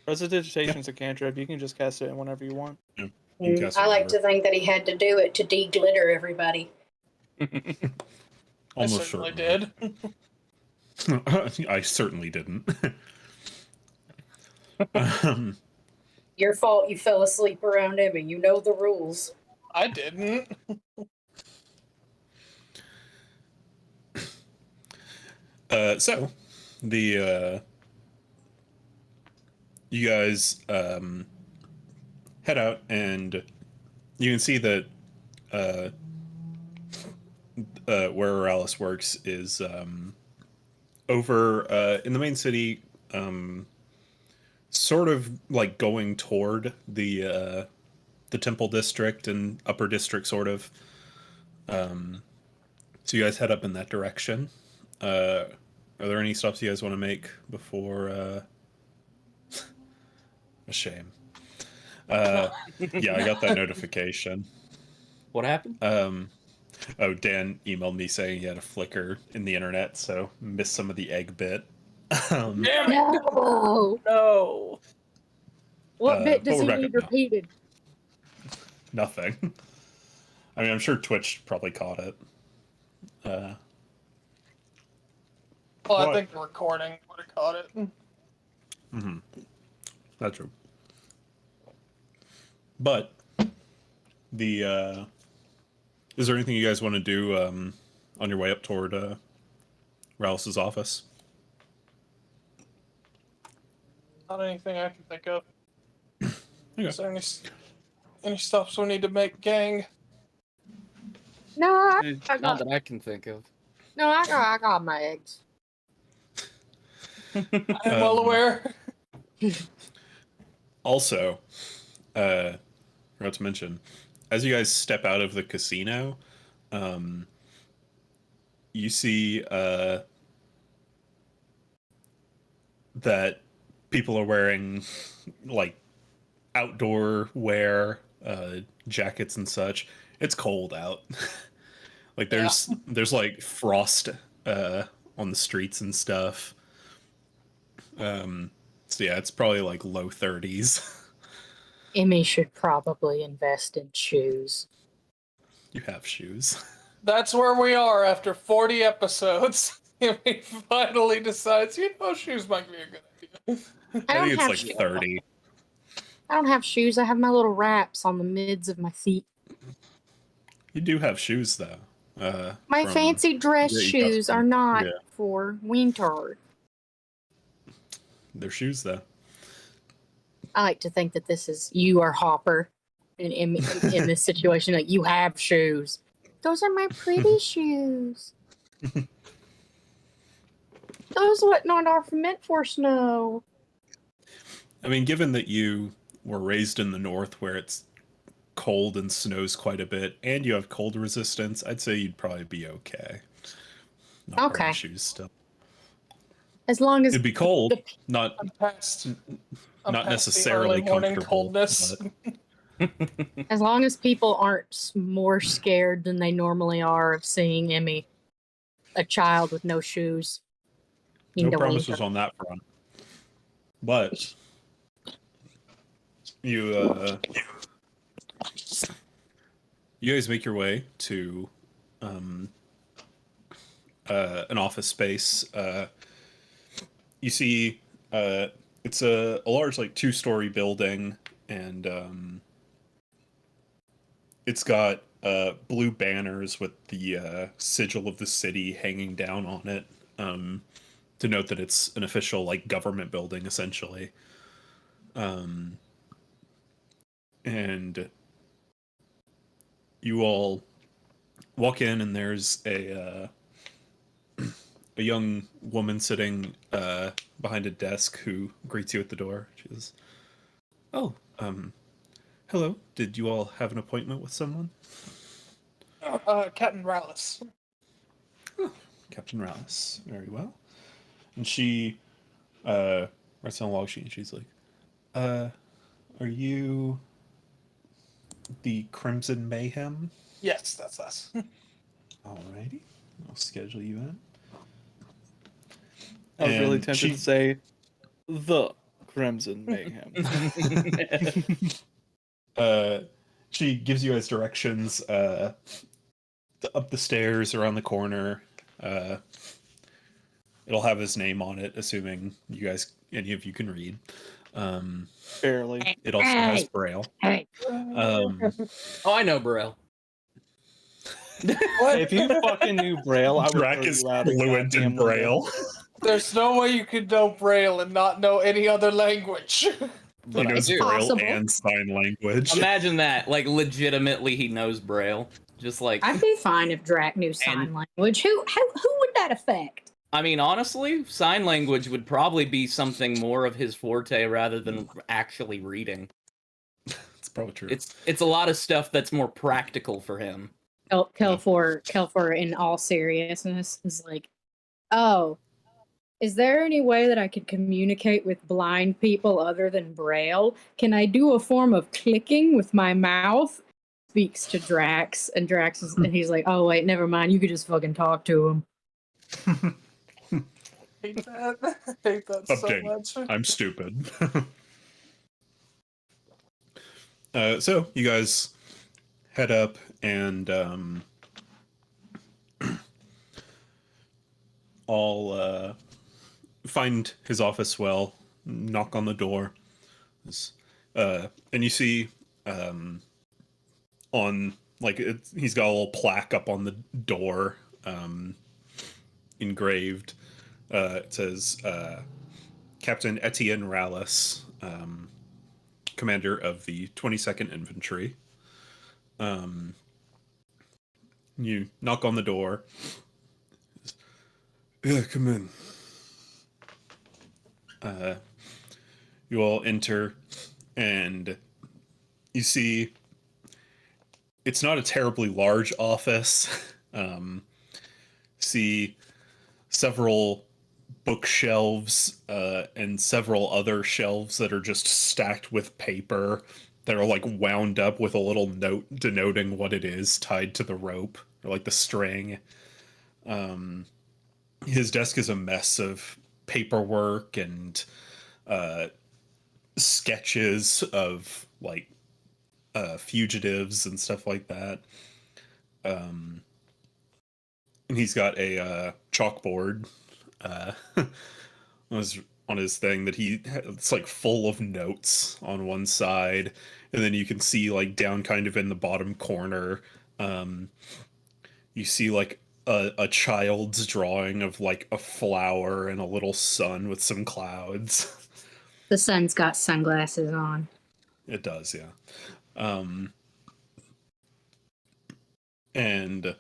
Prestidigitation's a cantrip. You can just cast it whenever you want. Yeah. You can cast I it like whenever. to think that he had to do it to de-glitter everybody. Almost I certainly certainly. did. I certainly didn't. Your fault you fell asleep around him and you know the rules. I didn't. So, the you guys head out, and you can see that where Oralis works is over in the main city, sort of like going toward the Temple District and Upper District, sort of. So you guys head up in that direction. Are there any stops you guys want to make before? A shame. Yeah, I got that notification. What happened? Oh, Dan emailed me saying he had a flicker in the internet, so missed some of the egg bit. Damn it! No. No. What bit but does we're he back need up now. repeated? Nothing. I mean, I'm sure Twitch probably caught it. Well, What? I think the recording would have caught it. Mm-hmm. That's true. But the is there anything you guys want to do on your way up toward Ralph's office? Not anything I can think of. Okay. Is there any stops we need to make, gang? No, I Not got, that I can think of. no, I got my eggs. I'm well aware. Also, forgot to mention, as you guys step out of the casino, you see that people are wearing like outdoor wear, jackets and such. It's cold out. Like there's like frost on the streets and stuff. So yeah, it's probably like low 30s. Emmy should probably invest in shoes. You have shoes. That's where we are after 40 episodes. He finally decides, shoes might be a good idea. I I don't think have it's like 30. I don't have shoes. I have my little wraps on the mids of my feet. You do have shoes though. My from fancy dress the shoes custom. are not Yeah. for winter. They're shoes though. I like to think that you are Hopper in this situation. Like, you have shoes. Those are my pretty shoes. Those what not are meant for snow. I mean, given that you were raised in the north where it's cold and snows quite a bit, and you have cold resistance, I'd say you'd probably be okay. Not Okay. wearing shoes still. As long as It'd be cold, not I'm past the necessarily early morning comfortable, coldness. but- as long as people aren't more scared than they normally are of seeing Emmy, a child with no shoes. No in the promises winter. on that front. But you guys make your way to an office space. You see it's a large like 2-story building, and it's got blue banners with the sigil of the city hanging down on it, to note that it's an official like government building essentially. And you all walk in, and there's a young woman sitting behind a desk who greets you at the door. She says, "Oh, hello. Did you all have an appointment with someone?" Captain Rallis. Captain Rallis. Very well. And she writes on a log sheet, and she's like, are you the Crimson Mayhem? Yes, that's us. Alrighty. I'll schedule you in. I was really And tempted she- to say the Crimson Mayhem. She gives you guys directions up the stairs around the corner. It'll have his name on it, assuming any of you can read. Barely. It also has Braille. Hey, Um, Oh, I know Burrell. What? If you fucking knew Braille, I would Drac throw is you out a fluent in goddamn window. Braille. There's no way you could know Braille and not know any other language. He But I knows do. Braille Possible. and sign language. Imagine that. Like, legitimately, he knows Braille. Just like, I'd be fine if Drac knew sign language. Who would that affect? I mean, honestly, sign language would probably be something more of his forte rather than actually reading. It's probably true. It's a lot of stuff that's more practical for him. Kelfor, in all seriousness, is like, oh, is there any way that I could communicate with blind people other than Braille? Can I do a form of clicking with my mouth? Speaks to Drax, and and he's like, oh wait, never mind. You could just fucking talk to him. Hate that. Hate that so Update. much. I'm stupid. So you guys head up and all find his office well, knock on the door, and you see on he's got a little plaque up on the door, engraved. It says Captain Etienne Rallis, commander of the 22nd Infantry. You knock on the door. Yeah, come in. You all enter, and you see it's not a terribly large office. See several bookshelves and several other shelves that are just stacked with paper that are like wound up with a little note denoting what it is tied to the rope or like the string. His desk is a mess of paperwork and sketches of like fugitives and stuff like that. And he's got a chalkboard on his thing that it's like full of notes on one side, and then you can see like down kind of in the bottom corner, you see like a child's drawing of like a flower and a little sun with some clouds. The sun's got sunglasses on. It does, yeah. And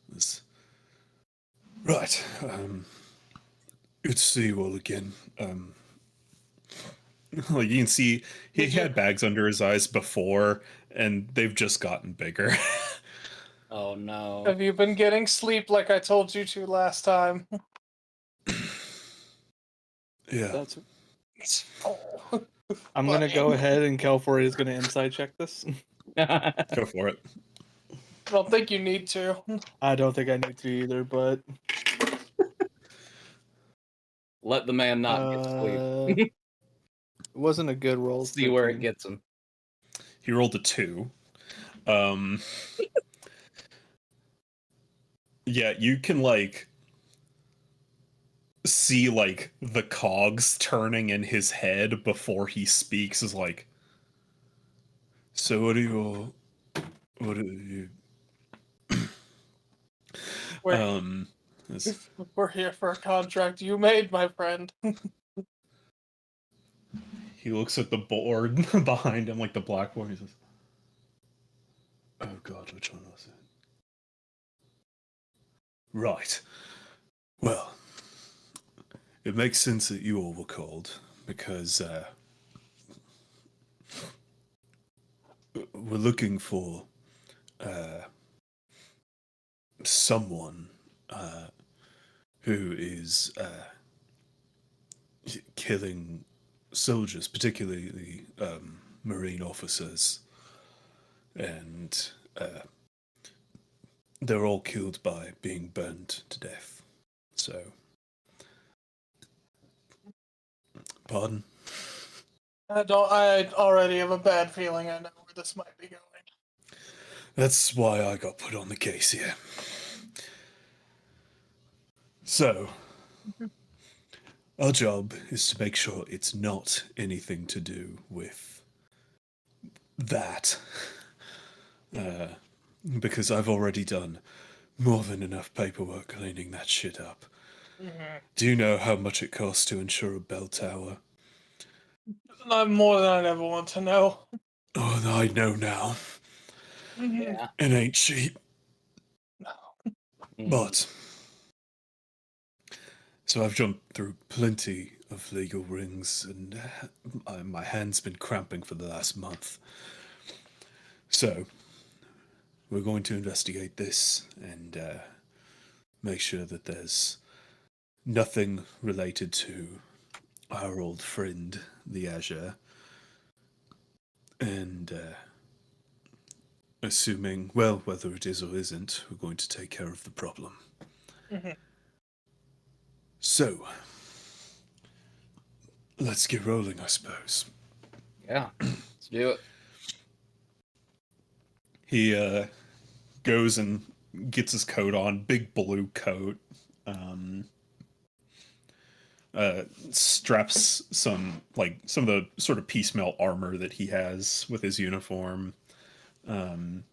this, right. Good to see you all again. Like you can see, he had bags under his eyes before, and they've just gotten bigger. Oh no. Have you been getting sleep like I told you to last time? Yeah. That's, Oh. I'm gonna go ahead and Kelfor is gonna inside check this. Go for it. I don't think you need to. I don't think I need to either, but Let the man not get sleep. it wasn't a good roll. See where it 13. gets him. He rolled a 2. Yeah, you can like see like the cogs turning in his head before he speaks. Is like, so what are you? We're, this- we're here for a contract you made, my friend. he looks at the board behind him, like the blackboard. He says, "Oh God, which one was it?" Right. Well, it makes sense that you all were called because we're looking for someone who is killing soldiers, particularly Marine officers, and they're all killed by being burned to death. So, pardon? I already have a bad feeling I know where this might be going. That's why I got put on the case here. So, our job is to make sure it's not anything to do with that. Because I've already done more than enough paperwork cleaning that shit up. Do you know how much it costs to insure a bell tower? Not more than I'd ever want to know. Oh, I know now. Yeah. It ain't cheap, No. but... So I've jumped through plenty of legal rings, and my hand's been cramping for the last month. So, we're going to investigate this and make sure that there's nothing related to our old friend, the Azure. And assuming, well, whether it is or isn't, we're going to take care of the problem. So, let's get rolling, I suppose. Yeah. Let's do it. He goes and gets his coat on, big blue coat. Straps some of the sort of piecemeal armor that he has with his uniform, and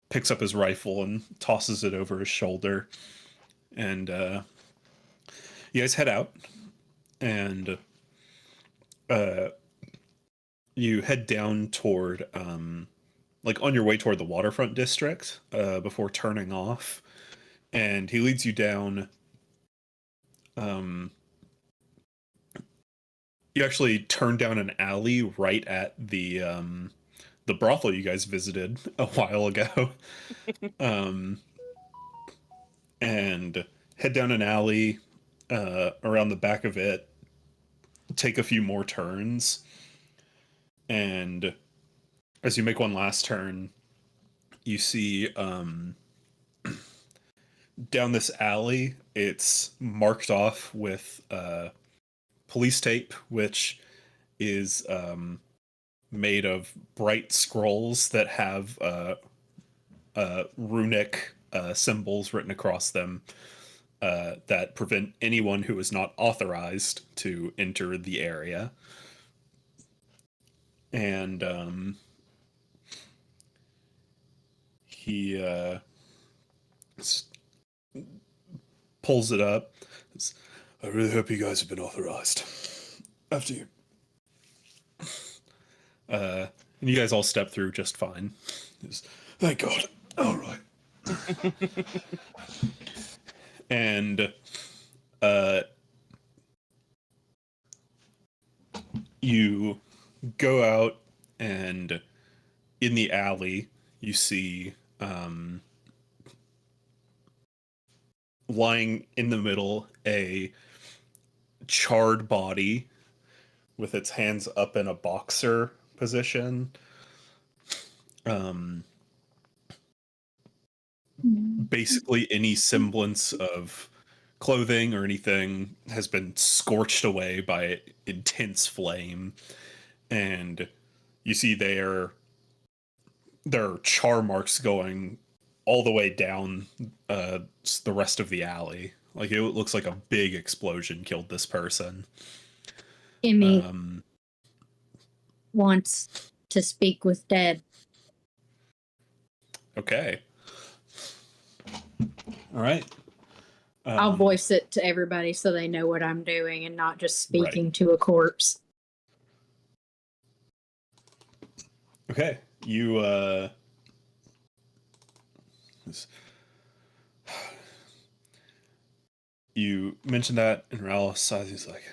picks up his rifle and tosses it over his shoulder. And you guys head out, and you head down toward on your way toward the waterfront district before turning off, and he leads you down. You actually turn down an alley right at the brothel you guys visited a while ago, and head down an alley around the back of it, take a few more turns, and as you make one last turn, you see down this alley, it's marked off with police tape, which is made of bright scrolls that have runic symbols written across them that prevent anyone who is not authorized to enter the area. And he pulls it up. I really hope you guys have been authorized. After you. And you guys all step through just fine. Thank God. All right. And you go out, and in the alley, you see lying in the middle a charred body with its hands up in a boxer position. Basically any semblance of clothing or anything has been scorched away by intense flame, and you see there are char marks going all the way down the rest of the alley. Like, it looks like a big explosion killed this person. Kimmy wants to speak with Dad. Okay. All right. I'll voice it to everybody so they know what I'm doing and not just speaking Right. to a corpse. Okay. You you mentioned that, and Ralph sighs. He's like,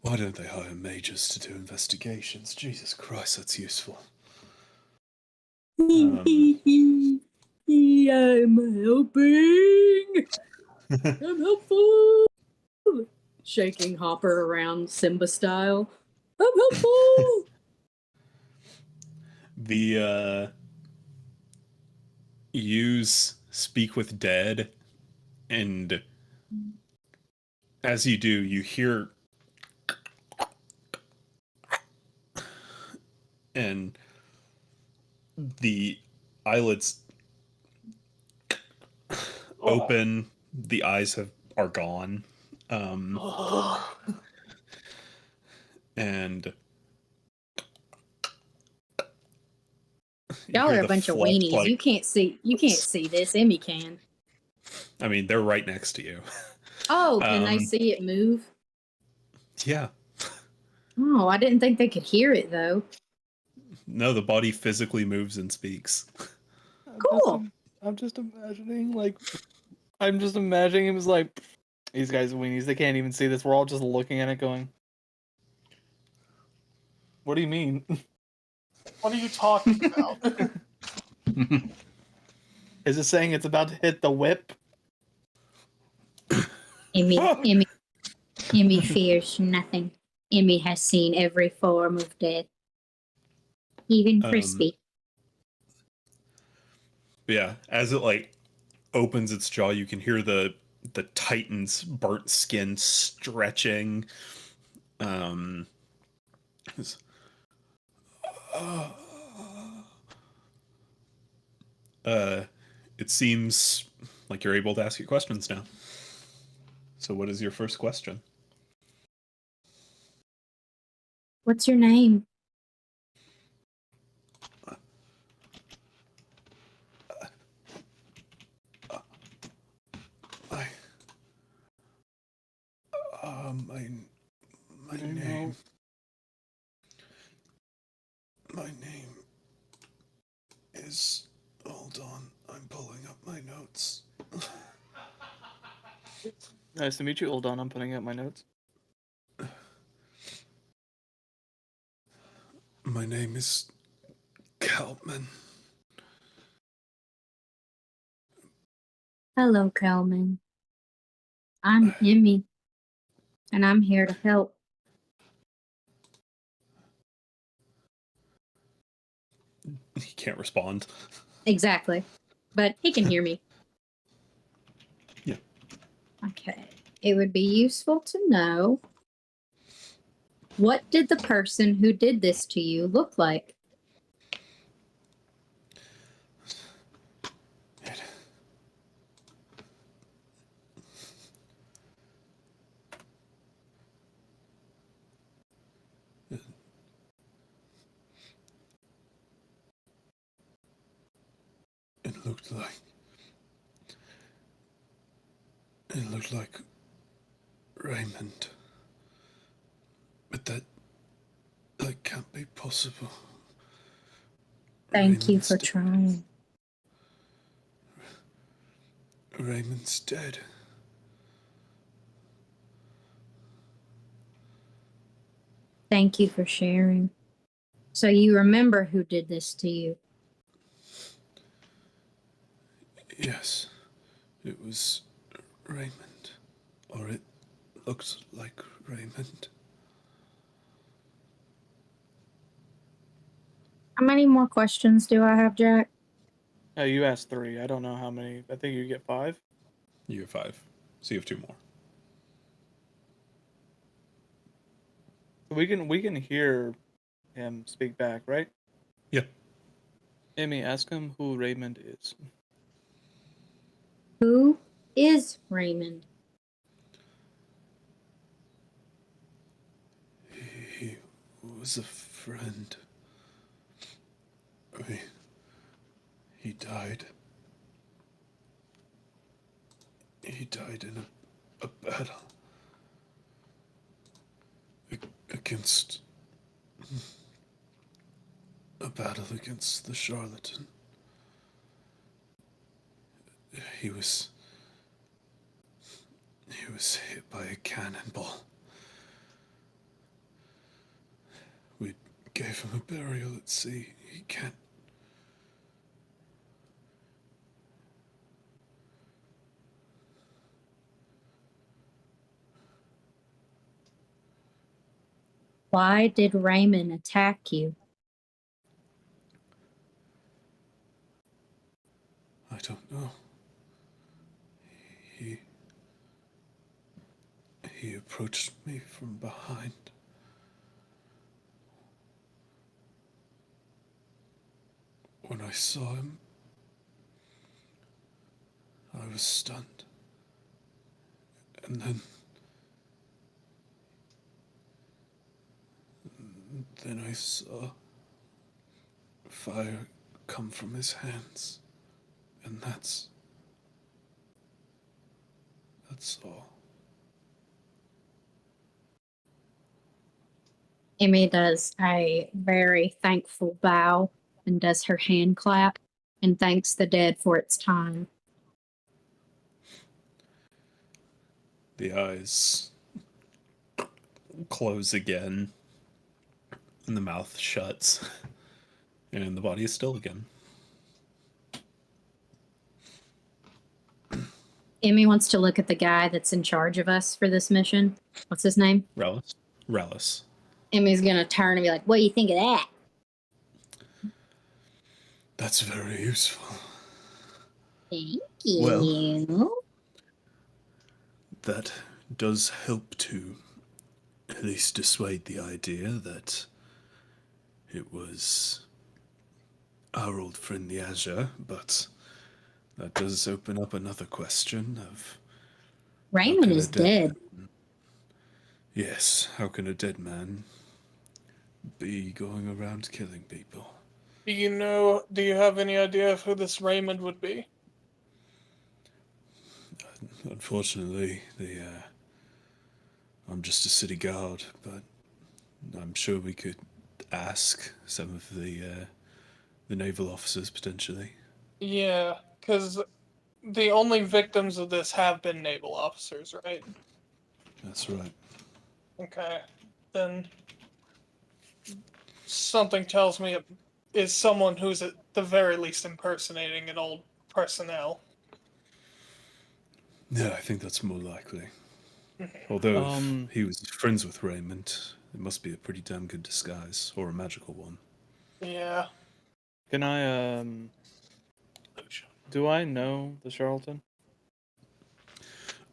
why don't they hire mages to do investigations? Jesus Christ, that's useful. I'm helping. I'm helpful. Shaking Hopper around Simba style. I'm helpful. The use speak with dead, and as you do, you hear, and the eyelids open. The eyes are gone, and you Y'all hear are a the bunch of flesh, weenies. like, You can't see this. Emmy can. I mean, they're right next to you. Oh, can they Um, see it move? Yeah. Oh, I didn't think they could hear it though. No, the body physically moves and speaks. Cool. I'm just imagining, like, I'm just imagining him as like, these guys are weenies. They can't even see this. We're all just looking at it, going, "What do you mean?" What are you talking about? Is it saying it's about to hit the whip? Emmy fears nothing. Emmy has seen every form of death, even crispy. Yeah, as it like opens its jaw, you can hear the titan's burnt skin stretching. It's- uh, it seems like you're able to ask your questions now. So, what is your first question? What's your name? I, my I know. name. My name is. Hold on, I'm pulling up my notes. Nice to meet you. Hold on, I'm putting up my notes. My name is Kalman. Hello, Kelman. I'm Emmy, and I'm here to help. He can't respond. Exactly. But he can hear me. Yeah. Okay. It would be useful to know, what did the person who did this to you look like? It looked like. It looked like Raymond. But that can't be possible. Thank you Raymond's for de- trying. Raymond's dead. Thank you for sharing. So you remember who did this to you? Yes, it was Raymond. Or it looked like Raymond. How many more questions do I have, Jack? Oh, you asked 3. I don't know how many. I think you get 5. You have 5. So you have 2 more. We can hear him speak back, right? Yeah. Emmy, ask him who Raymond is. Who is Raymond? He was a friend. He died. He died in a battle against the charlatan. He was hit by a cannonball. We gave him a burial at sea. He can't. Why did Raymond attack you? I don't know. He he approached me from behind. When I saw him, I was stunned. And then I saw fire come from his hands. And that's all. Amy does a very thankful bow and does her hand clap and thanks the dead for its time. The eyes close again, and the mouth shuts, and the body is still again. Amy wants to look at the guy that's in charge of us for this mission. What's his name? Relish? Relish. Amy's gonna turn and be like, "What do you think of that?" That's very useful. Thank Well- you. That does help to at least dissuade the idea that it was our old friend the Azure, but that does open up another question of Raymond Okay, is dead. dead. yes, how can a dead man be going around killing people? Do you have any idea of who this Raymond would be? Unfortunately, I'm just a city guard, but I'm sure we could ask some of the naval officers potentially. Yeah, because the only victims of this have been naval officers, right? That's right. Okay. Then something tells me it is someone who's at the very least impersonating an old personnel. Yeah, I think that's more likely. Although if he was friends with Raymond, it must be a pretty damn good disguise, or a magical one. Yeah. Can I do I know the Charlton?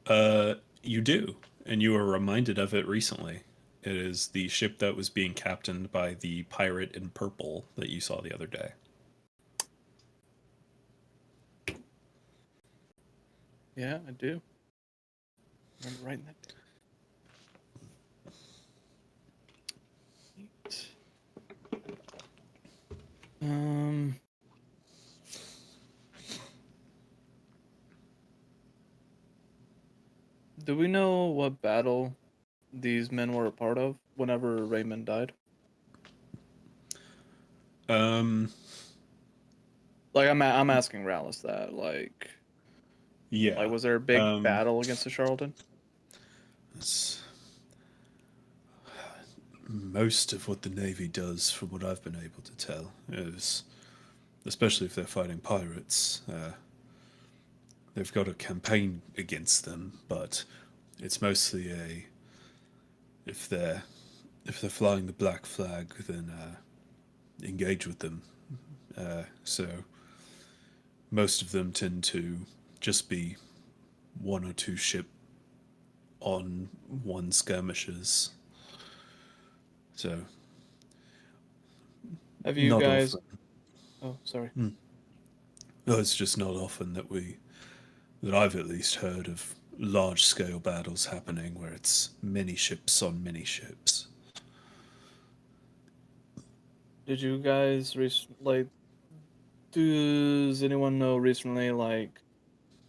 You do, and you were reminded of it recently. It is the ship that was being captained by the pirate in purple that you saw the other day. Yeah, I do. Remember writing that down. Do we know what battle these men were a part of whenever Raymond died? Like I'm asking Rallis that. Like Yeah. was there a big battle against the Charlton? It's most of what the Navy does, from what I've been able to tell, is, especially if they're fighting pirates, they've got a campaign against them, but it's mostly if they're flying the black flag, then engage with them. So most of them tend to just be one or two ship on one skirmishes. So Have you not guys? often. Oh, sorry. No, it's just not often that I've at least heard of large scale battles happening where it's many ships on many ships. Did you guys does anyone know recently, like,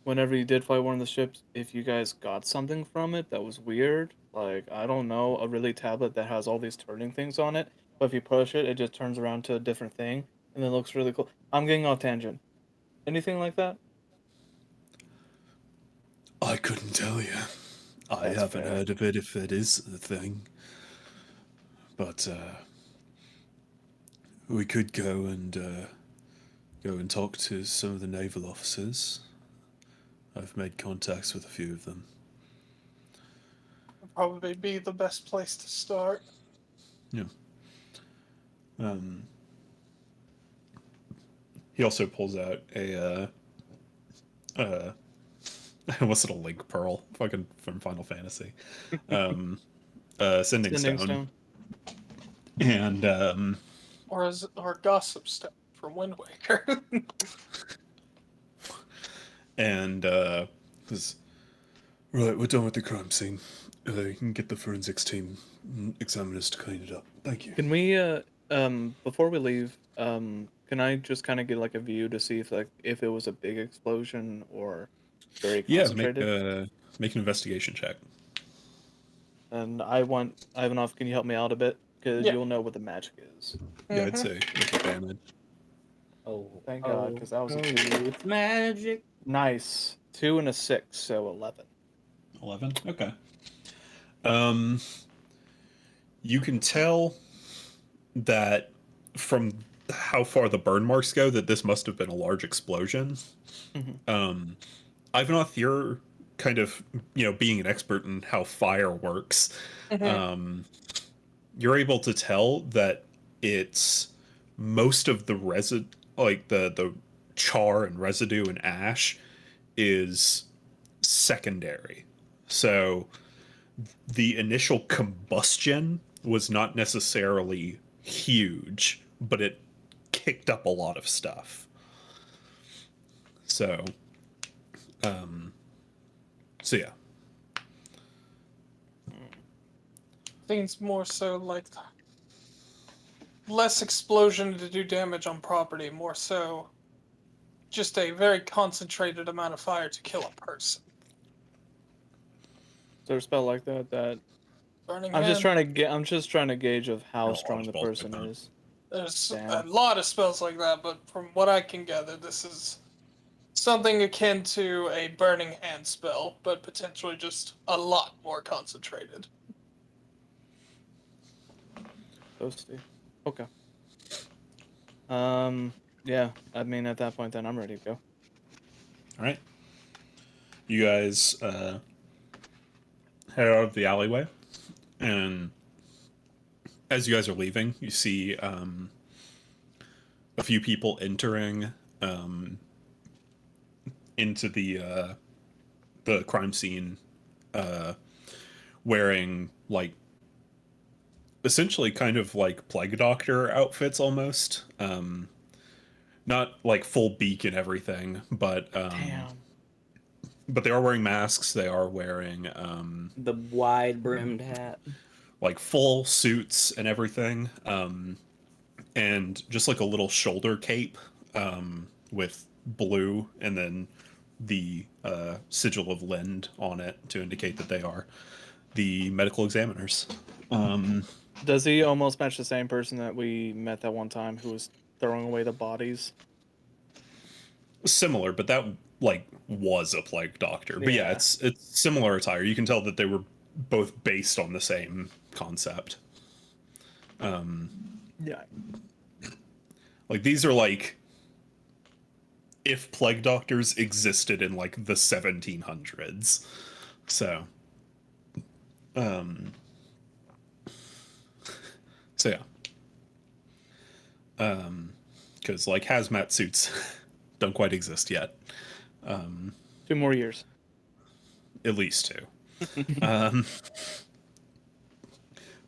whenever you did fight one of the ships, if you guys got something from it that was weird? Like, I don't know, a really tablet that has all these turning things on it, but if you push it, it just turns around to a different thing, and it looks really cool. I'm getting off tangent. Anything like that? I couldn't tell you. I That's haven't fair. heard of it if it is a thing. But we could go and talk to some of the naval officers. I've made contacts with a few of them. Would probably be the best place to start. Yeah. He also pulls out a What's it, a link pearl? Fucking from Final Fantasy. Sending Sending Stone. stone. And or Gossip Stone from Wind Waker. and this, right, we're done with the crime scene. You can get the forensics team examiners to clean it up. Thank you. Can we before we leave, can I just kind of get like a view to see if it was a big explosion or very Yeah, concentrated? make an investigation check. And Ivanov, can you help me out a bit? Because Yeah. you'll know what the magic is. Yeah, I'd Mhm. say with advantage. Oh, Thank God, 'cause that was a oh, two. it's magic. Nice. 2 and a 6, so 11. 11. Okay. You can tell that from how far the burn marks go that this must have been a large explosion. Mhm. Ivanov, you're kind of, being an expert in how fire works. Mhm. You're able to tell that it's most of the like the char and residue and ash is secondary. So the initial combustion was not necessarily huge, but it kicked up a lot of stuff. So, so yeah. Things more so like less explosion to do damage on property, more so just a very concentrated amount of fire to kill a person. Is there a spell like that? Burning I'm just Hand, trying to gauge of how There are a lot strong of the spells like person that. is. there's Damn. a lot of spells like that, but from what I can gather, this is something akin to a Burning Hand spell, but potentially just a lot more concentrated. Toasty. Okay. Yeah. I mean, at that point, then I'm ready to go. All right. You guys head out of the alleyway, and as you guys are leaving, you see a few people entering into the crime scene, wearing like essentially kind of like plague doctor outfits almost. Not like full beak and everything, but Damn. but they are wearing masks. They are wearing The wide brimmed hat. like full suits and everything, and just like a little shoulder cape with blue and then the sigil of Lind on it to indicate that they are the medical examiners. Does he almost match the same person that we met that one time who was throwing away the bodies? Similar, but that like was a plague doctor. But yeah, Yeah. it's similar attire. You can tell that they were both based on the same concept. Yeah. Like these are like if plague doctors existed in like the 1700s. So so yeah. Because like hazmat suits don't quite exist yet. 2 more years. At least 2.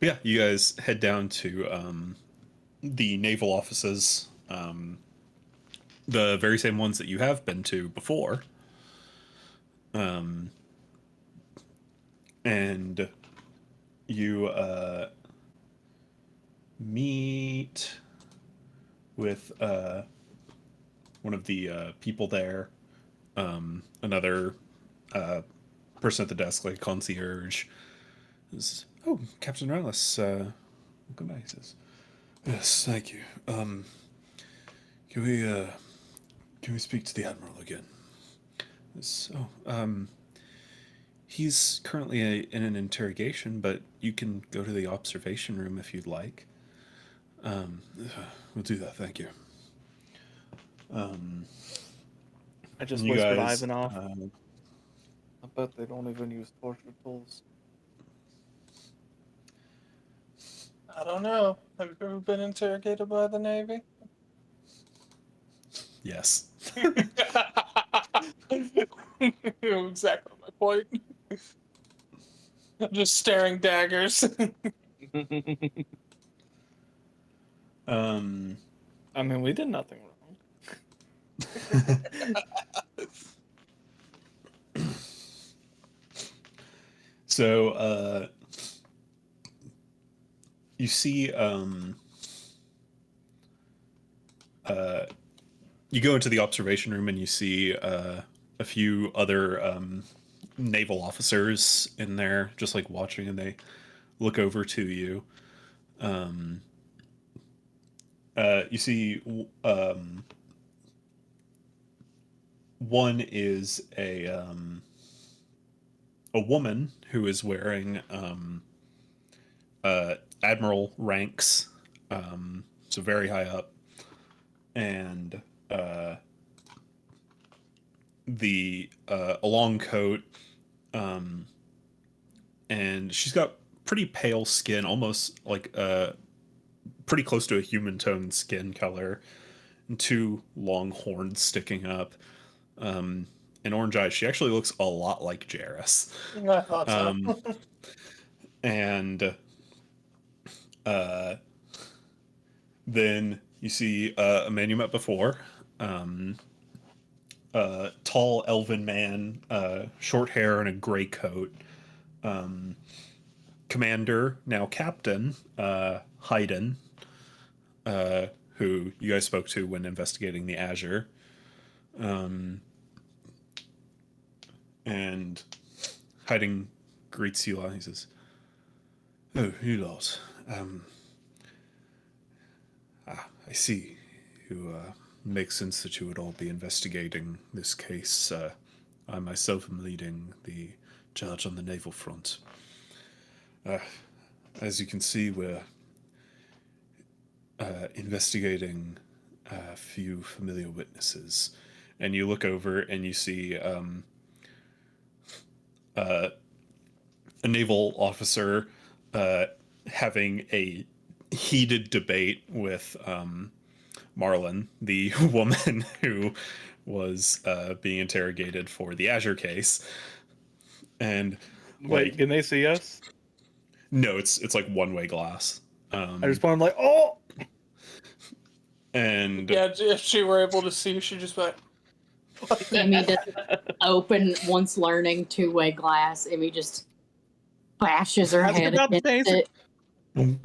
But yeah, you guys head down to the naval offices, the very same ones that you have been to before. And you meet with one of the people there, another person at the desk, like concierge. Is, oh, Captain Relis, welcome back. He says, yes, thank you. Can we speak to the Admiral again? So, he's currently in an interrogation, but you can go to the observation room if you'd like. We'll do that, thank you. I just You whispered guys, Ivanov. I bet they don't even use torture tools. I don't know. Have you ever been interrogated by the Navy? yes. Exactly my point. I'm just staring daggers. I mean, we did nothing wrong. So, you see, you go into the observation room and you see a few other naval officers in there, just like watching, and they look over to you. You see, one is a woman who is wearing admiral ranks, so very high up, and a long coat, and she's got pretty pale skin, almost like pretty close to a human tone skin color, and two long horns sticking up, and orange eyes. She actually looks a lot like Jarrus. I thought so. And then you see a man you met before, tall elven man, short hair and a gray coat. Commander, now Captain, Haydn, who you guys spoke to when investigating the Azure. And Haydn greets you all. He says, "Oh, you lot. I see. You make sense that you would all be investigating this case. I myself am leading the charge on the naval front. As you can see, we're investigating a few familiar witnesses." And you look over and you see a naval officer having a heated debate with Marlin, the woman who was being interrogated for the Azure case. And Wait, can they see us? no, it's like one-way glass. I just want, I'm like, oh! And Yeah, if she were able to see, she'd just be like, Emmy doesn't open once learning two-way glass. Emmy just bashes her Ask head about the against taser. it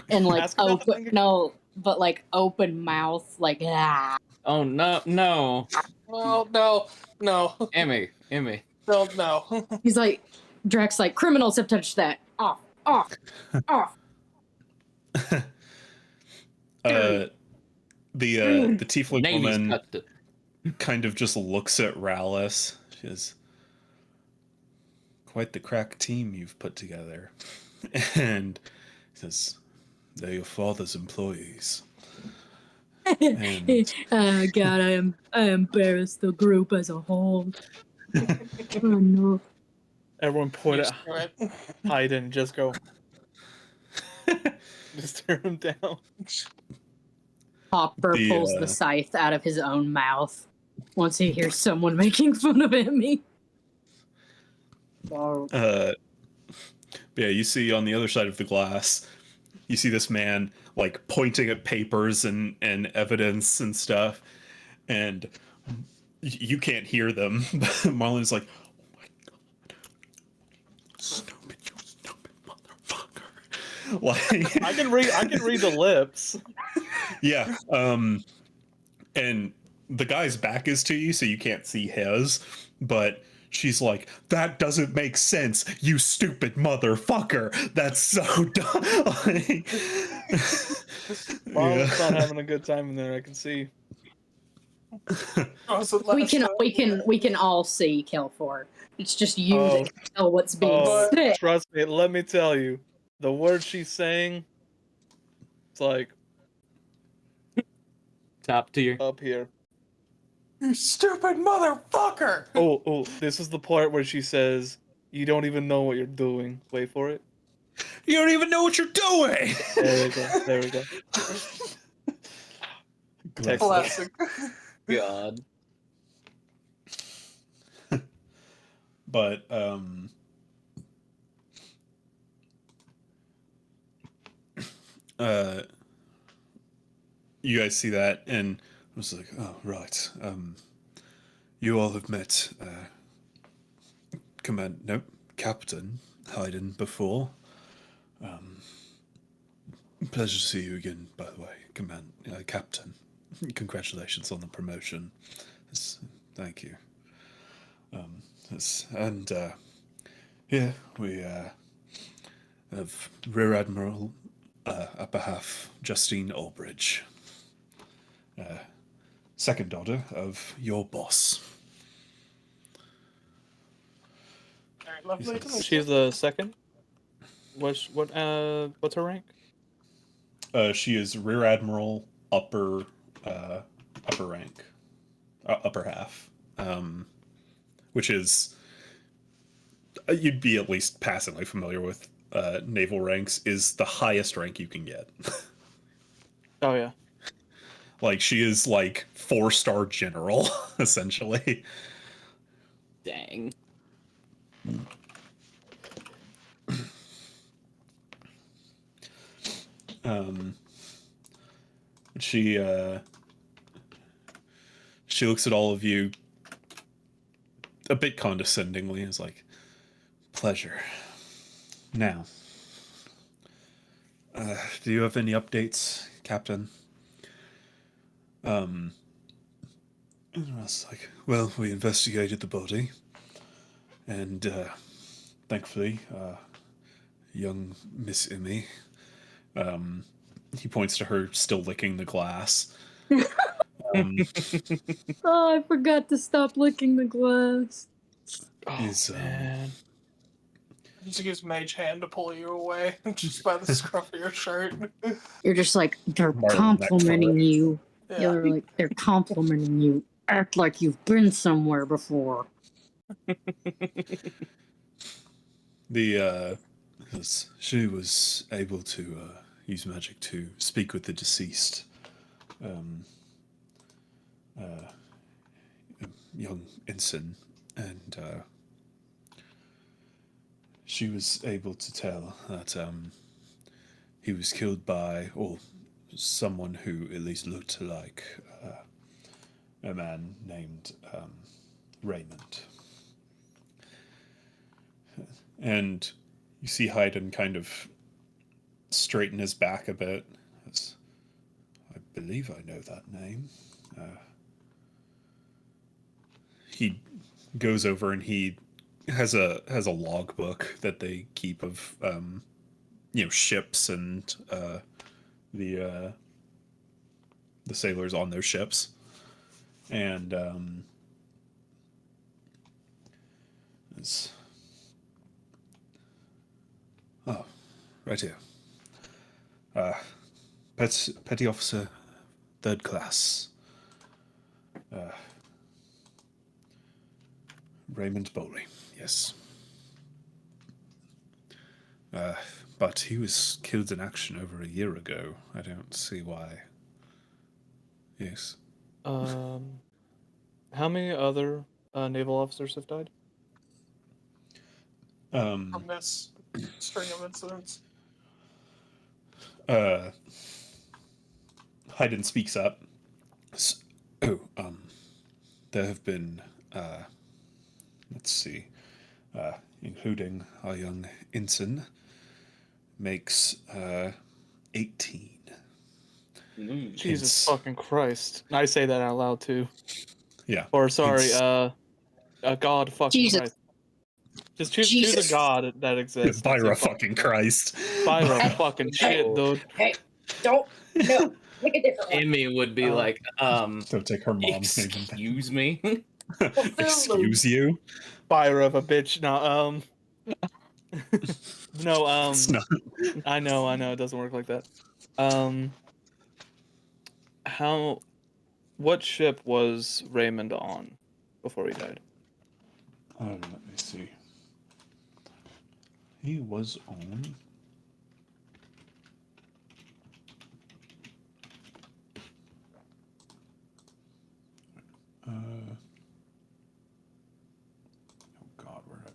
and like Ask about the open finger. but like open mouth, like ah. Oh no, no, no, Emmy. don't know. He's like Drax, like criminals have touched that. Off. the tiefling Navy's woman touched it. kind of just looks at Rallis. She says, "Quite the crack team you've put together." And he says, "They're your father's employees." And Oh God, I embarrass the group as a whole. Oh no. Everyone point at Right. Haydn and just go. Just tear him down. Hopper pulls the scythe out of his own mouth once he hears someone making fun of Emmy. yeah, you see on the other side of the glass, you see this man like pointing at papers and evidence and stuff, and you can't hear them. But Marlon's like, "Oh my God, stupid, you stupid motherfucker!" Like I can read the lips. yeah, and the guy's back is to you, so you can't see his, but she's like, "That doesn't make sense, you stupid motherfucker. That's so dumb." Like, Marlon's not having a good time in there. I can see. We can all see Kelfor. It's just you Oh. that can tell what's being Oh, said. trust me. Let me tell you, the words she's saying, it's like Top tier. up here. You stupid motherfucker! Oh, this is the part where she says, "You don't even know what you're doing." Wait for it. you don't even know what you're doing. There we go. Text Classic. God. but you guys see that, and I was like, oh right. You all have met Captain Hayden before. Pleasure to see you again, by the way, Captain. Congratulations on the promotion. Thank you. And here we have Rear Admiral Upper Half Justine Albridge, second daughter of your boss. Very lovely to meet you. She's the second. What's her rank? She is Rear Admiral upper rank, upper half, which is you'd be at least passingly familiar with. Naval ranks is the highest rank you can get. Oh yeah. Like she is like 4-star general essentially. Dang. She looks at all of you a bit condescendingly and is like, pleasure. Now, do you have any updates, Captain? And I was like, well, we investigated the body, and thankfully, young Miss Emmy, he points to her still licking the glass. Oh, I forgot to stop licking the glass. Oh Is, man. Just use Mage Hand to pull you away, just by the scruff of your shirt. You're just like, they're Marlin complimenting Neckford. you. Yeah. You're like, they're complimenting you. Act like you've been somewhere before. She was able to use magic to speak with the deceased, young ensign, and she was able to tell that he was killed by, or someone who at least looked like a man named Raymond. And you see Hayden kind of straighten his back a bit. I believe I know that name. He goes over and he has a logbook that they keep of ships and the sailors on those ships, and it's right here. Petty Officer, 3rd class. Raymond Bowley, yes. But he was killed in action over a year ago. I don't see why. Yes. How many other naval officers have died? From this string of incidents. Hayden speaks up. There have been, let's see, including our young ensign, makes 18. Jesus Hence- fucking Christ! I say that out loud too. Yeah. Or sorry, Hence- a god fucking Jesus. Christ. Just choose a Jesus. god that exists. That's Byra it, fucking Christ. Byra fucking shit, dude. Hey, don't. No. Pick a different one. Emmy would be like, Don't take her mom's name. excuse me. Excuse you? Byra of a bitch. No, no, It's not. I know, it doesn't work like that. What ship was Raymond on before he died? Let me see. He was on. Oh God, where did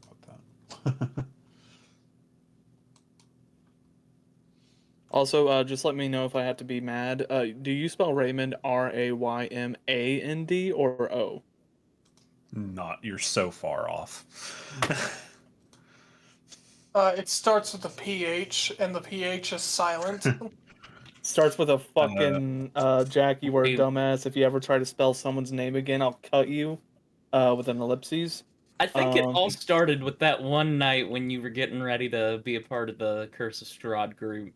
Also, just let me know if I have to be mad. Do you spell Raymond Raymand or O? Not, you're so far off. It starts with a PH, and the PH is silent. Starts with a fucking Jack, you were a Hey. dumbass. If you ever try to spell someone's name again, I'll cut you with an ellipses. I think it all started with that one night when you were getting ready to be a part of the Curse of Strahd group.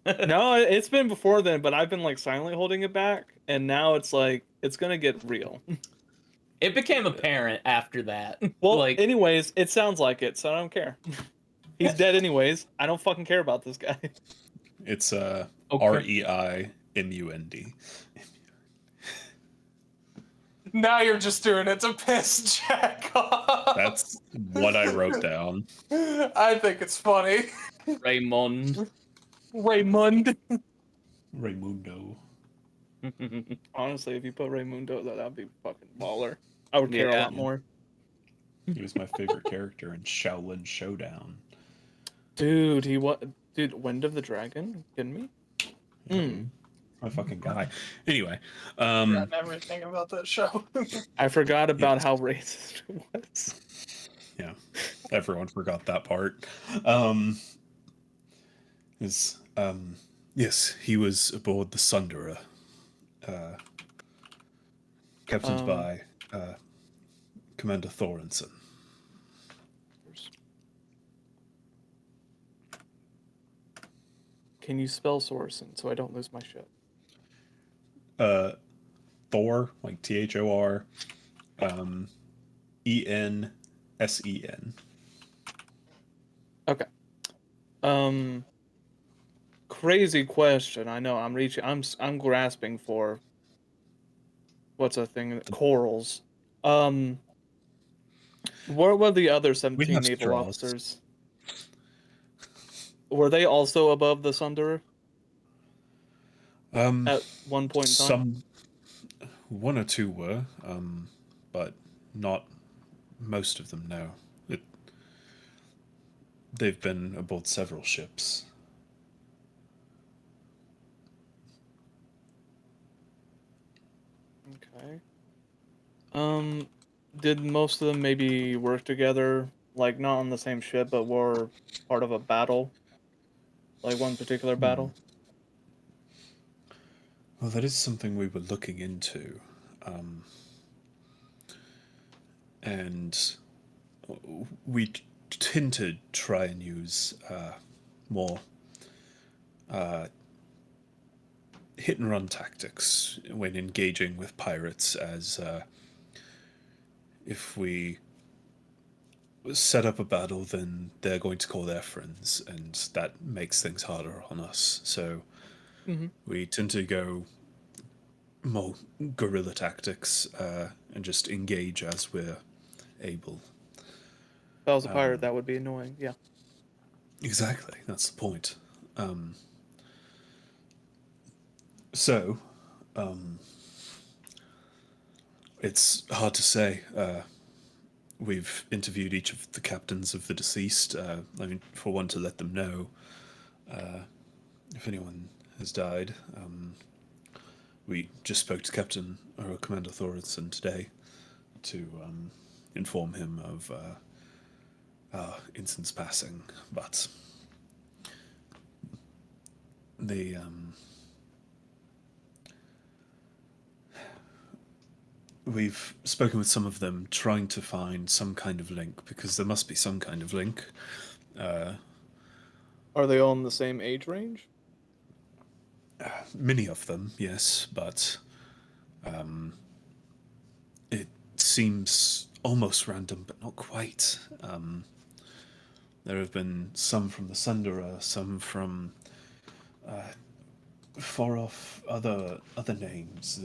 No, it's been before then, but I've been like silently holding it back, and now it's like it's gonna get real. It became apparent after that. Well, like, anyways, it sounds like it, so I don't care. He's dead anyways. I don't fucking care about this guy. It's okay. REIMUND. Now you're just doing it to piss Jack off. That's what I wrote down. I think it's funny. Raymond. Raymond. Raymundo. Honestly, if you put Raymundo, that'd be fucking baller. I would care a Yeah. lot more. He was my favorite character in Shaolin Showdown. Dude, Dude, Wind of the Dragon? Kidding me? My fucking guy. Anyway, Forgotten everything about that show. I forgot about how racist it was. yeah, everyone forgot that part. Yes, he was aboard the Sunderer, captained by Commander Thorensen. Can you spell Sorensen so I don't lose my shit? Thor, like THOR, ENSEN. Okay. Crazy question. I know I'm grasping for what's a thing? Corals. What were the other 17 have naval straws. officers? Were they also above the Sunderer at one point in time? One or two were, but not most of them. No, they've been aboard several ships. Okay. Did most of them maybe work together, like not on the same ship, but were part of a battle? Like one particular battle? Well, that is something we were looking into. And we tend to try and use more hit and run tactics when engaging with pirates, as if we set up a battle, then they're going to call their friends, and that makes things harder on us. So we tend to go more guerrilla tactics and just engage as we're able. If I was a pirate, that would be annoying. Yeah. Exactly, that's the point. So, it's hard to say. We've interviewed each of the captains of the deceased. I mean, for one, to let them know if anyone has died. We just spoke to Commander Thorensen today to inform him of our instance passing, but the we've spoken with some of them, trying to find some kind of link, because there must be some kind of link. Are they all in the same age range? Many of them, yes, but it seems almost random, but not quite. There have been some from the Sunderer, some from far off other names.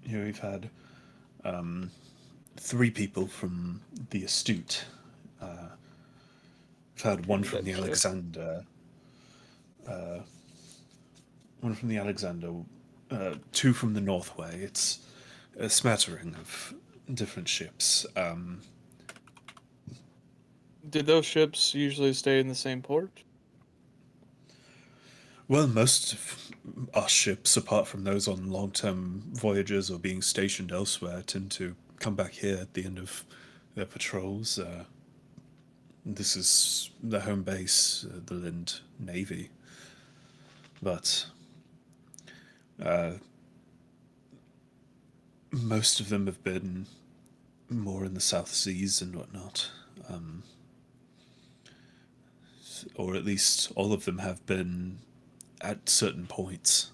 We've had 3 people from the Astute. We've had one from the Alexander. One from the Alexander. 2 from the Northway. It's a smattering of different ships. Did those ships usually stay in the same port? Well, most of our ships, apart from those on long-term voyages or being stationed elsewhere, tend to come back here at the end of their patrols. This is the home base, the Lind Navy. But most of them have been more in the South Seas and whatnot. Or at least all of them have been at certain points.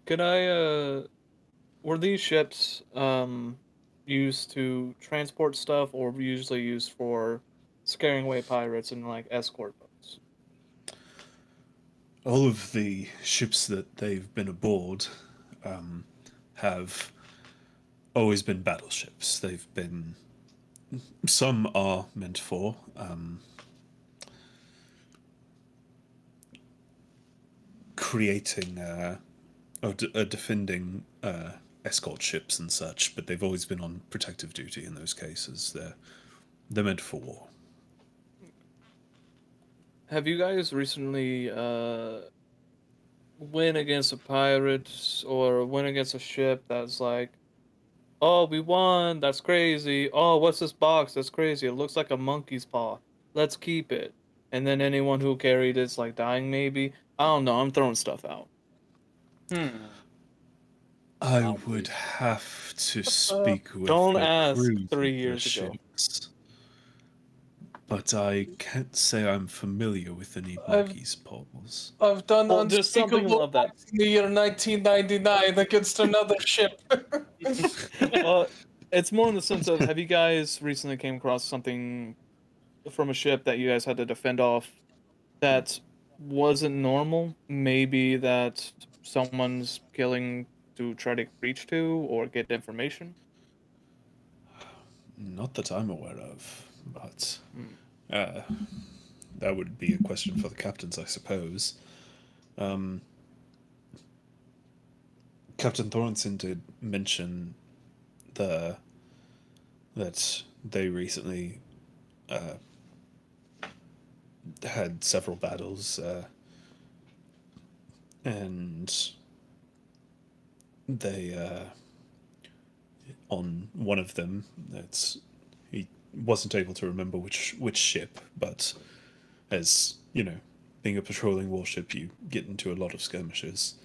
Could I were these ships used to transport stuff or usually used for scaring away pirates and like escort boats? All of the ships that they've been aboard have always been battleships. They've been. Some are meant for creating or defending escort ships and such, but they've always been on protective duty in those cases. They're meant for war. Have you guys recently win against a pirate or win against a ship that's like, oh, we won, that's crazy. Oh, what's this box? That's crazy. It looks like a monkey's paw. Let's keep it. And then anyone who carried it's like dying maybe. I don't know, I'm throwing stuff out. I Wow. would have to speak with Don't the ask crews 3 of the years ago. ships, but I can't say I'm familiar with any I've- monkey's paws. I've done Well, just something unspeakable of that. acts in the year 1999 against another ship. Well, it's more in the sense of have you guys recently came across something from a ship that you guys had to defend off that wasn't normal? Maybe that someone's killing to try to reach to or get information? Not that I'm aware of, but that would be a question for the captains, I suppose. Captain Thornton did mention that they recently had several battles, and they on one of them, he wasn't able to remember which ship, but as you know, being a patrolling warship, you get into a lot of skirmishes.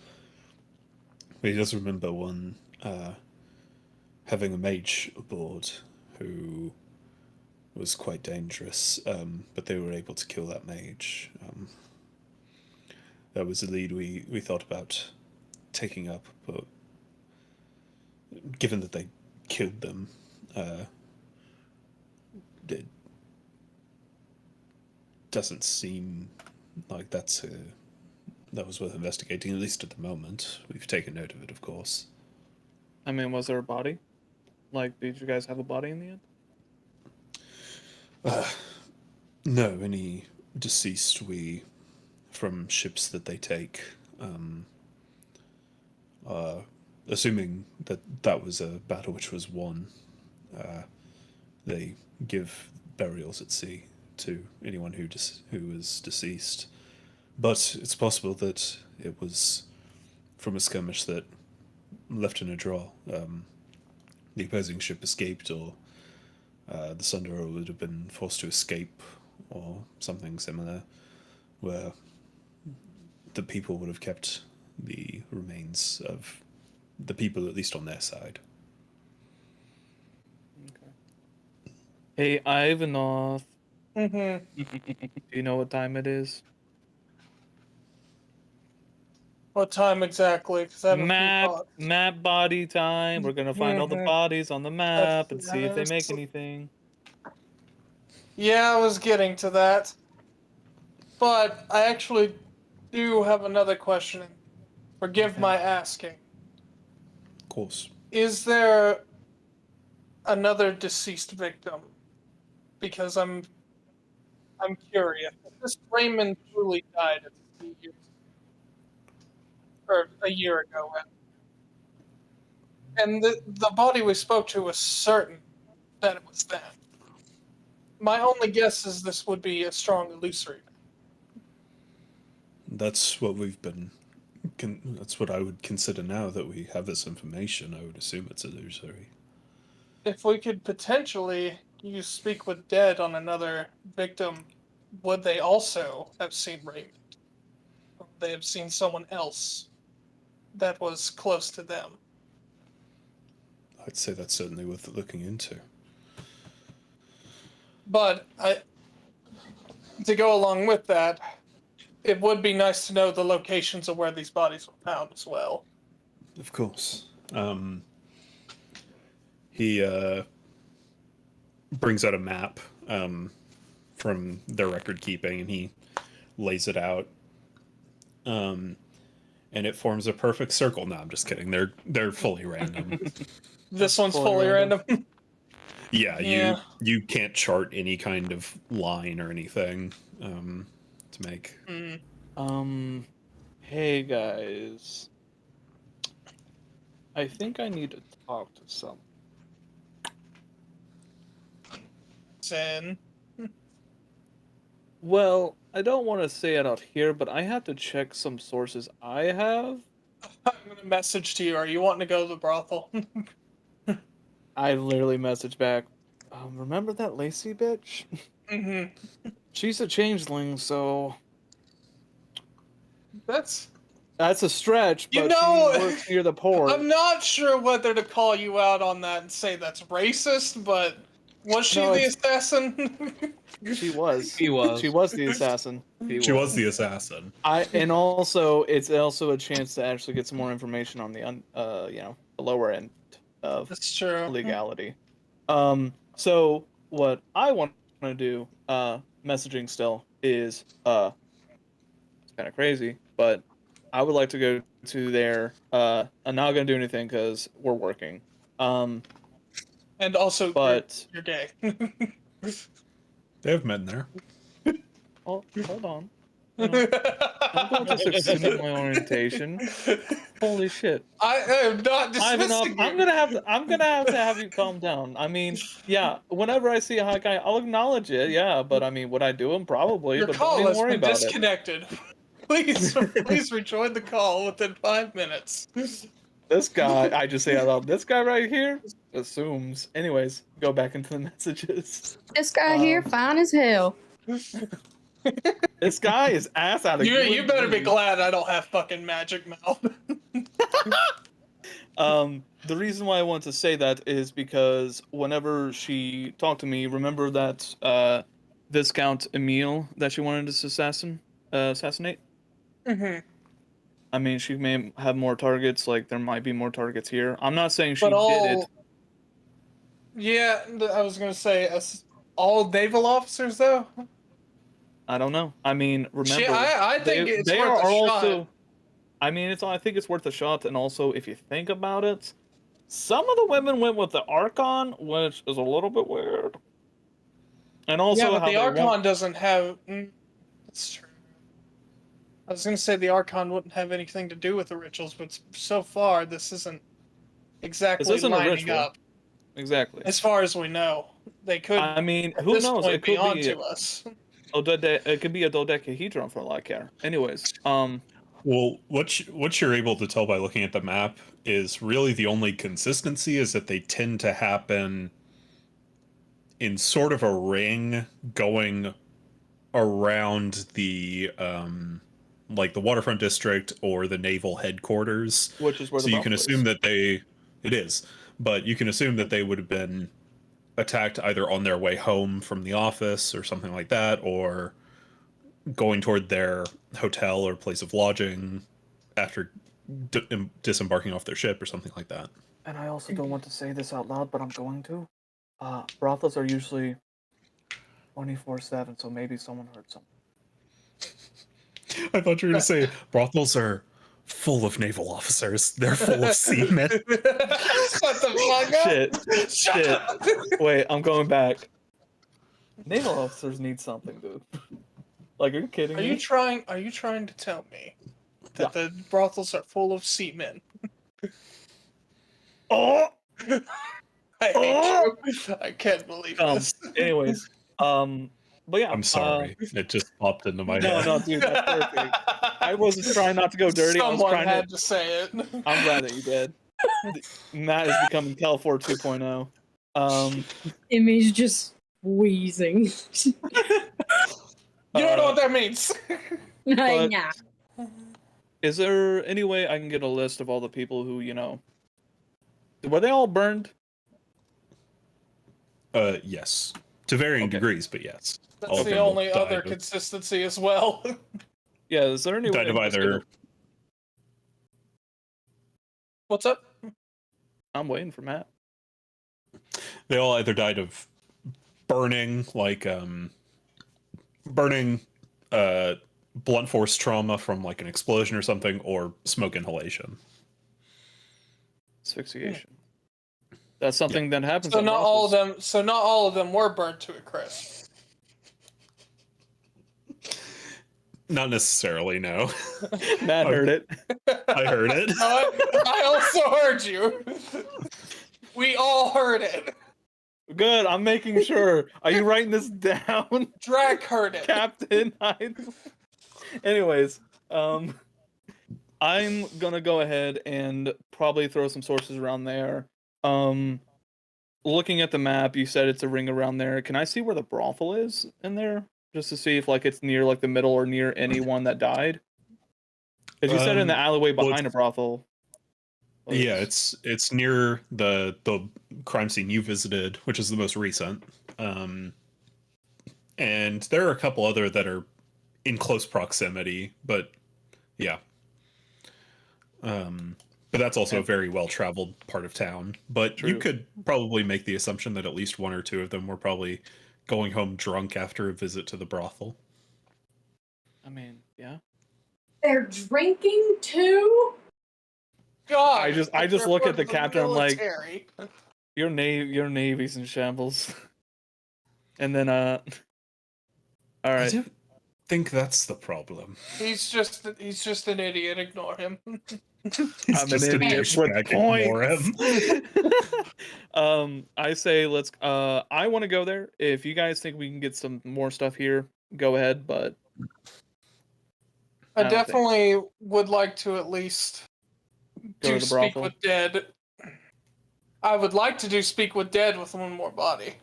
But he does remember one having a mage aboard who was quite dangerous, but they were able to kill that mage. That was a lead we thought about taking up, but given that they killed them, it doesn't seem like that was worth investigating, at least at the moment. We've taken note of it, of course. I mean, was there a body? Like, did you guys have a body in the end? No, any deceased from ships that they take, assuming that was a battle which was won, they give burials at sea to anyone who was deceased. But it's possible that it was from a skirmish that left in a draw. The opposing ship escaped, or the Sunderer would have been forced to escape, or something similar, where the people would have kept the remains of the people, at least on their side. Hey, Ivanov, Mm-hmm. do you know what time it is? What time exactly? 'Cause I have a few thoughts. Map body time. We're gonna find all the Mhm. bodies on the map and see if they make Yes. anything. Yeah, I was getting to that. But I actually do have another question. Forgive Okay. my asking. Of course. Is there another deceased victim? Because I'm curious. If this Raymond truly died a few years or a year ago. And the body we spoke to was certain that it was them. My only guess is this would be a strong illusory. That's what we've been. That's what I would consider now that we have this information. I would assume it's illusory. If we could potentially use Speak with Dead on another victim, would they also have seen Raymond? Or would they have seen someone else that was close to them? I'd say that's certainly worth looking into. But to go along with that, it would be nice to know the locations of where these bodies were found as well. Of course. He brings out a map from their record keeping, and he lays it out. And it forms a perfect circle. No, I'm just kidding. They're fully random. This one's Fully fully random. random. Yeah, Yeah. you can't chart any kind of line or anything to make. Hey guys. I think I need to talk to someone. Sin. Well, I don't want to say it out here, but I have to check some sources I have. I'm gonna message to you. Are you wanting to go to the brothel? I literally messaged back, remember that Lacey bitch? She's a changeling, so That's. that's a stretch, You but know- she works near the port. I'm not sure whether to call you out on that and say that's racist, but was she No, the it's- assassin? She was. He was. She was the assassin. She was the assassin. And also it's also a chance to actually get some more information on the the lower end of That's true. legality. So what I want to do, messaging still is it's kind of crazy, but I would like to go to their. I'm not gonna do anything because we're working. And also, But you're gay. They have men there. hold on. I'm going to succeed in my orientation. Holy shit! I am not Ivanov, dismissing you. I'm gonna have to have you calm down. I mean, yeah, whenever I see a hot guy, I'll acknowledge it. Yeah, but I mean, would I do him? Probably. Your But call don't has even worry been about it. disconnected. Please rejoin the call within 5 minutes. This guy, I just say out loud, this guy right here assumes. Anyways, go back into the messages. This guy here, fine as hell. This guy is ass out of You better be glad I don't have fucking magic mouth. The reason why I want to say that is because whenever she talked to me, remember that Viscount Emile that she wanted to assassinate? Mm-hmm. I mean, she may have more targets. Like there might be more targets here. I'm not saying she But did it. Yeah, I was gonna say all naval officers though. I don't know. I mean, remember, I think it's they worth are a also. shot. I mean, I think it's worth a shot, and also if you think about it, some of the women went with the Archon, which is a little bit weird. And also, Yeah, but how the they Archon won't- doesn't have. That's true. I was gonna say the Archon wouldn't have anything to do with the rituals, but so far this isn't exactly isn't a lining ritual. up. Exactly. As far as we know, they could. I mean, at who this knows? point, It be could be onto us. it could be a dodecahedron for all I care. Anyways, Well, what you're able to tell by looking at the map is really the only consistency is that they tend to happen in sort of a ring going around the like the waterfront district or the naval headquarters. which is where So the you can brothel assume is. that it is, but you can assume that they would have been attacked either on their way home from the office or something like that, or going toward their hotel or place of lodging after disembarking off their ship or something like that. And I also don't want to say this out loud, but I'm going to. Brothels are usually 24/7, so maybe someone heard something. I thought you were going to say brothels are full of naval officers. They're full of seamen. Shut the fuck up. Shit. up. Wait, I'm going back. Naval officers need something, dude. Like, are you kidding Are me? you trying? Are you trying to tell me that the brothels are full of seamen? Oh, I hate you. I can't believe this. anyways, but yeah, I'm sorry. It just popped into my No, head. no, dude, that's perfect. I wasn't trying not to go dirty. I was Someone trying had to. to say it. I'm glad that you did. Matt is becoming Cal4 2.0. Emmy's just wheezing. You don't know what that means. But- Nah. Is there any way I can get a list of all the people who, were they all burned? Yes. To varying Okay. degrees, but yes. All That's of the them only died other of- consistency as well. Yeah, is there any way died I of can just get either. a- What's up? I'm waiting for Matt. They all either died of burning, like burning, blunt force trauma from like an explosion or something, or smoke inhalation. Asphyxiation. That's something that happens. So at not all of brothels. them. So not all of them were burnt to a crisp. Not necessarily, no. Matt heard it. I heard it. I also heard you. We all heard it. Good. I'm making sure. Are you writing this down, Drac heard it. Captain? Anyways, I'm gonna go ahead and probably throw some sources around there. Looking at the map, you said it's a ring around there. Can I see where the brothel is in there, just to see if like it's near like the middle or near anyone that died? Because you said in the alleyway well, behind a brothel. Yeah, it's near the crime scene you visited, which is the most recent. And there are a couple other that are in close proximity, but yeah. But that's also a very well-traveled part of town. But you True. could probably make the assumption that at least one or two of them were probably going home drunk after a visit to the brothel. I mean, yeah. They're drinking too? God. I just they're look part at the of captain, I'm like- military. Your navy's in shambles. And then all I right. don't think that's the problem. He's just an idiot. Ignore him. He's I'm just an an idiot with douchebag, ignore him. I say let's I want to go there. If you guys think we can get some more stuff here, go ahead, but I I don't think- definitely would like to at least Go do to the speak brothel. with dead. I would like to do speak with dead with one more body.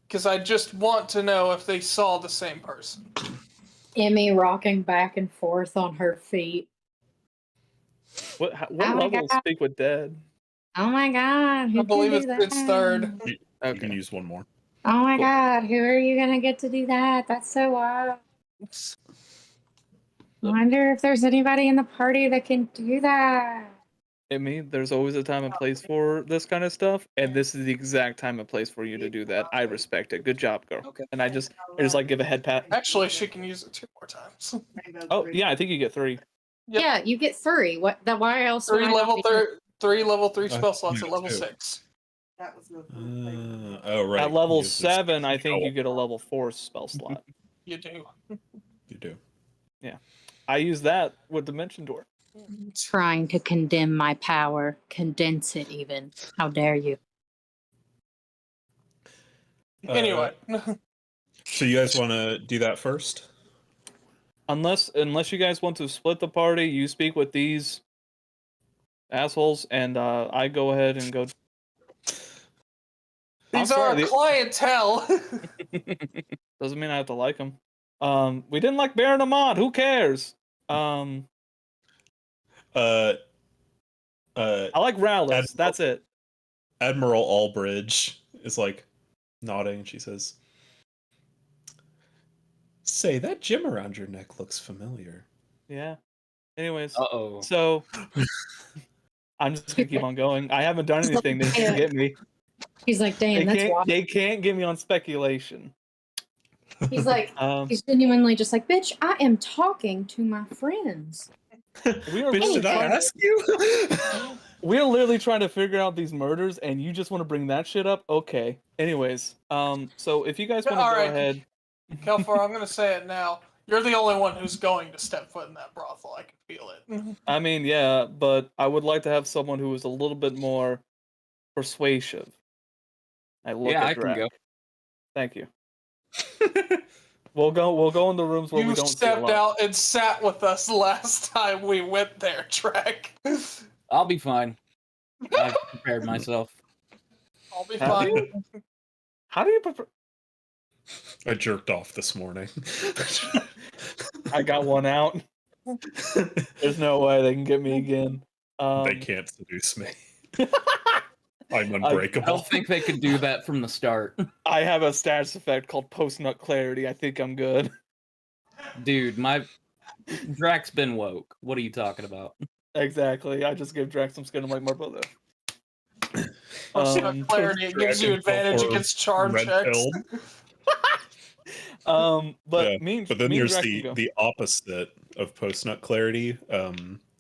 Because I just want to know if they saw the same person. Emmy rocking back and forth on her feet. what Oh level my of God. speak with dead? Oh my god. Who I believe can do it's third. that? You Okay. can use one more. Oh my Cool. god. Who are you gonna get to do that? That's so wild. I wonder if there's anybody in the party that can do that. I mean, there's always a time and place for this kind of stuff, and this is the exact time and place for you to do that. I respect it. Good job, girl. Okay. And I just like give a head pat. Actually, she can use it 2 more times. Oh yeah, I think you get 3. Yep. Yeah, you get 3. What? That? Why else? would Three I not level be- level 3 spell I slots think at level too. 6. Oh right. At level Use this- 7, I think Oh, you get a level 4 spell slot. You do. You do. I use that with Dimension Door. Trying to condemn my power, condense it even. How dare you? Anyway. So you guys want to do that first? Unless you guys want to split the party, you speak with these assholes, and I go ahead and go. I'm These are sorry, our the- clientele. Doesn't mean I have to like them. We didn't like Baron Ahmad. Who cares? Uh, I like Rowless. That's it. Admiral Albridge is like nodding. She says, "Say, that gem around your neck looks familiar." Yeah. Anyways, Uh-oh. so I'm just gonna keep on going. I haven't done anything that can get me. He's like, damn, that's wild. They can't get me on speculation. He's like, he's genuinely just like, bitch, I am talking to my friends. We are Bitch, really did I trying- ask you? We're literally trying to figure out these murders, and you just want to bring that shit up? Okay. Anyways, so if you guys want to All go right. ahead, Kelfor, I'm going to say it now. You're the only one who's going to step foot in that brothel. I can feel it. I mean, yeah, but I would like to have someone who is a little bit more persuasive. I look Yeah, at I can Drac. go. Thank you. We'll go in the rooms where we You don't see a stepped lot. out and sat with us last time we went there, Trek. I'll be fine. I've prepared myself. I'll be Have fine. you? How do you prefer? I jerked off this morning. I got one out. There's no way they can get me again. They can't seduce me. I'm I unbreakable. don't think they could do that from the start. I have a status effect called post-nut clarity. I think I'm good. Dude, my Drax been woke. What are you talking about? Exactly. I just give Drax some skin. I'm like, Marble. Post-nut clarity, it gives you advantage against charm Red checks. pilled. But Yeah, me, But then me and there's Drax can go. the opposite of post nut clarity,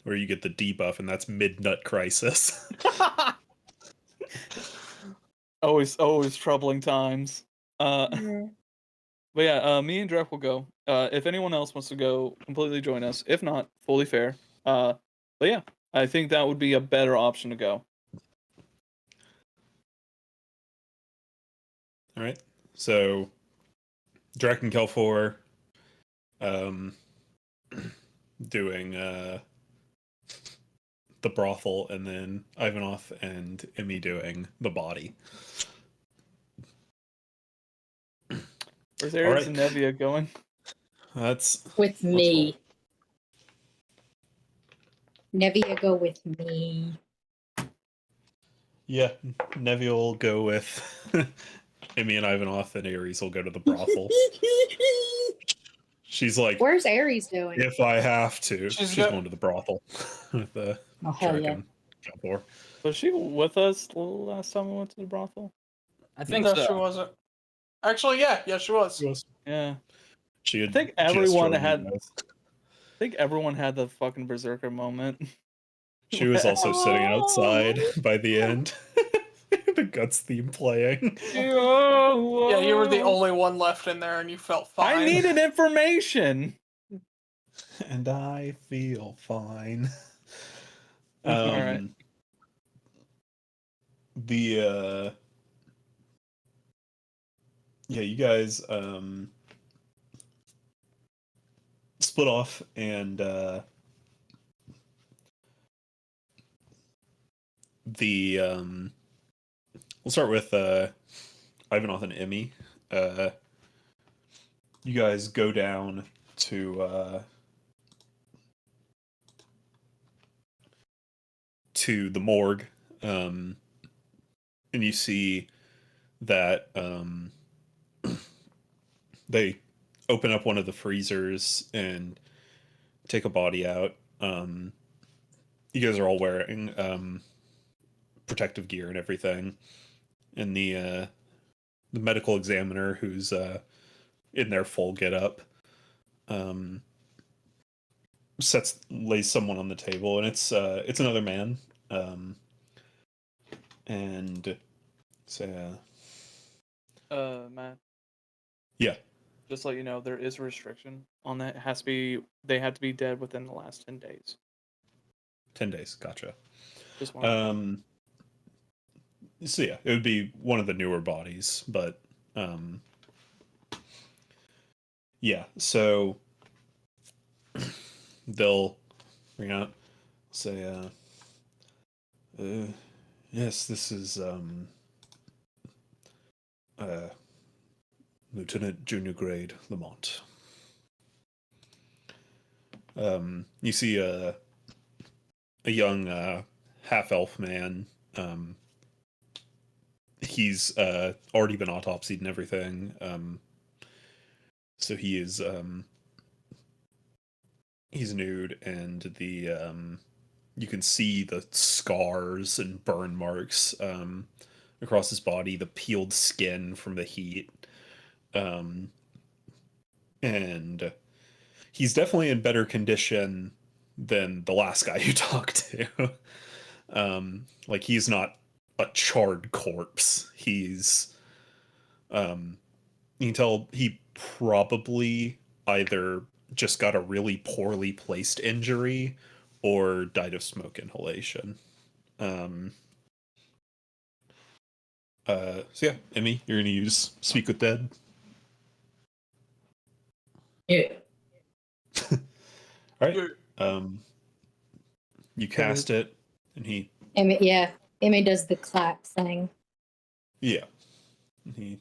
where you get the debuff, and that's mid nut crisis. always troubling times. But yeah, me and Drac will go. If anyone else wants to go, completely join us. If not, fully fair. But yeah, I think that would be a better option to go. All right, so Drac and Kelfor, doing the brothel, and then Ivanov and Emmy doing the body. Where's Ares right. and Nevia going? That's With me. Nevia, go with me. yeah. Nevi will go with Emmy and Ivanov, and Ares will go to the brothel. She's like, Where's Ares doing? if I have to, she's go- going to the brothel with the Oh, hell Drac yeah. and Kelfor. Was she with us the last time we went to the brothel? I think No, so. she wasn't. Actually, yeah, she was. Yeah. She had I think just everyone joined had- you guys. I think everyone had the fucking berserker moment. She was also sitting outside by the end. The Guts theme playing. Yeah, you were the only one left in there, and you felt fine. I needed information. And I feel fine. Alright. The yeah, you guys split off, and the we'll start with Ivanov and Emmy. You guys go down to the morgue, and you see that they open up one of the freezers and take a body out. You guys are all wearing protective gear and everything, and the medical examiner, who's in their full getup, lays someone on the table, and it's another man, and say, Matt. yeah, Just to let you know, there is a restriction on that. They have to be dead within the last 10 days. 10 days, gotcha. Just one. So yeah, it would be one of the newer bodies, but yeah, so they'll bring out, say, yes, this is Lieutenant Junior Grade Lamont. You see a young half-elf man. He's already been autopsied and everything. So he is he's nude, and the you can see the scars and burn marks across his body, the peeled skin from the heat. And he's definitely in better condition than the last guy you talked to. Like, he's not a charred corpse. He's you can tell he probably either just got a really poorly placed injury or died of smoke inhalation. So yeah, Emmy, you're gonna use Speak with Dead. Yeah. All right. You cast it, and Emmy does the clap thing. yeah, he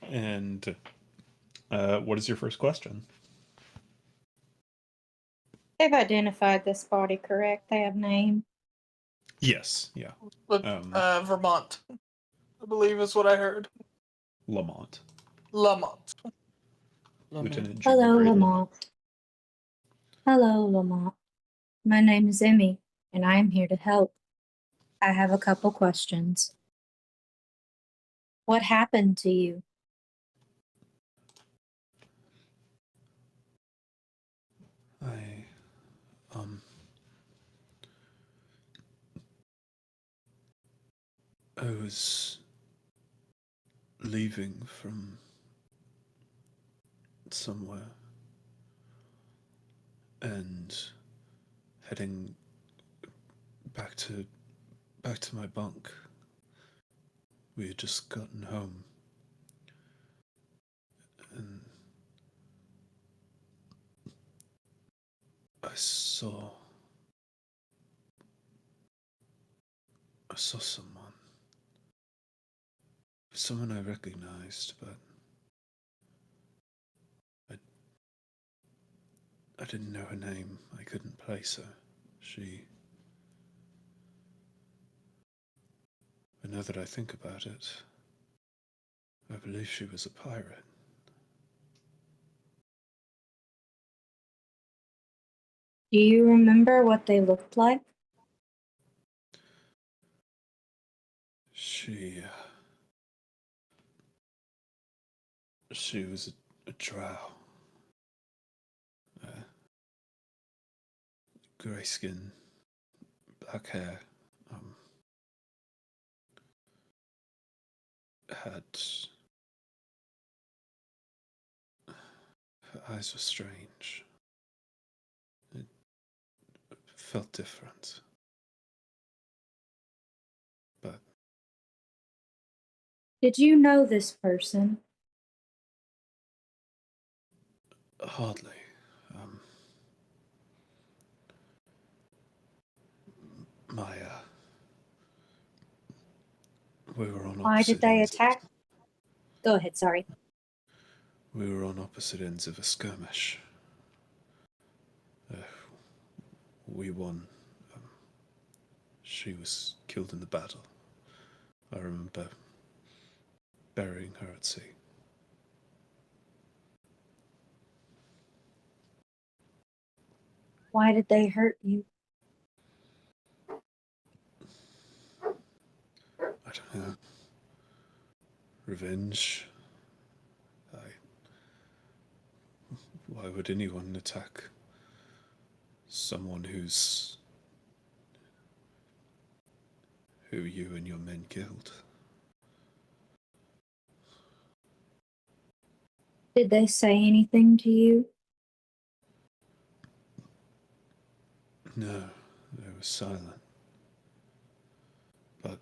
and what is your first question? They've identified this body correct. They have name. Yes, yeah, But Vermont, I believe is what I heard. Lamont, Lamont. Lieutenant Hello, Junior Grade Lamont. Hello, Lamont. My name is Emmy, and I am here to help. I have a couple questions. What happened to you? I I was leaving from somewhere and heading back to my bunk. We had just gotten home, and I saw someone I recognized, but I didn't know her name. I couldn't place her. Now that I think about it, I believe she was a pirate. Do you remember what they looked like? She was a drow. Grey skin, black hair. Her eyes were strange. It felt different. But Did you know this person? hardly. We were on Why did opposite they ends. attack? Go ahead, sorry. We were on opposite ends of a skirmish. We won. She was killed in the battle. I remember burying her at sea. Why did they hurt you? I don't know. Revenge. Why would anyone attack someone who you and your men killed? Did they say anything to you? No, they were silent. But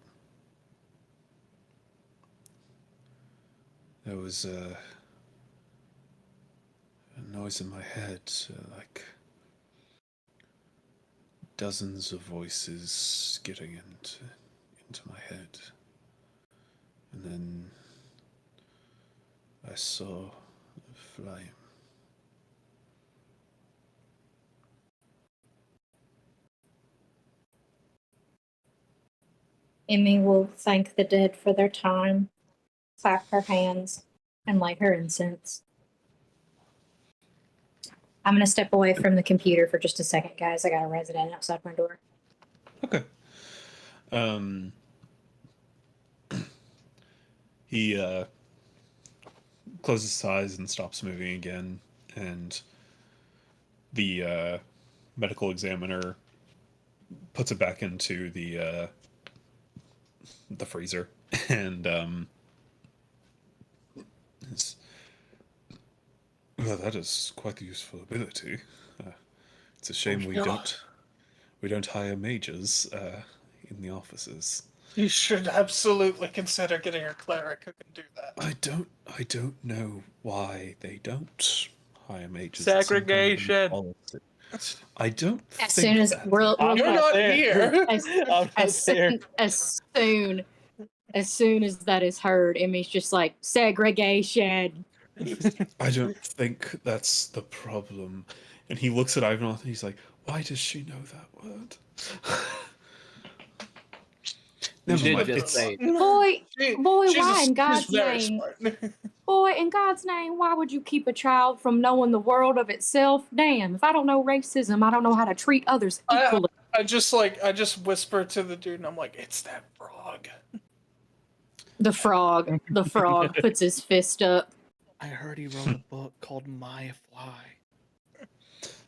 there was a noise in my head, like dozens of voices getting into my head. And then I saw a flame. Emmy will thank the dead for their time, clap her hands, and light her incense. I'm going to step away from the computer for just a second, guys. I got a resident outside my door. Okay. He closes his eyes and stops moving again, and the medical examiner puts it back into the the freezer, and it's, well, that is quite the useful ability. It's a shame we don't hire mages in the offices. You should absolutely consider getting a cleric who can do that. I don't know why they don't hire mages. It's some kind of Segregation. policy. I don't As think soon as that. we're I'm You're not not there. here. I'm not there. as soon as that is heard, Emmy's just like segregation. I don't think that's the problem. And he looks at Ivanhoe and he's like, why does she know that word? You Never did mind, just it's- say Boy, She- boy, she's why in God's she's very name? smart. Boy, in God's name, why would you keep a child from knowing the world of itself? Damn, if I don't know racism, I don't know how to treat others equally. I just whisper to the dude and I'm like, it's that frog. The frog puts his fist up. I heard he wrote a book called My Fly.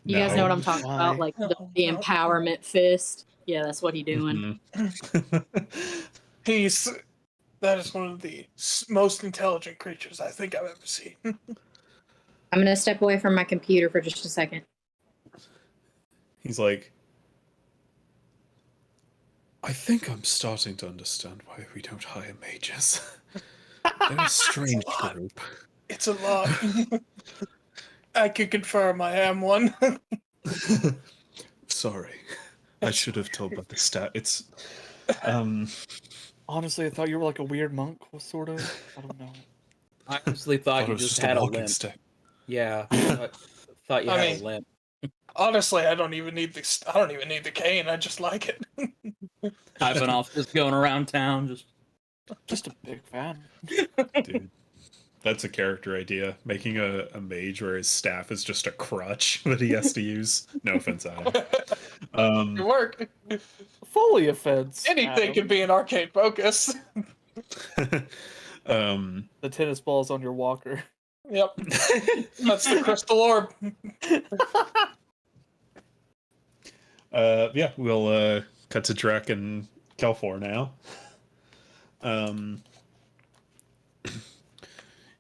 You guys know what I'm No. talking Why? about? Like the No. empowerment fist. Yeah, that's what he doing. Mhm. That is one of the most intelligent creatures I think I've ever seen. I'm gonna step away from my computer for just a second. He's like, I think I'm starting to understand why we don't hire mages. They're a strange lot. group. It's a lot. I can confirm I am one. Sorry. I should have told about the stat. It's Honestly, I thought you were like a weird monk, sort of. I don't know. I honestly thought thought it you was just just had a a walking limp. stick. Yeah, thought you I had mean- a limp. Honestly, I don't even need the cane. I just like it. Ivanov just going around town, just Just a big fan. Dude. That's a character idea. Making a mage where his staff is just a crutch that he has to use. No offense, Adam. It work. Fully offense. Anything Adam. could be an arcade focus. The tennis balls on your walker. Yep. That's the crystal orb. Yeah, we'll cut to Drek and Kelfor now.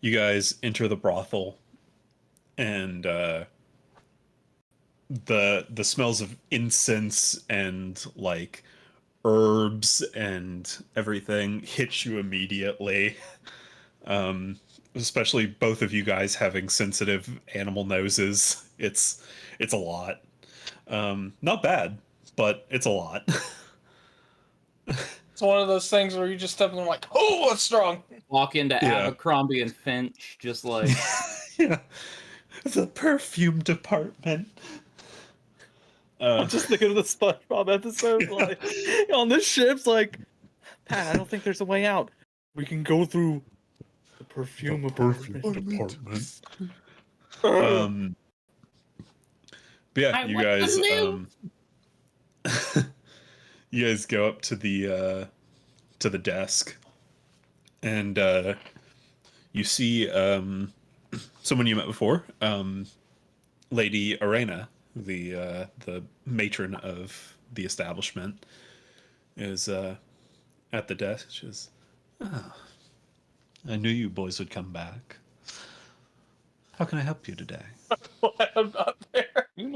You guys enter the brothel, and the smells of incense and like herbs and everything hit you immediately. Especially both of you guys having sensitive animal noses. It's a lot. Not bad, but it's a lot. It's one of those things where you just step in and like, oh, it's strong. walk into Yeah. Abercrombie and Finch, just like Yeah. The perfume department. I'm just thinking of the SpongeBob episode, like on the ship's like, Pat, I don't think there's a way out. We can go through the perfume apartment. But yeah, I you want to guys live. you guys go up to the desk, and you see someone you met before, Lady Arena, the matron of the establishment, is at the desk. She says, "Ah, I knew you boys would come back. How can I help you today?" Why I'm not there. You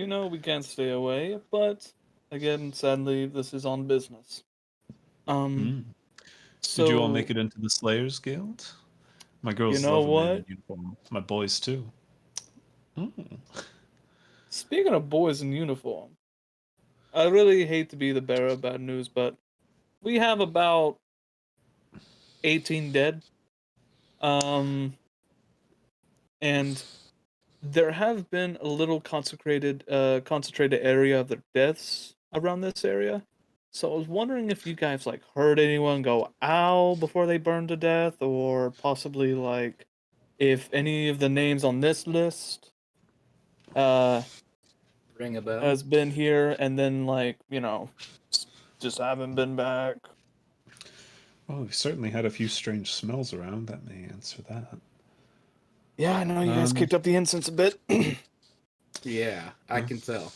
know we can't stay away, but again, sadly, this is on business. So Did you all make it into the Slayers Guild? My girls You know love a man in what? uniform. My boys too. Oh. Speaking of boys in uniform, I really hate to be the bearer of bad news, but we have about 18 dead. And there have been a little concentrated area of their deaths around this area. So I was wondering if you guys like heard anyone go ow before they burned to death, or possibly like if any of the names on this list ring a bell. has been here and then like, just haven't been back. Well, we've certainly had a few strange smells around. That may answer that. Yeah, I know you guys Um, kicked up the incense a bit. Yeah, I can tell.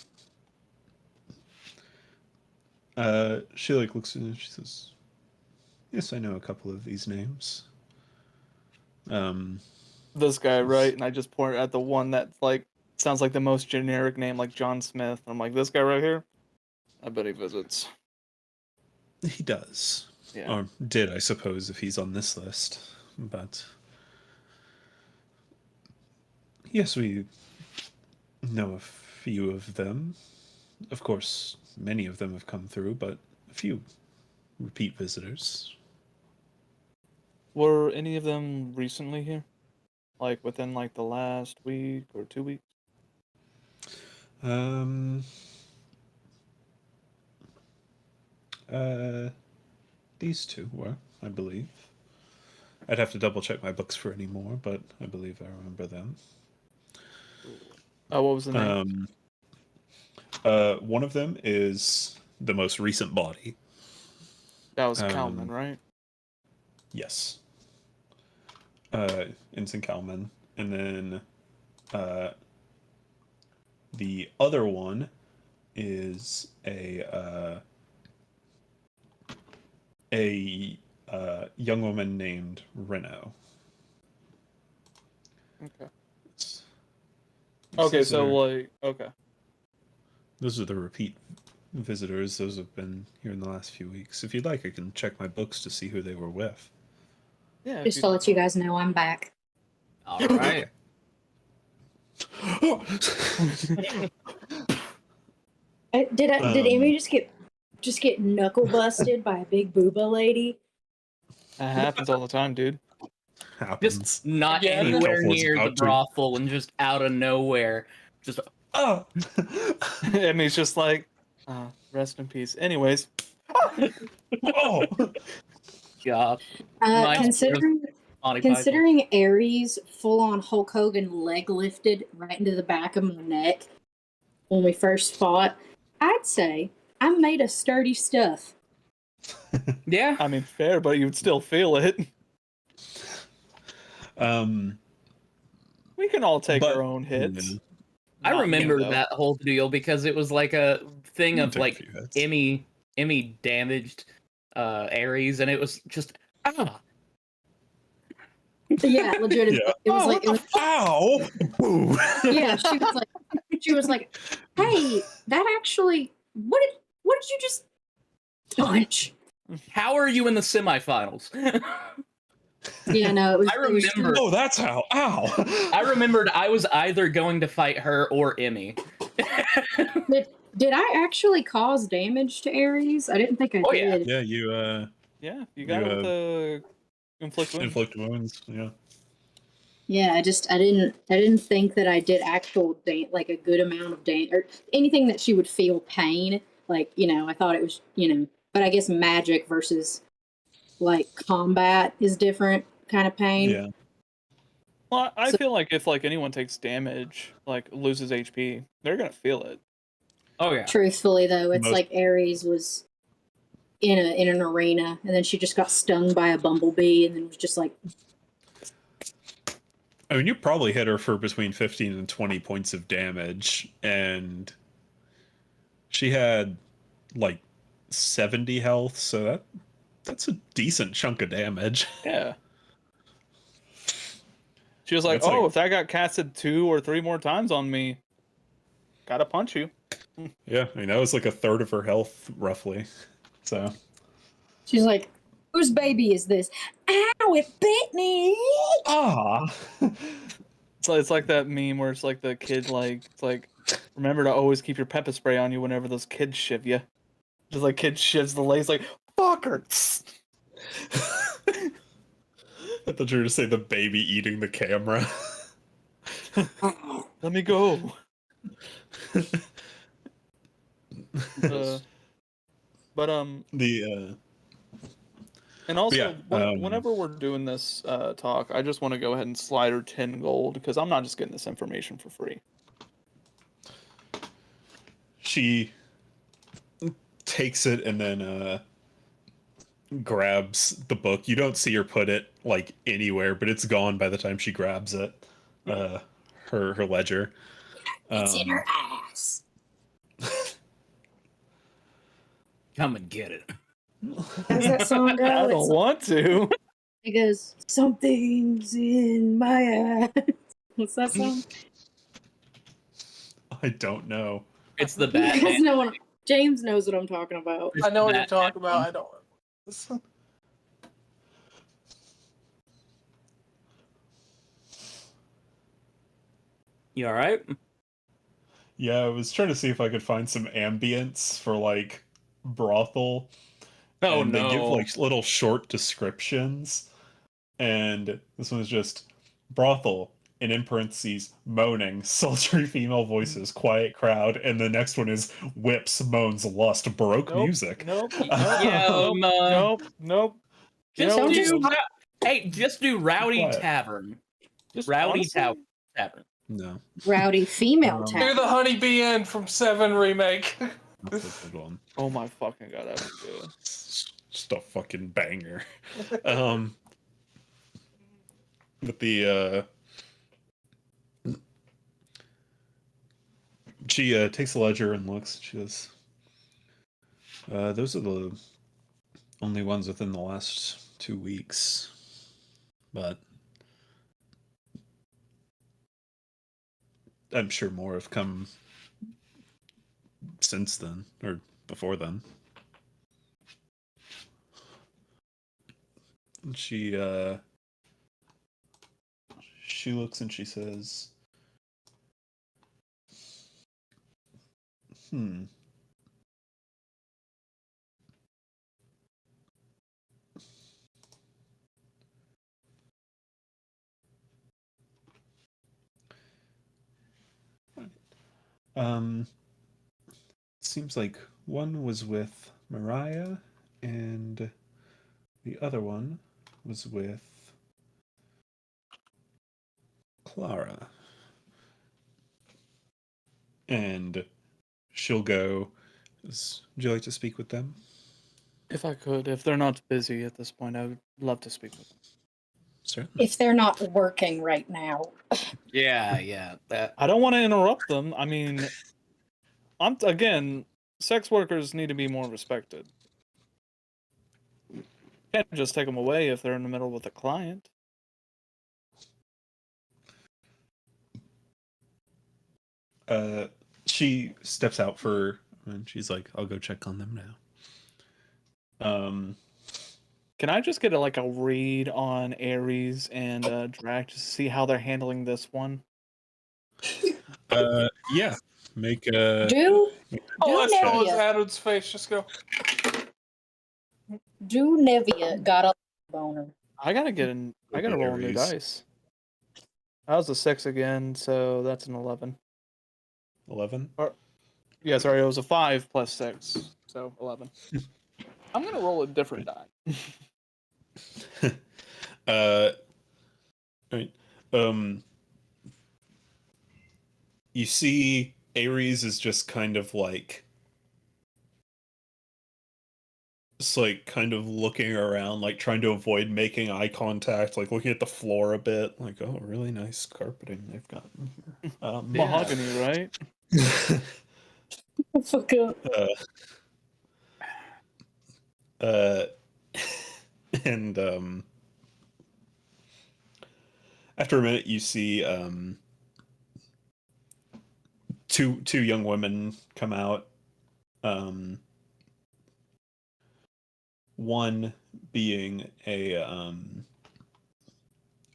She like looks at it and she says, "Yes, I know a couple of these names." This guy, right? And I just point at the one that like sounds like the most generic name, like John Smith. I'm like, this guy right here. I bet he visits. He does. Yeah. Or did, I suppose, if he's on this list. But yes, we know a few of them. Of course, many of them have come through, but a few repeat visitors. Were any of them recently here? Like within like the last week or 2 weeks? These two were, I believe. I'd have to double check my books for any more, but I believe I remember them. Oh, what was the name? One of them is the most recent body. That was Kalman, right? Yes. Ensign Kalman. And then the other one is a young woman named Reno. Okay. It's- Okay, these so are- like, okay. those are the repeat visitors. Those have been here in the last few weeks. If you'd like, I can check my books to see who they were with. Yeah. Just to let you guys know, I'm back. All right. Did Um, Amy just get knuckle busted by a big booba lady? That happens all the time, dude. Happens. Just not Yeah, anywhere Kelfor's near the about to. brothel and just out of nowhere. Just Oh! And he's just like, rest in peace. Anyways, Oh! God. Mine's Considering Monty Python. considering Ares full on Hulk Hogan leg lifted right into the back of my neck when we first fought, I'd say I'm made of sturdy stuff. Yeah. I mean, fair, but you'd still feel it. We can all take But- our own hits. Yeah. I Not me, remember though. that whole deal because it was like a thing You of took a like few hits. Emmy damaged Ares, and it was just Yeah, legitimately. Yeah. It was like it was, Ow! Boo! yeah. She was like, hey, that actually what did you just punch? how are you in the semifinals? Yeah, no, it was. I it was- remember. Oh, that's how. Ow! I remembered I was either going to fight her or Emmy. Did I actually cause damage to Ares? I didn't think I Oh, yeah. did. Yeah, you Yeah, you got it with the inflict wounds. inflict wounds. Yeah. Yeah, I didn't think that I did actual like a good amount of damage or anything that she would feel pain. Like, I thought it was, but I guess magic versus like combat is different kind of pain. Yeah. Well, I So- feel like if like anyone takes damage, like loses HP, they're gonna feel it. Oh yeah. Truthfully though, it's Most- like Ares was in an arena and then she just got stung by a bumblebee and then was just like, I mean, you probably hit her for between 15 and 20 points of damage, and she had like 70 health, so that's a decent chunk of damage. Yeah. She was like, That's "Oh, like- if that got casted 2 or 3 more times on me, gotta punch you." Yeah, I mean, that was like a third of her health, roughly. So, she's like, whose baby is this? Ow, it bit me. So it's like that meme where it's like the kid it's like, remember to always keep your pepper spray on you whenever those kids shiv you. Just like kid shivs the legs like, fuck her. I thought you were to say the baby eating the camera. Let me go. But The and also yeah, whenever we're doing this talk, I just want to go ahead and slide her 10 gold because I'm not just getting this information for free. she takes it and then grabs the book. You don't see her put it like anywhere, but it's gone by the time she grabs it. Her ledger. It's in her ass. Come and get it. How's that song go? I don't want to. It goes, something's in my ass. What's that song? I don't know. It's the You guys Batman. know what James knows what I'm talking about. I know what you're Batman talking about. one. I don't. You all right? Yeah, I was trying to see if I could find some ambience for like brothel. Oh and they give no. like little short descriptions. And this one is just brothel, and in parentheses, moaning, sultry female voices, quiet crowd, and the next one is whips, moans, lust, baroque Nope, music. Nope. Yeah, Nope. Nope. Nope. Just Don't do. just- Hey, just do Rowdy What? Tavern. Just Rowdy honestly, Tavern. No, Rowdy female Do Do town. the Honeybee Inn from 7 remake. that's a good one. Oh my fucking god, that was good. Just a fucking banger. But she takes the ledger and looks. She goes, those are the only ones within the last 2 weeks. But I'm sure more have come since then, or before then. And she looks and she says, seems like one was with Mariah and the other one was with Clara. And she'll go, would you like to speak with them? If I could, if they're not busy at this point, I would love to speak with them. Certainly. If they're not working right now. Yeah. That. I don't want to interrupt them. I mean, again, sex workers need to be more respected. Can't just take them away if they're in the middle with a client. She steps out and she's like, I'll go check on them now. Can I just get a read on Ares and Drac just to see how they're handling this one? Yeah. Make a Do Oh, that's all his Nevia. Adam's face. Just go. Do Nevia got a boner. I gotta roll a new Ares. dice. That was a 6 again, so that's an 11. 11. Yeah, sorry, it was a 5 plus 6, so 11. I'm gonna roll a different die. Right. You see Ares is just kind of like kind of looking around, like trying to avoid making eye contact, like looking at the floor a bit, like, oh, really nice carpeting they've got in here. Mahogany, right? Fuck up. And after a minute you see two young women come out, one being a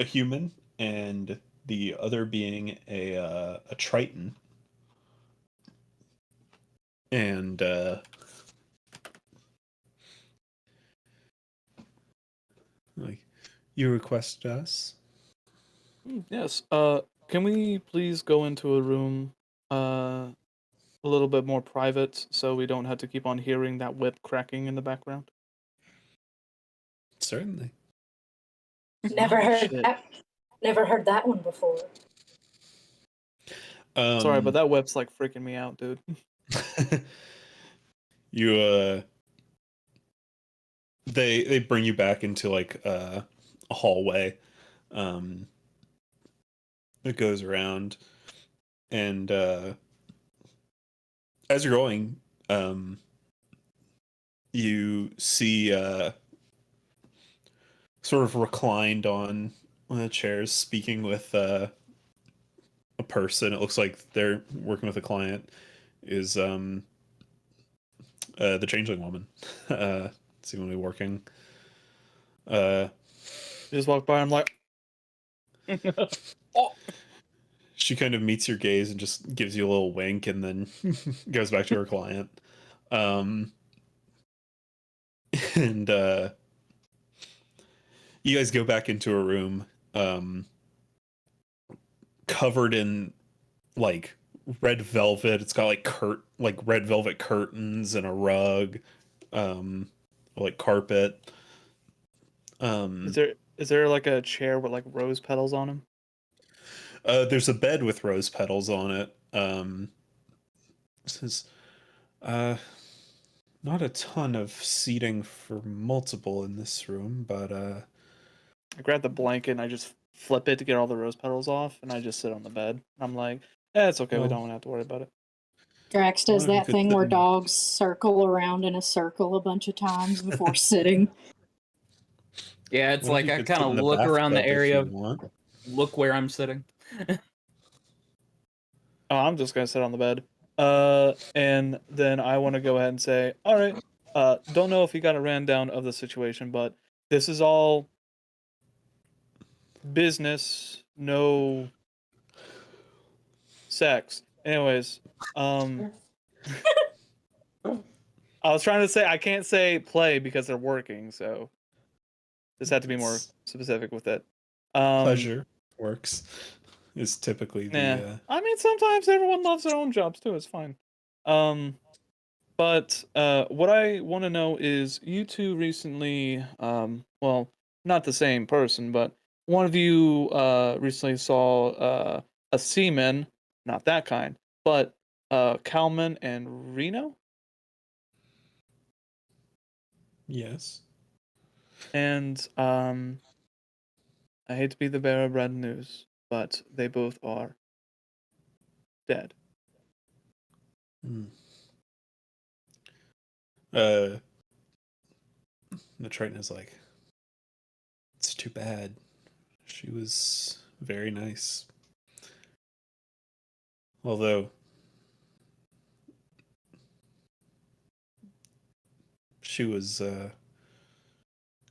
human and the other being a Triton. And like, you request us? Yes. Can we please go into a room a little bit more private so we don't have to keep on hearing that whip cracking in the background? Certainly. Never Oh, heard shit. that. Never heard that one before. Sorry, but that whip's freaking me out, dude. You they bring you back into a hallway that goes around, and as you're going, you see sort of reclined on one of the chairs, speaking with a person. It looks like they're working with a client. Is the changeling woman seemingly working. Just walk by. I'm like, oh, She kind of meets your gaze and just gives you a little wink, and then goes back to her client. And you guys go back into a room covered in like red velvet. It's got like red velvet curtains and a rug, like carpet. is there like a chair with like rose petals on them? There's a bed with rose petals on it. This is not a ton of seating for multiple in this room, but I grab the blanket and I just flip it to get all the rose petals off, and I just sit on the bed. I'm like, it's okay. We Well- don't have to worry about it. Drax does Well, you that could thing sit where in- dogs circle around in a circle a bunch of times before sitting. Yeah, it's well, like you I could sit kind of in the look around the bathtub if area, you want. look where I'm sitting. Oh, I'm just gonna sit on the bed. And then I want to go ahead and say, all right. Don't know if you got a rundown of the situation, but this is all business, no sex. Anyways, I was trying to say I can't say play because they're working, so just had to be more It's- specific with it. Pleasure works is typically the Yeah. I mean, sometimes everyone loves their own jobs too. It's fine. But what I want to know is you two recently, well, not the same person, but one of you recently saw a seaman, not that kind, but Kalman and Reno, yes. and I hate to be the bearer of bad news, but they both are dead. Hmm. The Triton is like, it's too bad. She was very nice. Although she was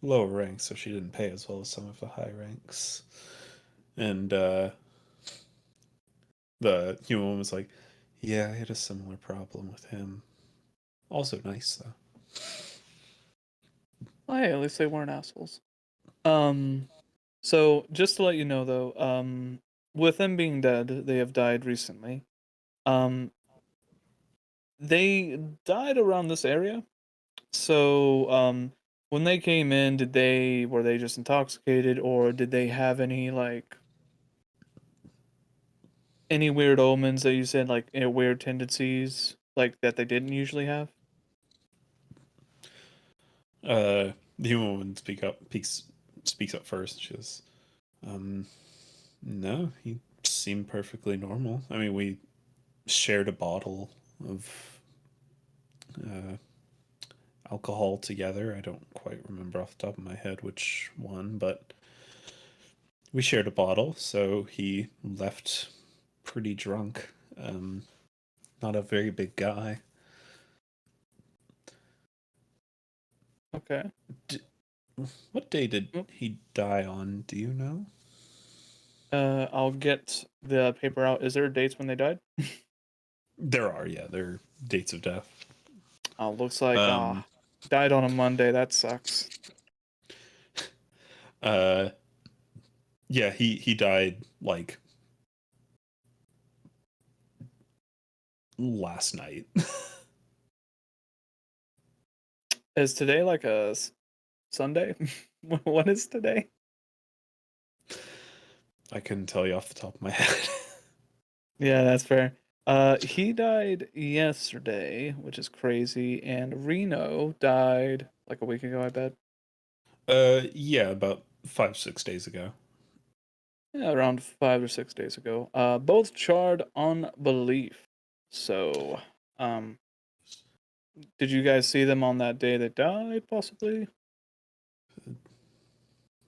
lower rank, so she didn't pay as well as some of the high ranks. And the human woman was like, yeah, I had a similar problem with him. Also nice though. Oh, hey, at least they weren't assholes. So just to let you know though, with them being dead, they have died recently. They died around this area. So, when they came in, were they just intoxicated, or did they have any any weird omens that you said, like weird tendencies, like that they didn't usually have? The human woman speaks up first. She goes, no, he seemed perfectly normal. I mean, we shared a bottle of alcohol together. I don't quite remember off the top of my head which one, but we shared a bottle, so he left pretty drunk. Not a very big guy. Okay. What day did Mm. he die on? Do you know? I'll get the paper out. Is there dates when they died? There are, yeah, there are dates of death. Oh, looks like Um, died on a Monday. That sucks. Yeah, he died like last night. Is today like a Sunday? What is today? I couldn't tell you off the top of my head. Yeah, that's fair. He died yesterday, which is crazy, and Reno died like a week ago, I bet. Yeah, about 5-6 days ago. Yeah, around 5 or 6 days ago. Both charred on belief. So, did you guys see them on that day that died, possibly?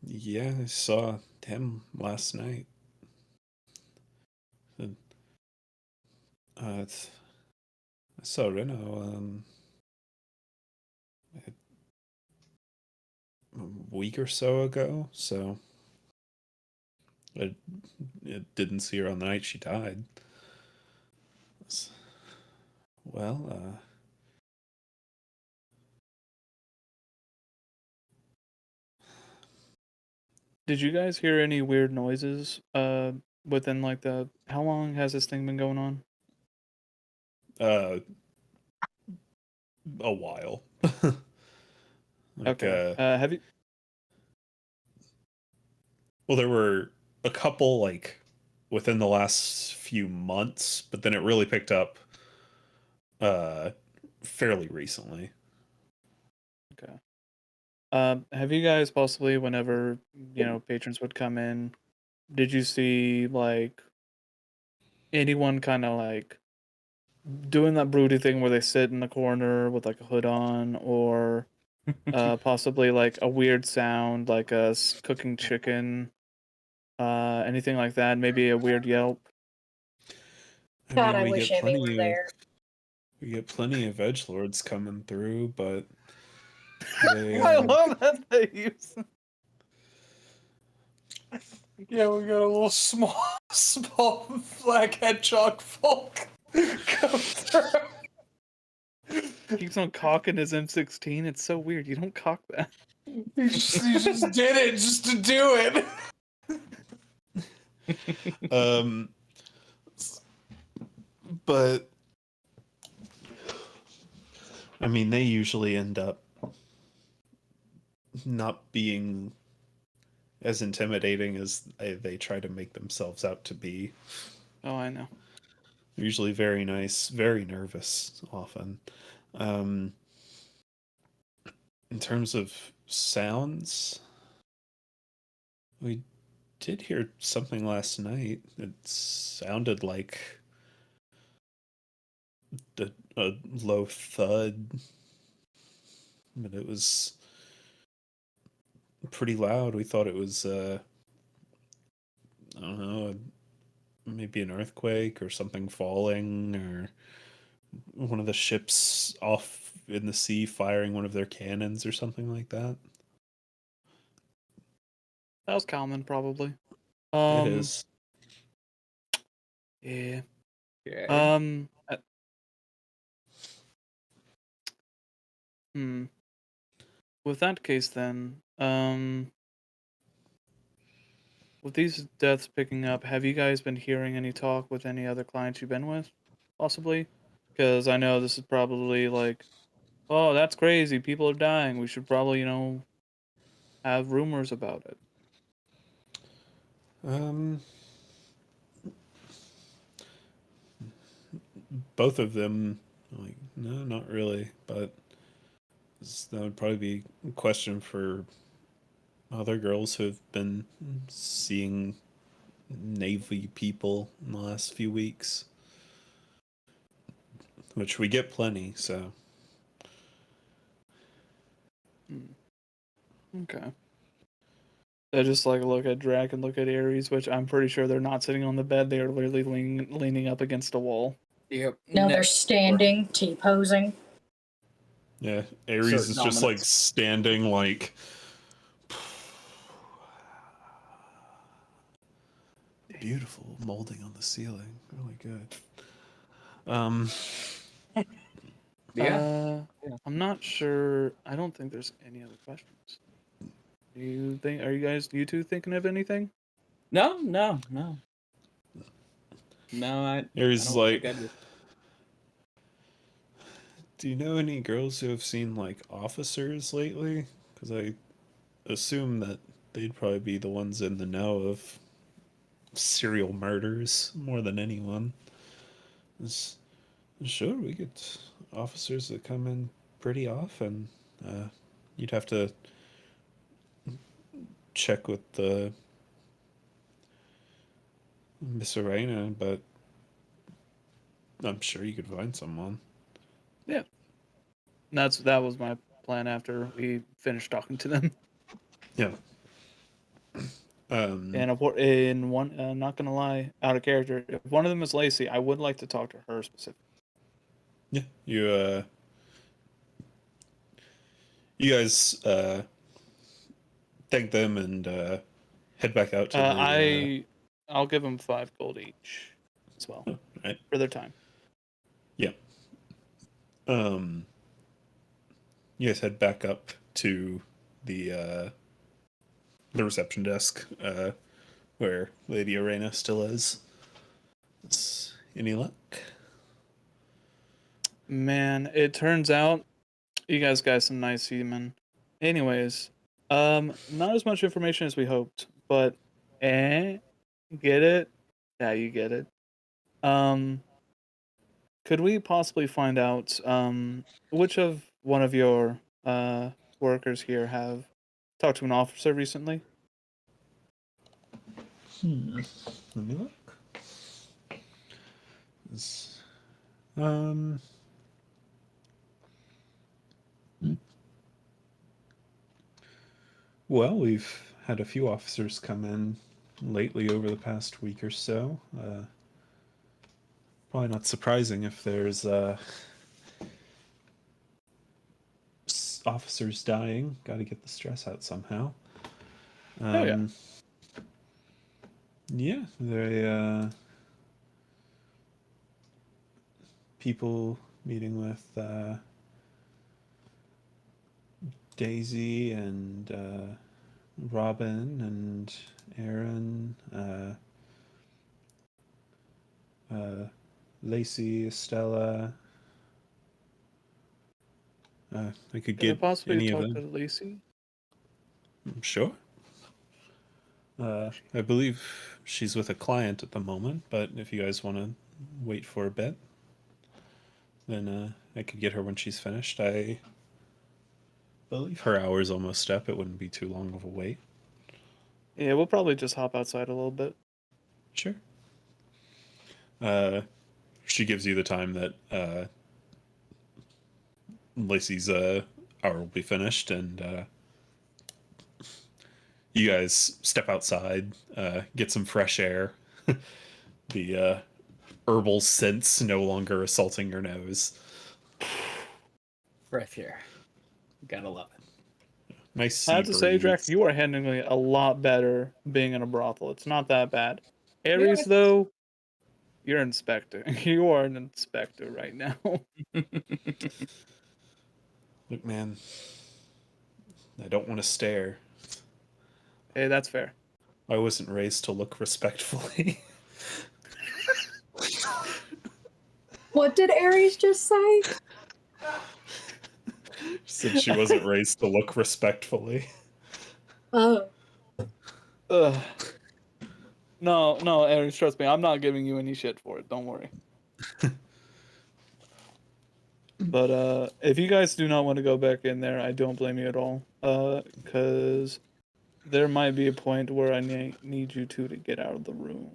Yeah, I saw him last night. It's, I saw Reno a week or so ago, so I didn't see her on the night she died. Well, Did you guys hear any weird noises within like the how long has this thing been going on? a while. Like, Okay. Have you well, there were a couple like within the last few months, but then it really picked up uh fairly recently. Okay. Have you guys possibly, whenever patrons would come in, did you see like anyone kind of like doing that broody thing where they sit in the corner with like a hood on, or possibly like a weird sound like us cooking chicken, anything like that? Maybe a weird yelp. God, I we wish get Emmy were plenty of there. we get plenty of edgelords coming through, but they I love that they use. Yeah, we got a little small, small black hedgehog folk come through. Keeps on cocking his M16. It's so weird. You don't cock that. He just did it just to do it. but I mean, they usually end up not being as intimidating as they try to make themselves out to be. Oh, I know. They're usually very nice, very nervous often. Um, in terms of sounds, we did hear something last night. It sounded like a low thud, but it was pretty loud. We thought it was, I don't know, maybe an earthquake or something falling, or one of the ships off in the sea firing one of their cannons or something like that. That was common, probably. It is. Yeah. Okay. With that case, then, with these deaths picking up, have you guys been hearing any talk with any other clients you've been with, possibly? Because I know this is probably like, oh, that's crazy. People are dying. We should probably, have rumors about it. Both of them, like, no, not really, but that would probably be a question for other girls who have been seeing Navy people in the last few weeks, which we get plenty, so. Okay. I just like look at Drac and look at Ares, which I'm pretty sure they're not sitting on the bed. They are literally leaning up against a wall. Yep. No, they're standing, T-posing. Yeah, Ares Assert is just like dominance. standing like beautiful molding on the ceiling. Really good. Yeah. I'm not sure. I don't think there's any other questions. Do you think? Are you two thinking of anything? No. No, I Ares don't is like, think I do. do you know any girls who have seen like officers lately? Because I assume that they'd probably be the ones in the know of serial murders more than anyone. It's, sure, we get officers that come in pretty often. You'd have to check with the Miss Arena, but I'm sure you could find someone. Yeah. that was my plan after we finished talking to them. Yeah. And in one, not gonna lie, out of character, if one of them is Lacey, I would like to talk to her specifically. Yeah, you guys thank them and head back out to I'll give them 5 gold each as well right. for their time. Yeah. You guys head back up to the reception desk, where Lady Arena still is. Any luck? Man, it turns out you guys got some nice seamen. Anyways, not as much information as we hoped, but get it? Yeah, you get it. Could we possibly find out which of one of your workers here have talked to an officer recently? Let me look. Well, we've had a few officers come in lately over the past week or so. Probably not surprising if there's officers dying. Got to get the stress out somehow. Yeah. Yeah, they people meeting with Daisy and Robin and Aaron, Lacey, Estella. I could Could I get possibly any of talk them. to Lacey? Sure. I believe she's with a client at the moment, but if you guys want to wait for a bit, then I could get her when she's finished. I believe her hour's almost up. It wouldn't be too long of a wait. Yeah, we'll probably just hop outside a little bit. Sure. She gives you the time that Lacey's hour will be finished, and you guys step outside, get some fresh air. The herbal scents no longer assaulting your nose. Breath here. Gotta love it. Nice sea I have to say, breeze. Drac, you are handling it a lot better being in a brothel. It's not that bad. Ares, though, you're an inspector. You are an inspector right now. Look, man, I don't want to stare. Hey, that's fair. I wasn't raised to look respectfully. What did Ares just say? Said she wasn't raised to look respectfully. Oh, Ugh. No, Ares, trust me. I'm not giving you any shit for it. Don't worry. But if you guys do not want to go back in there, I don't blame you at all. Because there might be a point where I need you two to get out of the room.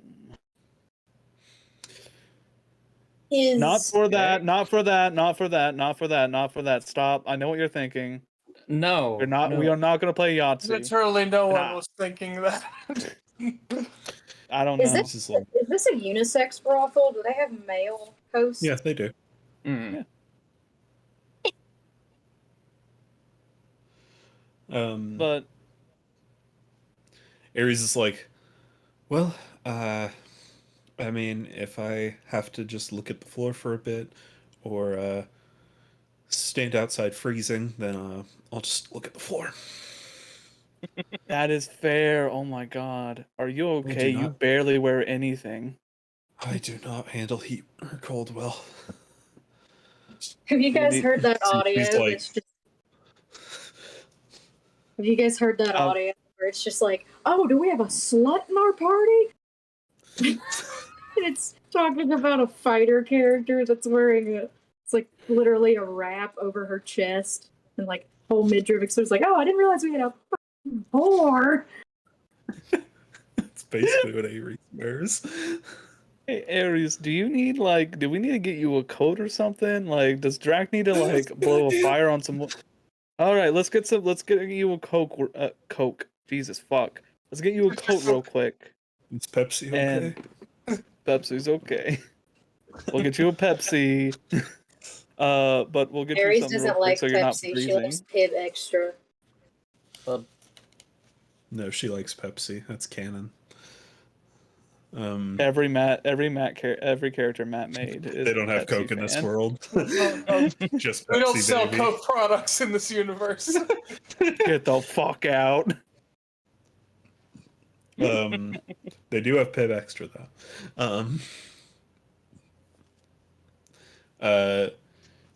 Not for that. Not for that. Not for that. Not for that. Not for that. Stop. I know what you're thinking. No. You're not. no. We are not going to play Yahtzee. Literally, no one Nah. was thinking that. I don't Is know. This is like, Is this a unisex brothel? Do they have male hosts? yeah, they do. Mm. But Ares is like, well, I mean, if I have to just look at the floor for a bit, or stand outside freezing, then I'll just look at the floor. that is fair. Oh my god. Are you okay? You not. barely wear anything. I do not handle heat or cold well. Have you guys need- heard that He's audio? like- It's just- Have you guys heard that audio where it's just like, oh, do we have a slut in our party? it's talking about a fighter character that's wearing it's like literally a wrap over her chest and like whole midriff exposed. Like, oh, I didn't realize we had a fucking whore. That's basically what Ares wears. Hey Ares, do we need to get you a coat or something? Like, does Drac need to like blow a fire on some? All right, let's get you a Coke. Jesus fuck. Let's get you a coat real quick. Is Pepsi okay? And Pepsi's okay. We'll get you a Pepsi. But we'll get you Aries something real doesn't quick like so you're not Pepsi. She freezing. likes Piv Extra. No, she likes Pepsi. That's canon. Every character Matt made is They don't have Pepsi Coke in this fan. world. no. Just Pepsi, We don't sell baby. Coke products in this universe. Get the fuck out. They do have Piv Extra though.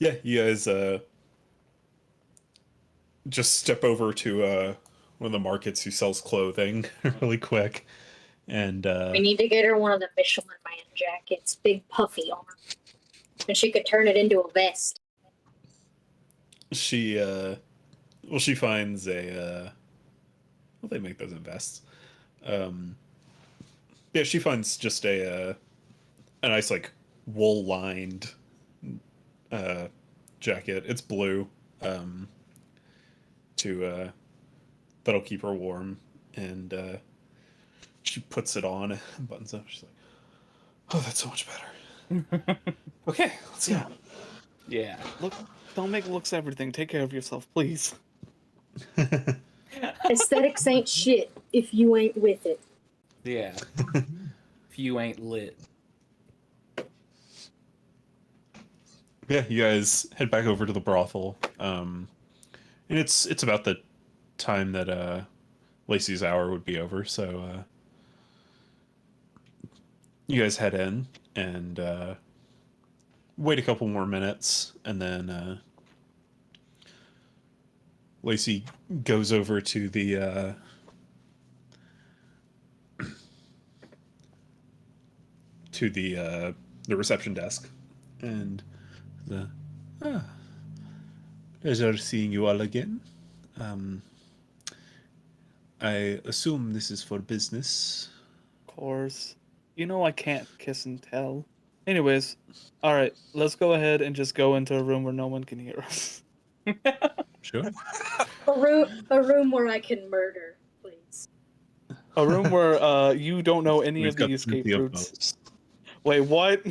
Yeah, you guys just step over to one of the markets who sells clothing really quick, and We need to get her one of the Michelin Man jackets, big puffy arm, and she could turn it into a vest. she finds a well, they make those in vests. Yeah, she finds just a nice like wool lined jacket. It's blue. To that'll keep her warm, and she puts it on and buttons up. She's like, "Oh, that's so much better." Okay, let's go. Yeah. Look, don't make looks everything. Take care of yourself, please. Aesthetics ain't shit if you ain't with it. Yeah. If you ain't lit. Yeah, you guys head back over to the brothel, and it's about the time that Lacey's hour would be over. So you guys head in and wait a couple more minutes, and then Lacey goes over to the reception desk, and pleasure seeing you all again. I assume this is for business. Of course. You know I can't kiss and tell. Anyways, alright, let's go ahead and just go into a room where no one can hear us. Sure. A room where I can murder, please. A room where you don't know any We've of the got escape plenty of routes. those. Wait, what?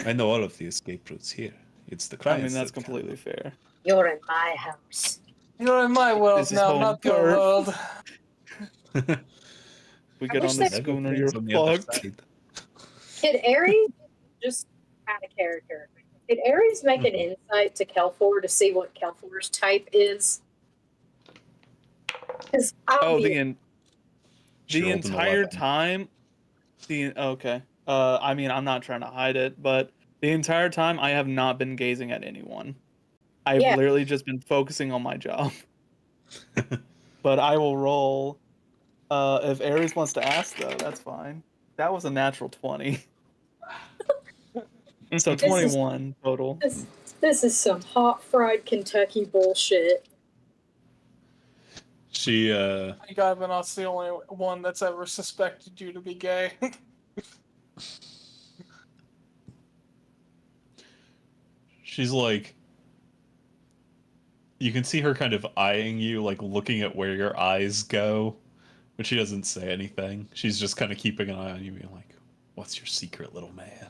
I know all of the escape routes here. It's the I clients. mean, that's that completely fair. You're in my house. You're in my world This is now, home not your turf. world. We I get wish on the that- schooner, you're on the other fucked. side. Did Ares just out of character? Did Ares make an insight to Kelfor to see what Kelfor's type is? Because Oh, the She rolled an entire 11. time. Okay. I mean, I'm not trying to hide it, but the entire time I have not been gazing at anyone. I've Yeah. literally just been focusing on my job. But I will roll. If Ares wants to ask, though, that's fine. That was a natural 20. So This is- 21 total. this is some hot fried Kentucky bullshit. She Thank God Vinod's the only one that's ever suspected you to be gay. she's like, you can see her kind of eyeing you, like looking at where your eyes go, but she doesn't say anything. She's just kind of keeping an eye on you, being like, "What's your secret, little man?"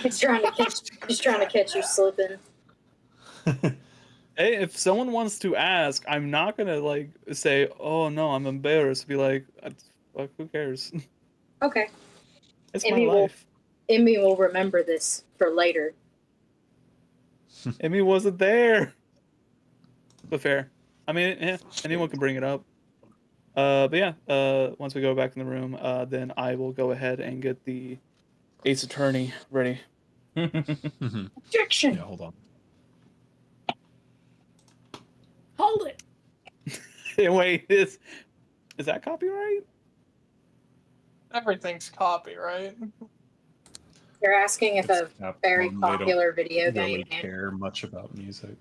He's trying to catch you slipping. Hey, if someone wants to ask, I'm not gonna like say, "Oh no, I'm embarrassed." Be like, "Fuck, who cares?" Okay. It's Emmy my will- life. Emmy will remember this for later. Emmy wasn't there. But fair. I mean, yeah, anyone can bring it up. But yeah, once we go back in the room, then I will go ahead and get the Ace Attorney ready. Mhm. Objection! Yeah, hold on. Hold it. Wait, is that copyright? Everything's copyright. You're asking if a It's very Capcom, they don't popular video really game. care much about music.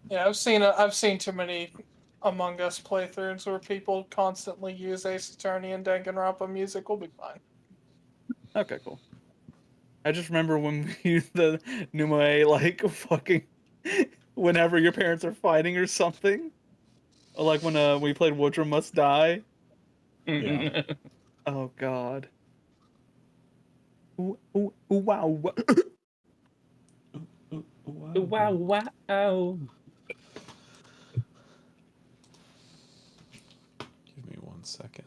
Yeah, I've seen too many Among Us playthroughs where people constantly use Ace Attorney and Danganronpa music, we'll be fine. Okay, cool. I just remember when we used the Numue, like, fucking... whenever your parents are fighting or something. Or like when we played Woodrow Must Die. Yeah. Oh, God. Ooh, ooh, ooh, wow. Wow, wow. Give me 1 second.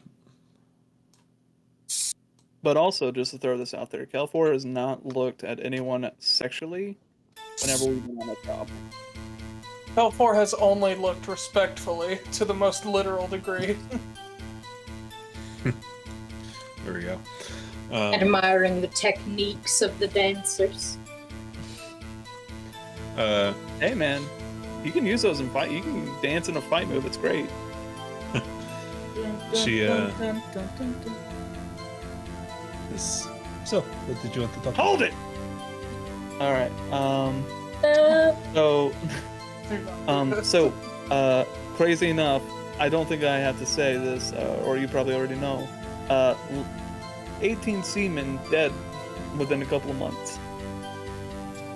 But also, just to throw this out there, Cal4 has not looked at anyone sexually whenever we've been on a job. L4 has only looked respectfully to the most literal degree. There we go. Admiring the techniques of the dancers. Hey, man, you can use those in fight. You can dance in a fight move. It's great. She this. So, what did you want to talk Hold about? it. All right. So, crazy enough, I don't think I have to say this, or you probably already know. 18 seamen dead within a couple of months.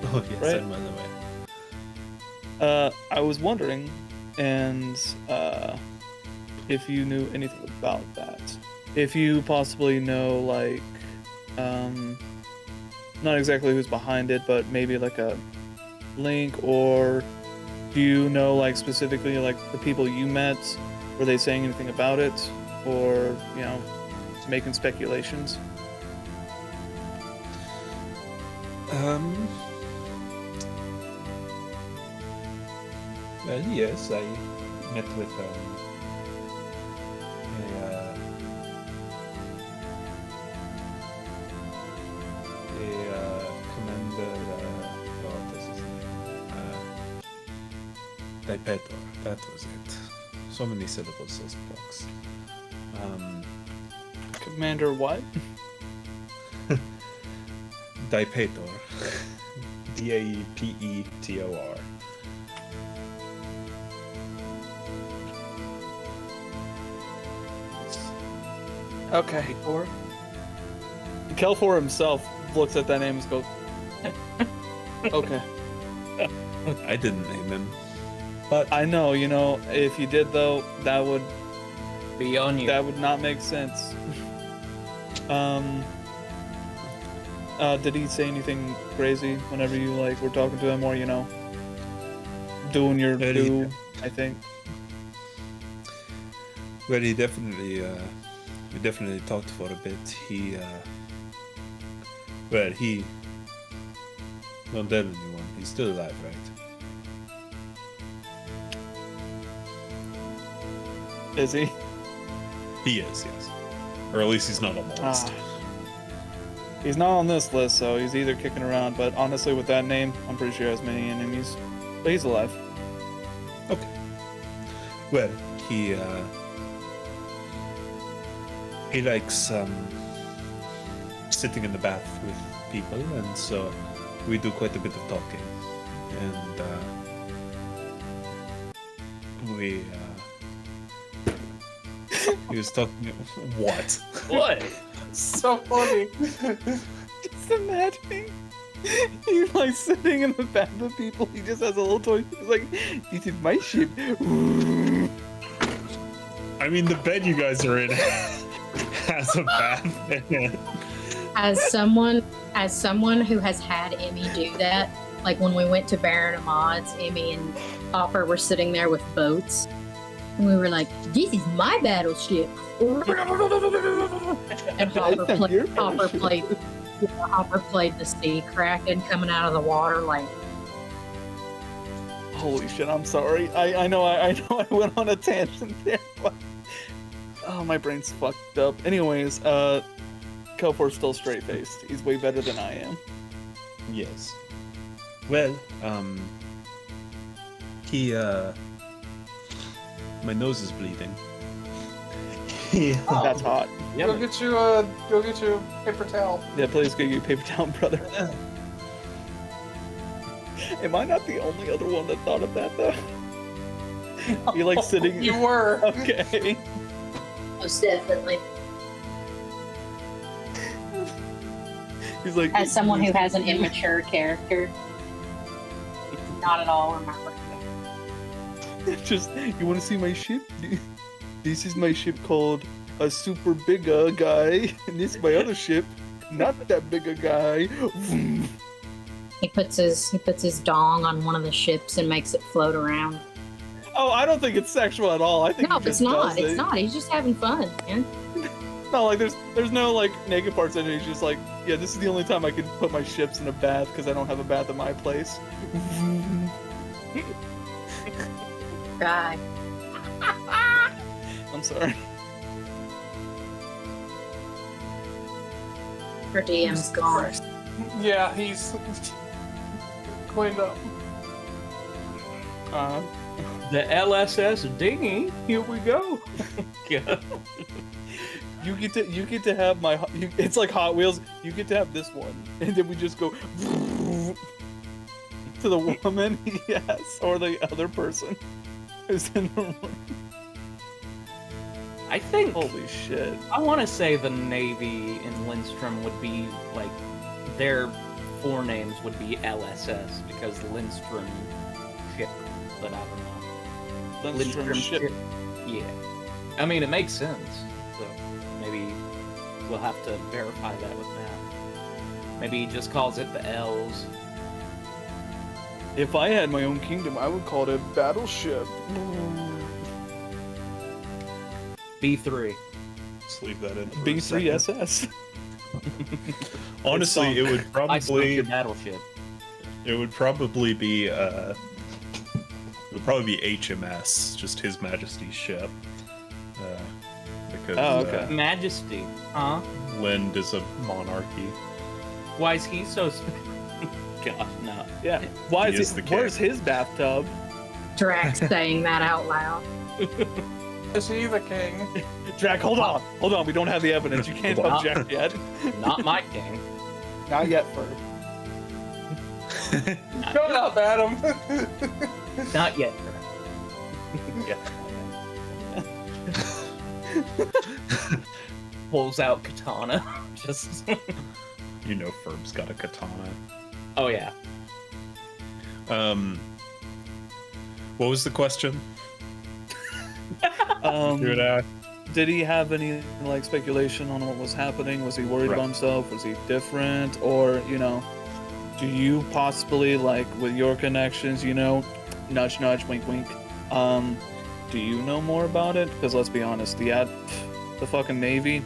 Oh, yes, Right? I'm on the way. I was wondering, and if you knew anything about that. If you possibly know, like, not exactly who's behind it, but maybe like a link, or do you know, like, specifically, like, the people you met? Were they saying anything about it? Or, you know, making speculations? Well, yes, I met with commander, what is his name? Daipetor, that was it. So many syllables, those blocks. Commander what? Daipetor. Daepetor. Okay. Kel4 himself looks at that name and goes, okay. I didn't name him. But I know, you know, if you did though, that would Be on you. not make sense. Did he say anything crazy whenever you like were talking to him, or you know, doing your He do? I think. well, he definitely we definitely talked for a bit. He not dead anyone. He's still alive, right? Is he? He is, yes. Or at least he's not on the list. He's not on this list, so he's either kicking around. But honestly, with that name, I'm pretty sure he has many enemies. But he's alive. Okay. Well, he likes sitting in the bath with people, and so we do quite a bit of talking. And he was talking. What? What? So funny. Just imagining he's like sitting in the bath with people. He just has a little toy. He's like, "This is my ship." I mean, the bed you guys are in has a bath in it. As someone who has had Emmy do that, like when we went to Baron Ahmad's, Emmy and Hopper were sitting there with boats, and we were like, "This is my battleship." And Hopper played the sea kraken coming out of the water, like. Holy shit! I'm sorry. I know I went on a tangent there, but oh, my brain's fucked up. Anyways, Kel4's still straight faced. He's way better than I am. Yes. Well, he my nose is bleeding. That's hot. Yeah, Go get you a paper towel. Yeah, please get you a paper towel, brother. Am I not the only other one that thought of that though? You like sitting? You were. Okay. Most definitely. He's like. As someone who has an immature character, not at all remember. Just, you want to see my ship? This is my ship called a super big guy, and this is my other ship, not that big a guy. He puts his dong on one of the ships and makes it float around. Oh, I don't think it's sexual at all. I think No, he it's just not. does It's it. not. He's just having fun, man. No, like there's no like naked parts in it. He's just like, yeah, this is the only time I can put my ships in a bath because I don't have a bath at my place. Guy. I'm sorry. Her DM's gone. Yeah, he's cleaned up. The LSS dinghy. Here we go. Yeah. You get to have my. It's like Hot Wheels. You get to have this one, and then we just go to the woman, yes, or the other person who's in the room. I think. Holy shit! I want to say the Navy in Lindstrom would be like their forenames would be LSS because Lindstrom ship, but I don't know. Lindstrom ship. Yeah. I mean, it makes sense. So maybe we'll have to verify that with Matt. Maybe he just calls it the L's. If I had my own kingdom, I would call it a battleship. B3. Just leave that in. for a B3SS. second. Honestly, it would I spoke probably your battleship. it would probably be HMS, just His Majesty's ship. Because Oh, okay. Majesty. Huh? Lind is a monarchy. Why is he so... God, no. Yeah. Why He is is he? the king. Where's his bathtub? Drax saying that out loud. Is he the king? Drac, hold on. We don't have the evidence. You can't Hold on. object yet. Not my king. Not yet, Ferb. Shut up, Adam. Not yet. Pulls out katana. Just... You know Ferb's got a katana. Oh, yeah. What was the question? Did he have any like speculation on what was happening? Was he worried Right. about himself? Was he different? Or, do you possibly, like, with your connections, nudge, nudge, wink, wink, do you know more about it? Because let's be honest, the fucking Navy,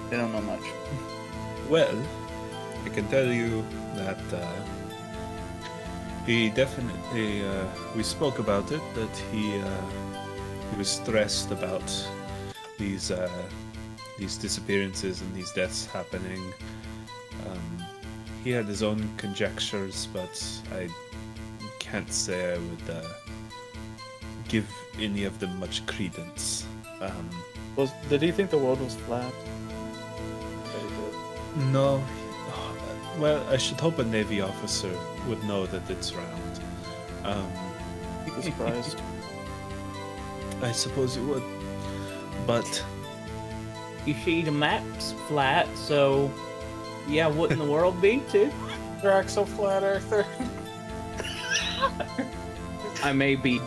they don't know much. Well, I can tell you that he definitely. We spoke about it. That he was stressed about these disappearances and these deaths happening. He had his own conjectures, but I can't say I would give any of them much credence. Did he think the world was flat? No. Well, I should hope a Navy officer would know that it's round. He'd be surprised. I suppose it would. But You see, the map's flat, so... Yeah, wouldn't the world be, too? Draxo Flat Earther. I may be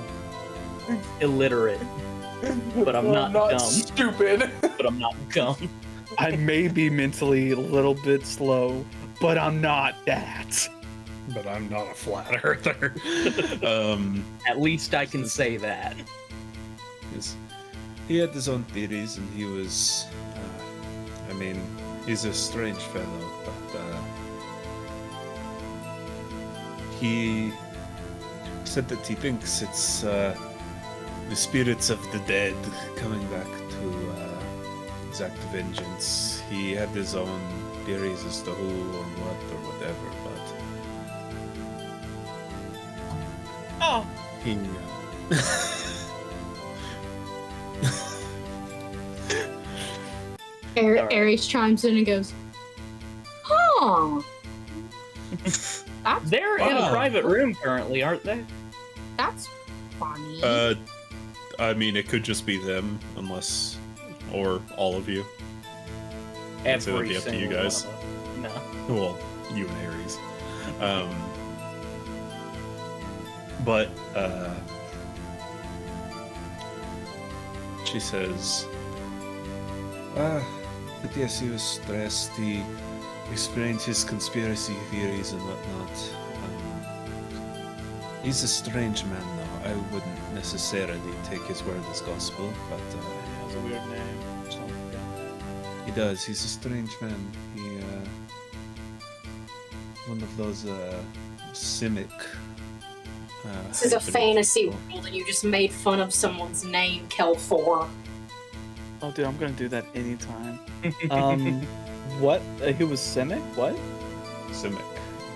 illiterate, but I'm not dumb. stupid. But I'm not dumb. I may be mentally a little bit slow, but I'm not that. I'm not a flat earther. At least I can say that. He had his own theories, and he was. He's a strange fellow, but he said that he thinks it's the spirits of the dead coming back to exact vengeance. He had his own theories as to who or what or whatever, but Oh, he. Ares chimes in and goes, "Huh? They're in a Wow. private room currently, aren't they? That's funny. I mean, it could just be them, unless, or all of you. So it'd be up to you single guys. one of them. No. Well, you and Ares. But she says, but yes, he was stressed. He explained his conspiracy theories and whatnot. He's a strange man, though. I wouldn't necessarily take his word as gospel, but He has a weird name. Or something. Yeah. he does. He's a strange man. He, one of those, Simic. This is a hybrid fantasy people. world, and you just made fun of someone's name, Kelfor. Oh, dude, I'm gonna do that anytime. What? He was Simic? What? Simic.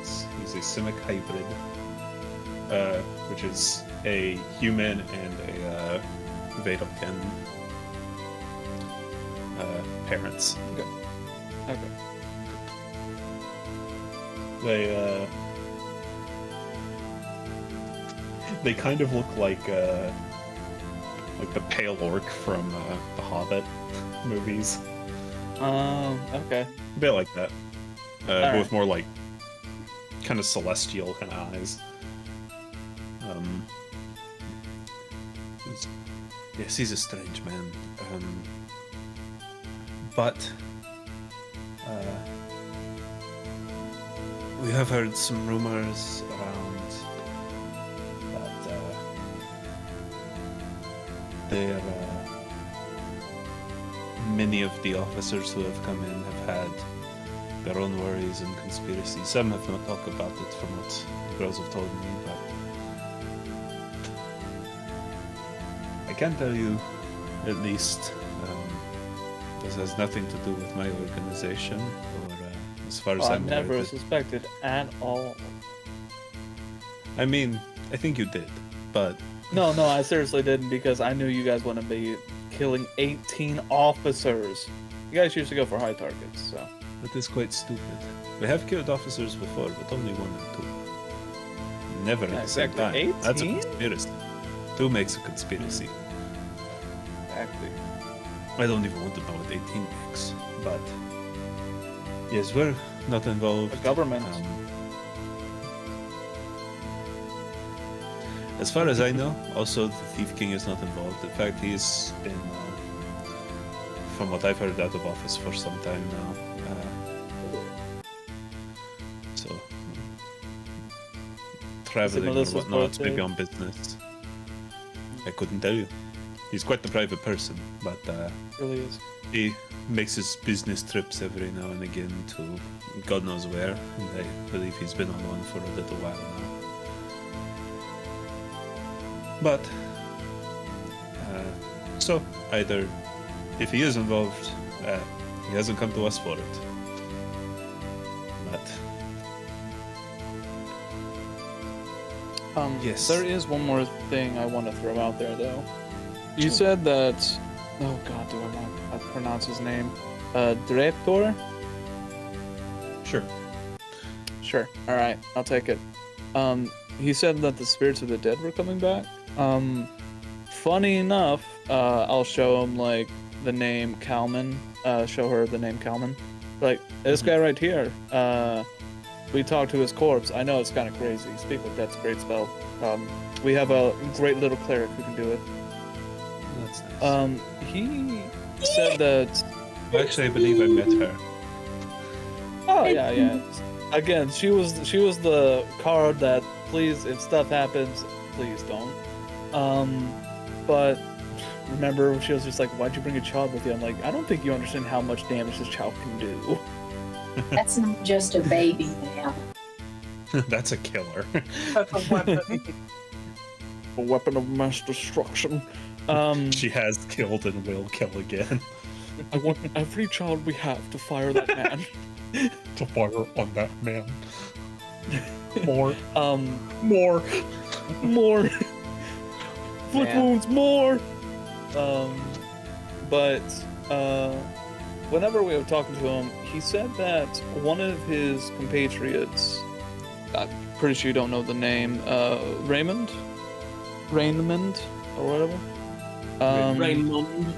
He's a Simic hybrid, which is a human and a Vedalken parents. Okay. They kind of look like the pale orc from the Hobbit movies. Okay. A bit like that, but Alright. with more like kind of celestial kind of eyes. Yes, he's a strange man. But we have heard some rumors around that there many of the officers who have come in have had their own worries and conspiracies. Some have not talked about it from what the girls have told me, but I can tell you, at least, this has nothing to do with my organization, or as far as I I'm aware, never that- suspected at all. I mean, I think you did, but No, I seriously didn't, because I knew you guys wouldn't be killing 18 officers. You guys used to go for high targets, so. that is quite stupid. We have killed officers before, but only one and two. Never at Yeah, the same exactly. time. That's a 18? conspiracy. Two makes a conspiracy. Exactly. I don't even want to know what 18 makes, but yes, we're not involved. The government. As far as I know, also the Thief King is not involved. In fact, he's been, from what I've heard, out of office for some time now. So, traveling or Melissa's whatnot, birthday? maybe on business. I couldn't tell you. He's quite the private person, but Really is. he makes his business trips every now and again to God knows where, and I believe he's been on one for a little while now. But, so, either, if he is involved, he hasn't come to us for it. But, Yes. There is one more thing I want to throw out there, though. You said that. Oh God, do I want to pronounce his name? Dreptor? sure. Sure. All right, I'll take it. He said that the spirits of the dead were coming back. Funny enough, I'll show him like the name Kalman. Show her the name Kalman. Like this guy right here. We talked to his corpse. I know it's kind of crazy. Speak with Dead's a great spell. We have a great little cleric who can do it. That's nice. He said that. Actually, I believe I met her. Oh yeah. Again, she was the card that please, if stuff happens, please don't. But remember, she was just like, "Why'd you bring a child with you?" I'm like, I don't think you understand how much damage this child can do. That's not just a baby, man. That's a killer. That's a weapon. A weapon of mass destruction. She has killed and will kill again. I want every child we have to fire that man. To fire on that man. More. More. Flick Man. wounds, more. But whenever we were talking to him, he said that one of his compatriots, I'm pretty sure you don't know the name, Raymond? Raymond or whatever. Raymond.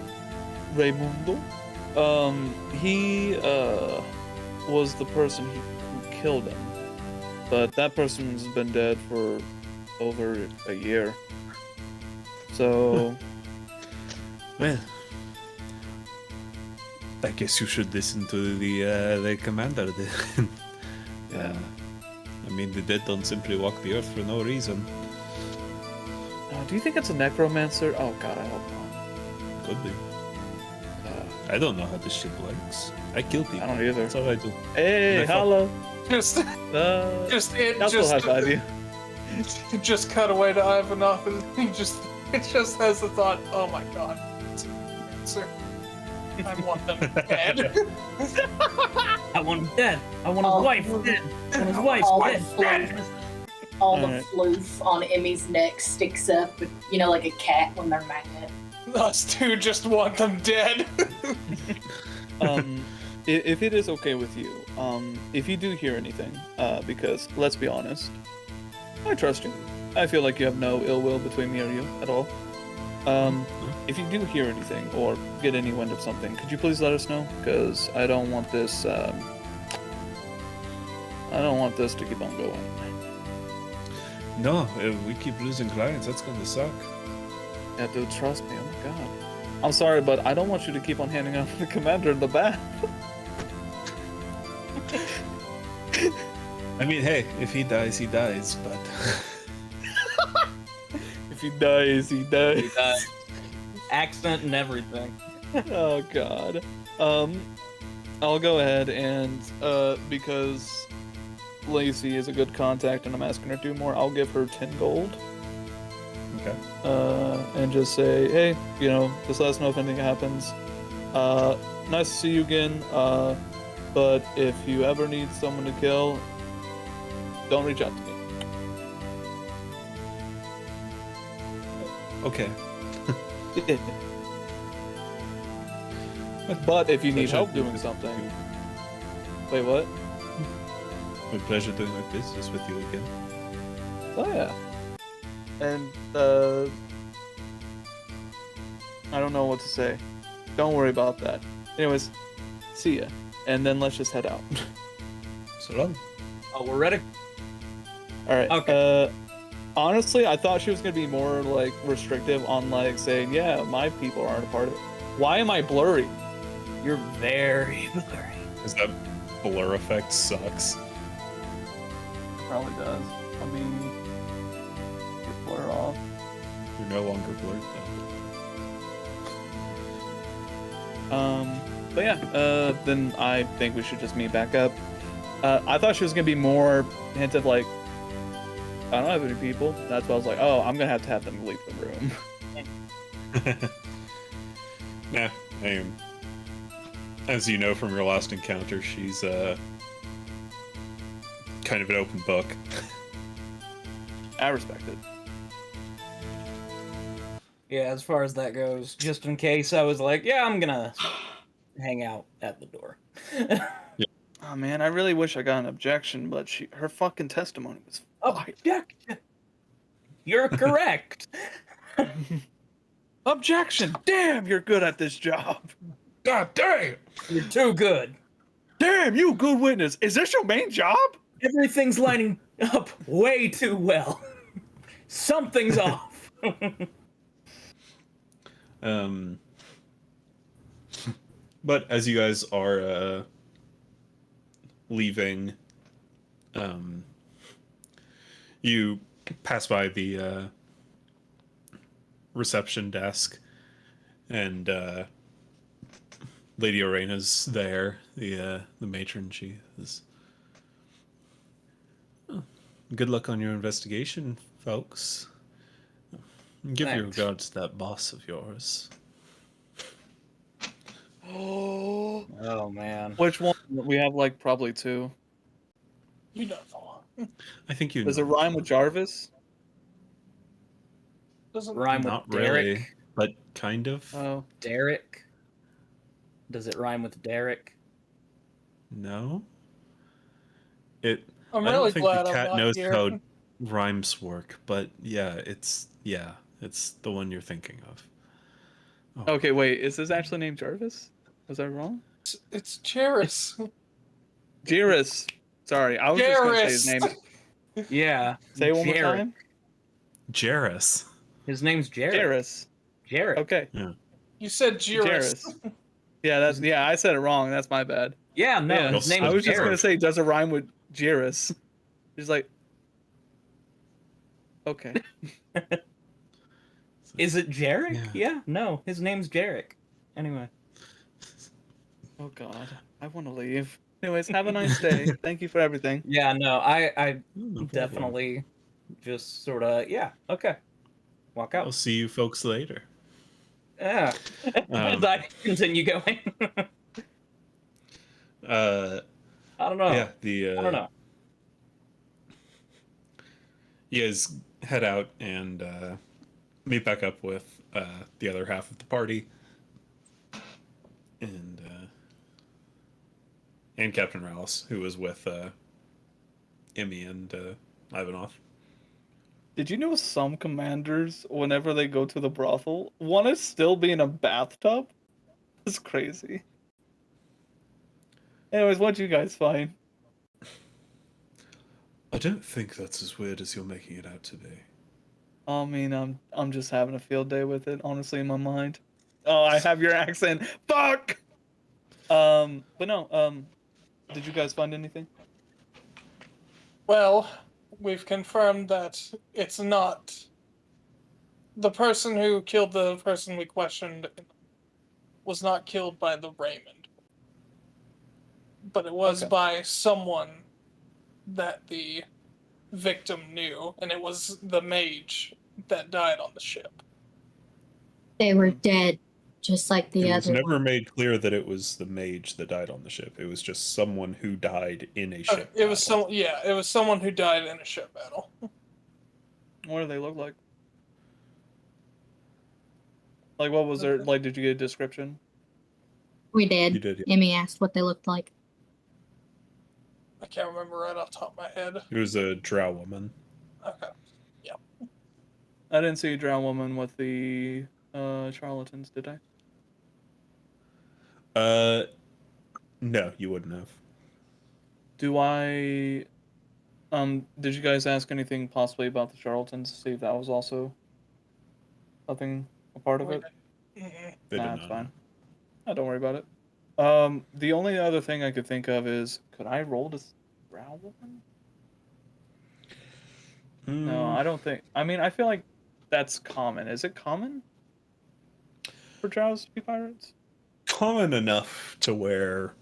Raimundo. He was the person who killed him, but that person's been dead for over a year. So, Well, I guess you should listen to the commander then. Yeah. I mean, the dead don't simply walk the earth for no reason. do you think it's a necromancer? Oh God, I hope not. Could be. I don't know how this shit works. I kill people. I don't either. That's all I do. Hey, And I fuck- hello. Just, I'll still high five you. just cut away to Ivanov, and he it just has the thought, oh my god, sir, I want them dead. I want him dead. I want his Oh. wife dead. I want his wife all the dead. floof, all the Alright. floof on Emmy's neck sticks up, like a cat when they're mad. Us two just want them dead. If it is okay with you, if you do hear anything, because let's be honest, I trust you. I feel like you have no ill will between me or you at all. If you do hear anything or get any wind of something, could you please let us know? Because I don't want this. I don't want this to keep on going. No, if we keep losing clients, that's gonna suck. Yeah, dude, trust me. Oh my god. I'm sorry, but I don't want you to keep on handing out the commander in the back. I mean, hey, if he dies, he dies, but... If he dies, he dies. Accent and everything. Oh god. I'll go ahead and because Lacey is a good contact and I'm asking her to do more, I'll give her 10 gold. Okay. And just say, hey, just let us know if anything happens. Nice to see you again. But if you ever need someone to kill, don't reach out to me. Okay. But if you need Pleasure help doing doing something, wait, what? My pleasure doing my business with you again. Oh yeah. And I don't know what to say. Don't worry about that. Anyways, see ya. And then let's just head out. So long. Oh, we're ready? All right. Okay. Honestly, I thought she was gonna be more like restrictive on like saying, yeah, my people aren't a part of it. Why am I blurry? You're very blurry. Because that blur effect sucks. Probably does. I mean, get blur off. You're no longer blurred though. But yeah, then I think we should just meet back up. I thought she was gonna be more hint of like, I don't have any people. That's why I was like, oh, I'm gonna have them leave the room. Nah, I am. As you know from your last encounter, she's kind of an open book. I respect it. Yeah, as far as that goes, just in case I was like, yeah, I'm gonna hang out at the door. Oh man, I really wish I got an objection, but her fucking testimony was Objection! You're correct! objection. Damn, you're good at this job. God damn! You're too good. Damn, you good witness. Is this your main job? Everything's lining up way too well. Something's off. But as you guys are leaving, you pass by the reception desk, and Lady Orena's there. The matron, she is. Oh, good luck on your investigation, folks. Give your Thanks. regards to that boss of yours. Oh, Oh man. which one? We have like probably two. You know the one. I think you Does it know. rhyme with Jarvis? Doesn't Rhyme with Not Derek. really, but kind of. Oh, Derek. Does it rhyme with Derek? No. It. I'm I don't really think glad the I'm cat not knows here. how rhymes work, but it's the one you're thinking of. Oh, Okay, wait. Is his actual name Jarvis? Was I wrong? It's Jairus. Jairus. Sorry, I was just gonna say his Jairus. name. Yeah. Say it one more Jarek. time. Jairus. His name's Jarek. Jairus. Jarek. Okay. You said Jairus. Jairus. Yeah, I said it wrong. That's my bad. Yeah, no, Yeah, his name's I was just Jarek. gonna say, does it rhyme with Jairus? He's like, okay. Is it Jarek? Yeah. Yeah. No, his name's Jarek. Anyway. Oh God, I want to leave. Anyways, have a nice day. Thank you for everything. Yeah, no, I No problem. definitely just sort of, yeah, okay. Walk I'll out. see you folks later. Yeah. As I continue going. Uh, I don't know. yeah, the I don't know. you guys head out and meet back up with the other half of the party, and Captain Rouse, who was with Emmy and Ivanov. Did you know some commanders, whenever they go to the brothel, want to still be in a bathtub? That's crazy. Anyways, what'd you guys find? I don't think that's as weird as you're making it out to be. I mean, I'm just having a field day with it, honestly, in my mind. Oh, I have your accent. Fuck. But no. Did you guys find anything? Well, we've confirmed that it's not the person who killed the person we questioned was not killed by the Raymond, but it was Okay. by someone that the victim knew, and it was the mage that died on the ship. They were dead, just like the It was other. never made clear that it was the mage that died on the ship. It was just someone who died in a ship. It was battle. it was someone who died in a ship battle. What do they look like? Like, what was their, like, did you get a description? We You did. did. Yeah. Emmy asked what they looked like. I can't remember right off the top of my head. It was a drow woman. Okay. I didn't see a drowned woman with the charlatans, did I? No, you wouldn't have. Do I did you guys ask anything possibly about the charlatans to see if that was also something a part of it? Mm-mm. They Nah, did it's not. fine. Don't worry about it. The only other thing I could think of is, could I roll this drow woman? No, I don't think. I mean, I feel like that's common. Is it common for drows to be pirates? Common enough to where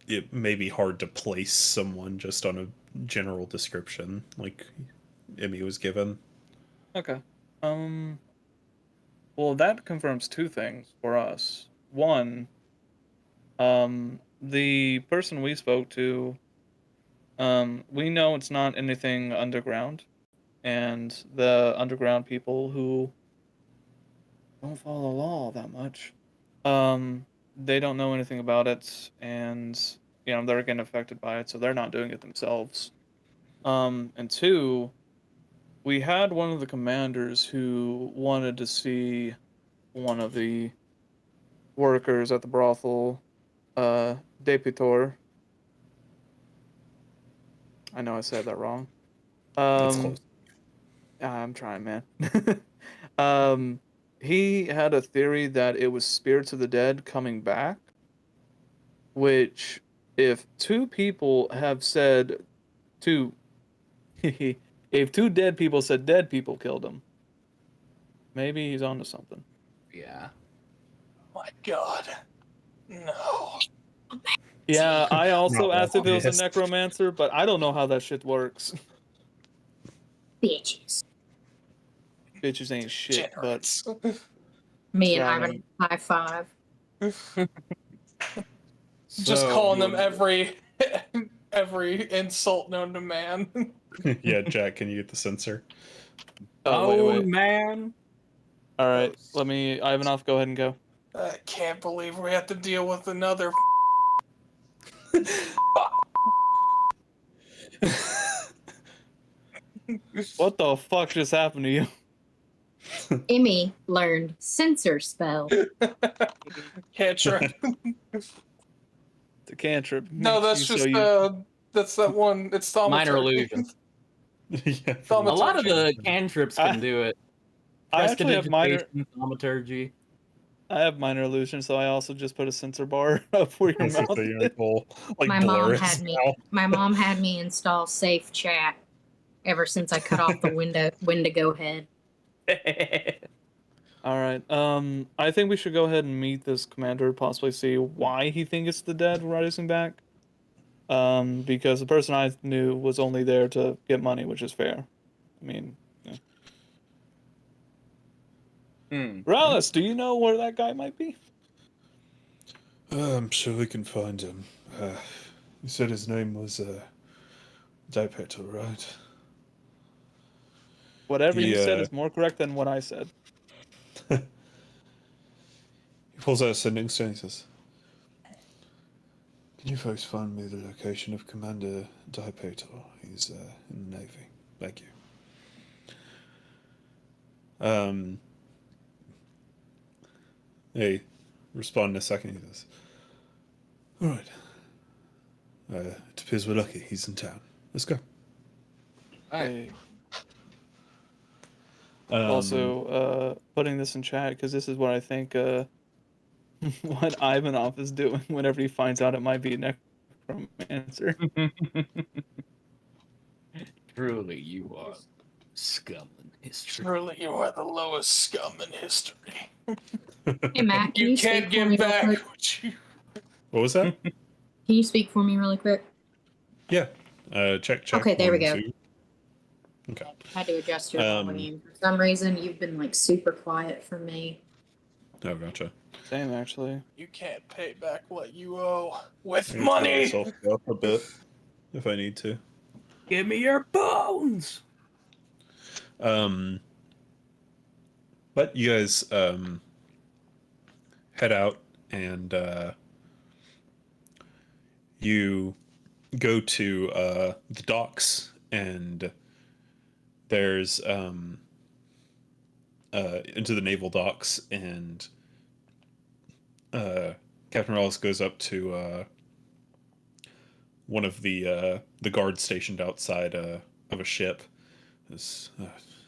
it may be hard to place someone just on a general description, like Emmy was given. Okay. Well, that confirms two things for us. One, the person we spoke to, we know it's not anything underground, and the underground people who don't follow the law that much, they don't know anything about it, and they're getting affected by it, so they're not doing it themselves. And two, we had one of the commanders who wanted to see one of the workers at the brothel, Depitor. I know I said that wrong. That's close. I'm trying, man. He had a theory that it was spirits of the dead coming back, which, if two people have said if two dead people said dead people killed him, maybe he's onto something. Yeah. My God. No. Yeah, I also Not asked if it was a obvious. necromancer, but I don't know how that shit works. Bitches. Bitches ain't shit, but Degenerates. Me and Yeah, Ivan high five. Just So, calling them every insult known to man. Yeah, Jack, can you get the sensor? wait. Man. All right, Ivanov, go ahead and go. I can't believe we have to deal with another. What the fuck just happened to you? Emmy learned censor spell. Can't try. The cantrip. No, makes that's you just so that's that one. It's Minor thaumaturgy. illusions. Yeah, A Thaumaturgy. lot of the cantrips can do it. I actually have minor. Prestidigitation, thaumaturgy. I have minor illusion, so I also just put a sensor bar up where your So mouth your is. whole, like, My mom blur had is me. out. My mom had me install Safe Chat ever since I cut off the Wendigo head. All right. I think we should go ahead and meet this commander, possibly see why he thinks it's the dead rising back. Because the person I knew was only there to get money, which is fair. I mean, yeah. Rallis, do you know where that guy might be? I'm sure we can find him. You said his name was Dipetal, right? Whatever you said Yeah. is more correct than what I said. He pulls out a sending stone and says, "Can you folks find me the location of Commander Dipetal? He's in the Navy. Thank you." Hey, respond in a second. He says, "All right. It appears we're lucky. He's in town. Let's go." Hey. Also, putting this in chat because this is what I think what Ivanov is doing whenever he finds out it might be a necromancer. Truly, you are scum in history. Truly, you are the lowest scum in history. Hey Matt, can You you can't speak for me give real back quick? what you. What was that? Can you speak for me really quick? Yeah. Check. Okay, there we 1, go. 2. Okay. I had to adjust your Um, volume. For some reason, you've been like super quiet for me. Oh, gotcha. Same, actually. You can't pay back what you owe with I can turn money. myself up a bit if I need to. Give me your bones. But you guys head out and you go to the docks, and there's into the naval docks, and Captain Rollis goes up to one of the guards stationed outside of a ship. This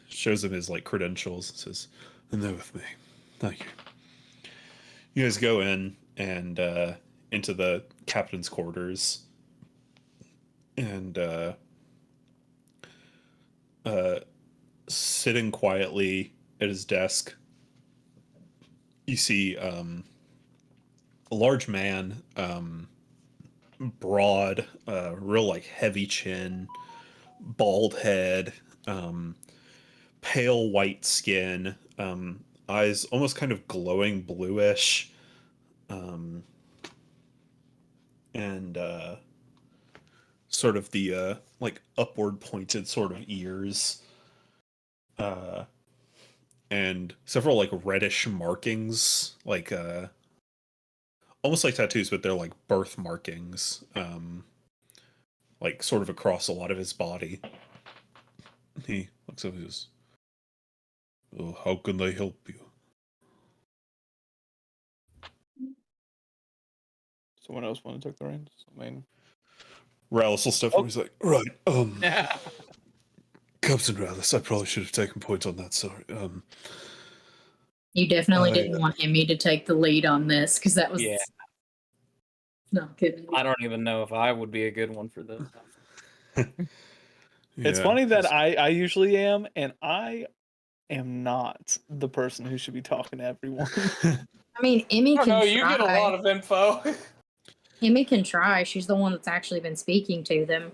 shows him his like credentials and says, "And they're with me. Thank you." You guys go in and into the captain's quarters, and sitting quietly at his desk, you see a large man, broad, real like heavy chin, bald head, pale white skin, eyes almost kind of glowing bluish, and sort of the like upward pointed sort of ears, and several like reddish markings, like almost like tattoos, but they're like birth markings, like sort of across a lot of his body. He looks up and goes, "Oh, how can I help you?" Someone else want to take the reins? I mean, Rallis will step forward. He's like, "Right, Yeah. Captain Rallis, I probably should have taken point on that. Sorry. You definitely I, didn't want Emmy to take the lead on this because that was Yeah. not good. I don't even know if I would be a good one for this. it's yeah, funny that just- I usually am, and I am not the person who should be talking to everyone. I mean, Emmy I don't can know. try. You get a lot of info. Emmy can try. She's the one that's actually been speaking to them.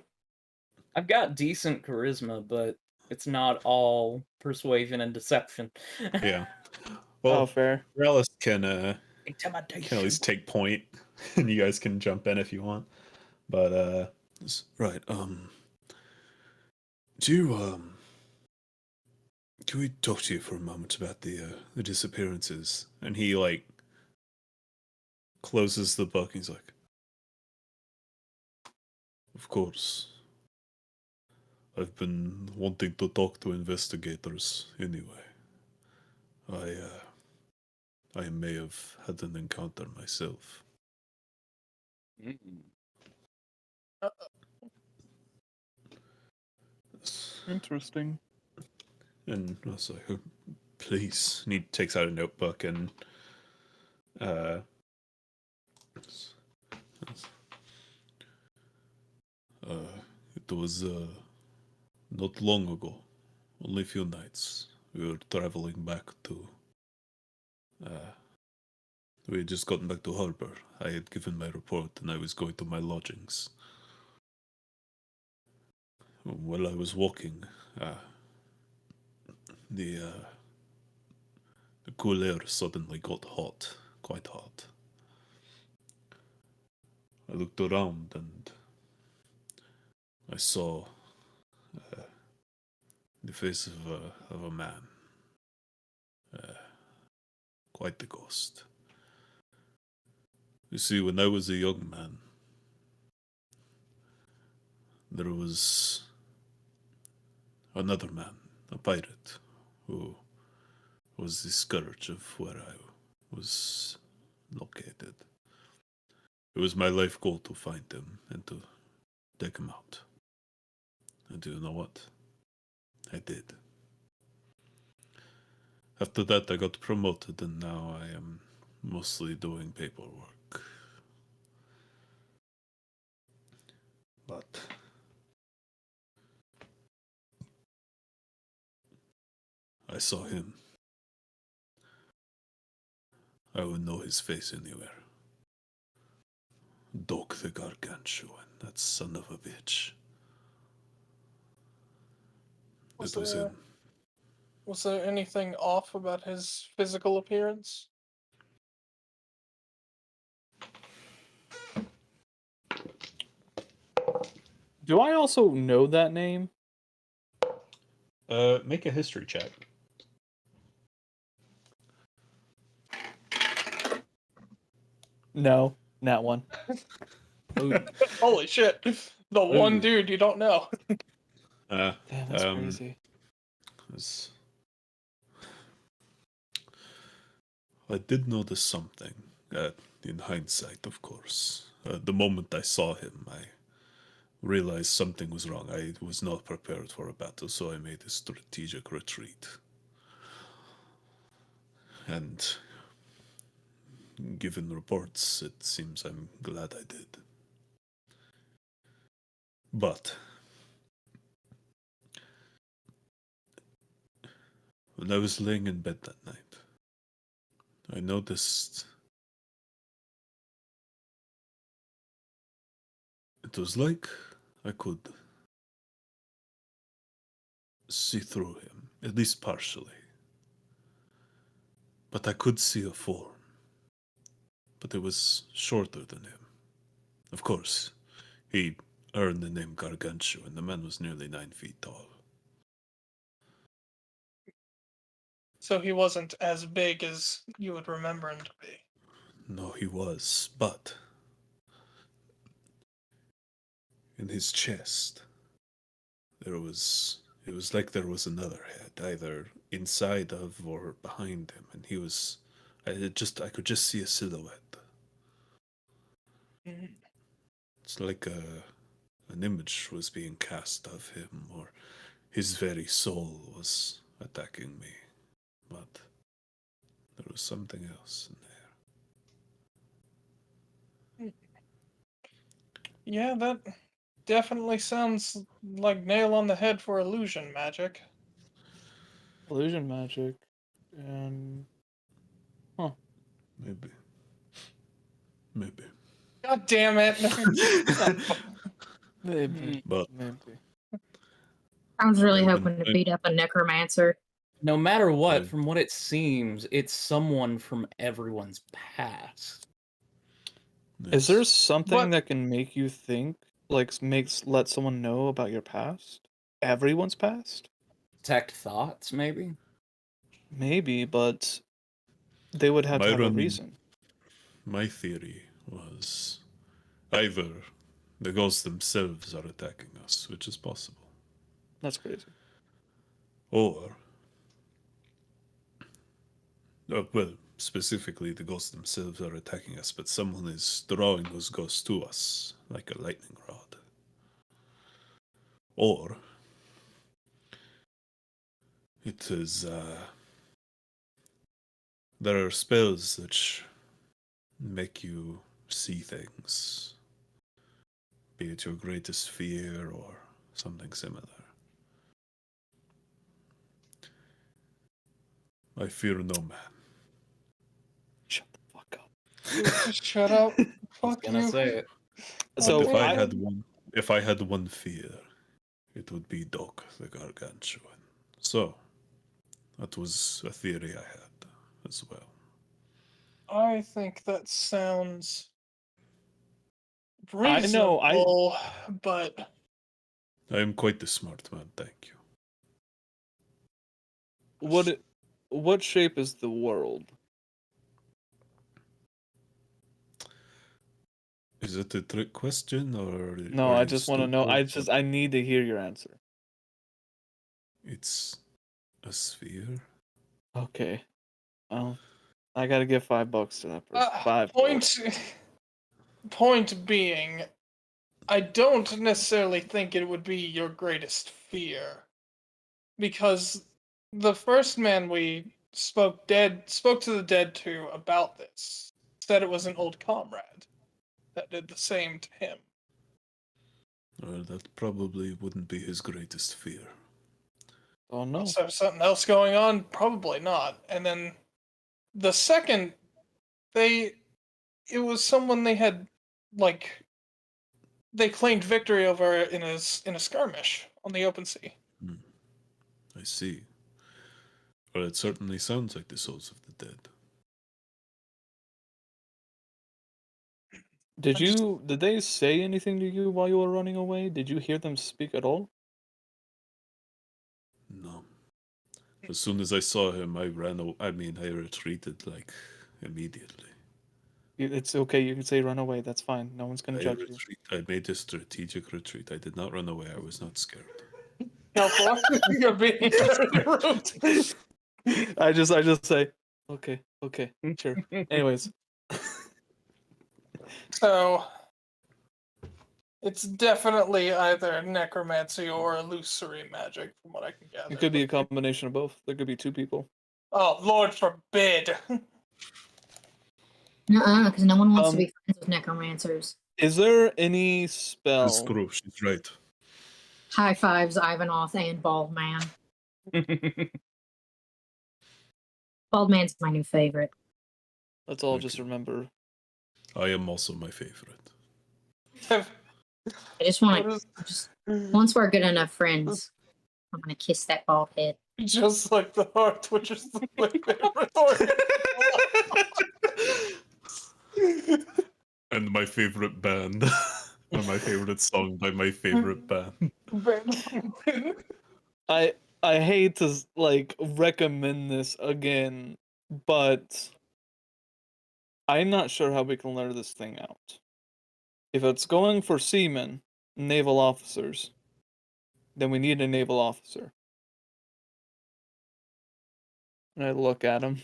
I've got decent charisma, but it's not all persuasion and deception. yeah. Oh, Well, fair. Rallis can Intimidation. at least take point, and you guys can jump in if you want. But right. Do you can we talk to you for a moment about the disappearances? And he like closes the book. He's like, "Of course. I've been wanting to talk to investigators anyway. I may have had an encounter myself. Interesting. And I was like, please. And he takes out a notebook and it was not long ago, only a few nights. We were traveling back to. We had just gotten back to harbor. I had given my report and I was going to my lodgings. While I was walking, the cool air suddenly got hot, quite hot. I looked around and I saw the face of a man. Quite the ghost. You see, when I was a young man, there was another man, a pirate, who was the scourge of where I was located. It was my life goal to find him and to take him out. And do you know what? I did. After that, I got promoted, and now I am mostly doing paperwork. But I saw him. I would know his face anywhere. Doc the Gargantuan, that son of a bitch. It was him. Was there anything off about his physical appearance? Do I also know that name? Make a history check. No, not one. Holy shit. The one dude you don't know. Damn, that's crazy. I did notice something, in hindsight, of course. The moment I saw him, I realized something was wrong. I was not prepared for a battle, so I made a strategic retreat. And given reports, it seems I'm glad I did. But when I was laying in bed that night, I noticed it was like I could see through him, at least partially. But I could see a form. But it was shorter than him. Of course, he earned the name Gargantua, and the man was nearly 9 feet tall. So he wasn't as big as you would remember him to be. No, he was, but in hhis chest, it was like there was another head, either inside of or behind him, and I could just see a silhouette. Mhm. It's like an image was being cast of him, or his very soul was attacking me. But there was something else in there. Yeah, that definitely sounds like nail on the head for illusion magic. Illusion magic. And Maybe. God damn it. maybe. But Maybe. I was really Yeah, hoping to beat up a necromancer. No matter what, Yeah. from what it seems, it's someone from everyone's past. Is there it's- something What? that can make you think, like, let someone know about your past? Everyone's past? Detect thoughts, maybe? Maybe, but they would have to have a Myron- reason. my theory was either the ghosts themselves are attacking us, which is possible, That's crazy. Or, well, specifically the ghosts themselves are attacking us, but someone is drawing those ghosts to us like a lightning rod. Or, it is, there are spells that make you see things, be it your greatest fear or something similar. I fear no man. Shut the fuck up. Just shut up. I was Fuck gonna you. say it. So And Okay. if I had one fear, it would be Doc the Gargantuan. So, that was a theory I had as well. I think that sounds I know, reasonable, but I am quite the smart man, thank you. what shape is the world? Is it a trick question or? No, are I you just want to know. stupid? I need to hear your answer. It's a sphere. Okay. Well, I gotta give $5 to that person. Five. point being, I don't necessarily think it would be your greatest fear, because the first man we spoke to the dead to about this said it was an old comrade that did the same to him. Well, that probably wouldn't be his greatest fear. Oh no. So something else going on? Probably not. And then the second, it was someone they had, like, they claimed victory over in a skirmish on the open sea. I see. Well, it certainly sounds like the souls of the dead. Did they say anything to you while you were running away? Did you hear them speak at all? No. As soon as I saw him, I retreated, like, immediately. It's okay, you can say run away, that's fine. No one's gonna judge you. I made a strategic retreat. I did not run away. I was not scared. You're being very rude. I just say, okay, sure. Anyways. So, it's definitely either necromancy or illusory magic, from what I can gather. It could be a combination of both. There could be two people. Oh, Lord forbid. Nuh-uh, because no one wants to be friends with necromancers. Is there any spell? That's true. She's right. High fives, Ivanoth and Bald Man. Bald Man's my new favorite. Let's all Okay. just remember. I am also my favorite. I just want to, once we're good enough friends, I'm going to kiss that bald head. Just like the heart, which is the my favorite organ. And my favorite band. Or my favorite song by my favorite band. I hate to like recommend this again, but I'm not sure how we can learn this thing out. If it's going for seamen, naval officers, then we need a naval officer. And I look at him.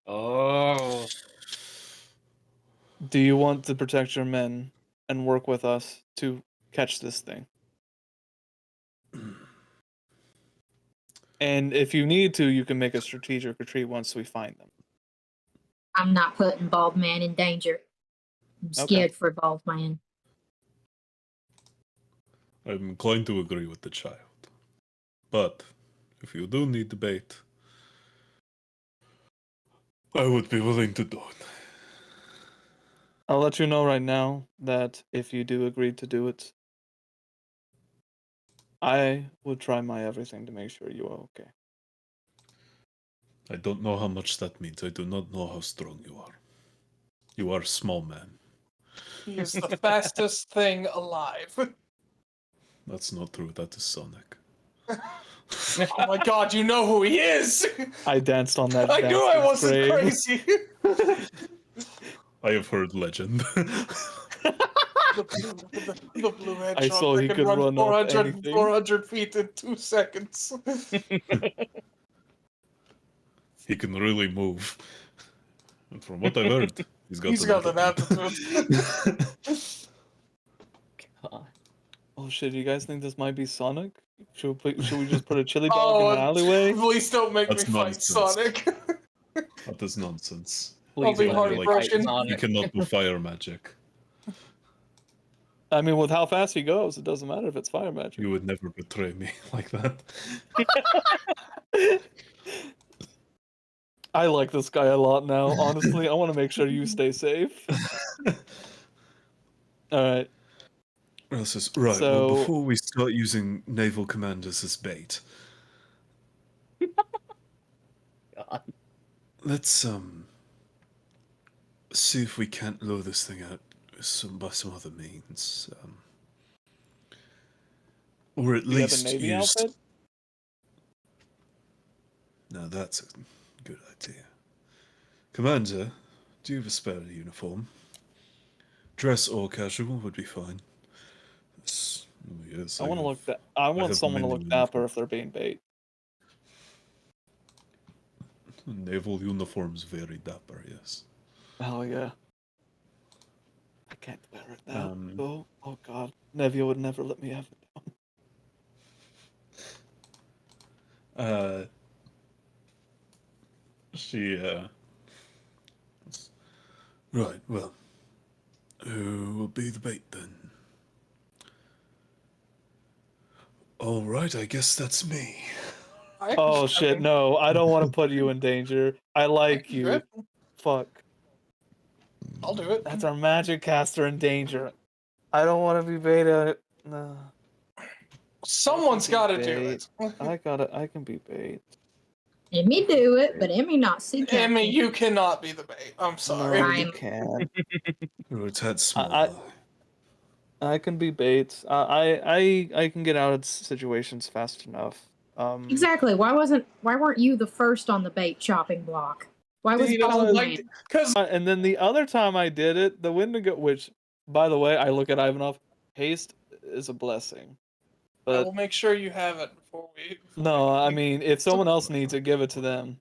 Oh. Do you want to protect your men and work with us to catch this thing? And if you need to, you can make a strategic retreat once we find them. I'm not putting Bald Man in danger. I'm scared for Bald Man. I'm inclined to agree with the child. But if you do need the bait, I would be willing to do it. I'll let you know right now that if you do agree to do it, I would try my everything to make sure you are okay. I don't know how much that means. I do not know how strong you are. You are a small man. He is the fastest thing alive. That's not true. That is Sonic. Oh my god, you know who he is! I danced on that. I knew I bastard's wasn't grave. crazy! I have heard legend. The blue hedgehog I saw that he can could run up 400, anything. 400 feet in 2 seconds. He can really move. And from what I've heard, he's got He's an got an attitude. God. Oh shit! You guys think this might be Sonic? Should we just put a chili dog in the Oh, alleyway? please don't make me That's fight nonsense. Sonic. That is nonsense. I'll Please be let hard me like, fight brushing. You Sonic. cannot do fire magic. I mean, with how fast he goes, it doesn't matter if it's fire magic. You would never betray me like that. I like this guy a lot now. Honestly, I want to make sure you stay safe. All right. Right, well, So- before we start using naval commanders as bait, God. let's see if we can't lure this thing out by some other means, or at Do you have a least Navy use. outfit? Now that's a good idea. Commander, do you have a spare uniform? Dress or casual would be fine. Yes, I want to have- look that. I want have someone to many look dapper uniforms. if they're being bait. Naval uniforms very dapper, yes. Hell yeah. I can't wear it now. Um, Oh god. Nevia would never let me have it. Right, well, who will be the bait then? All right, I guess that's me. Oh shit, no. I don't want to put you in danger. I like do you. it. Fuck. I'll do it. That's our magic caster in danger. I don't want to be bait. No. Someone's got to do Bait. it. I can be bait. Emmy do it, but Emmy not see Emmy, Captain. you cannot be the bait. I'm sorry. No, you I'm- can. Oh, it's had small I- eye. I can be bait. I can get out of situations fast enough. Exactly. Why weren't you the first on the bait chopping block? Why was You know, Bald like- Man? Because And then the other time I did it, the Wendigo, which, by the way, I look at Ivanov, haste is a blessing. I But will make sure you have it before we. no, I mean, if someone else needs it, give it to them.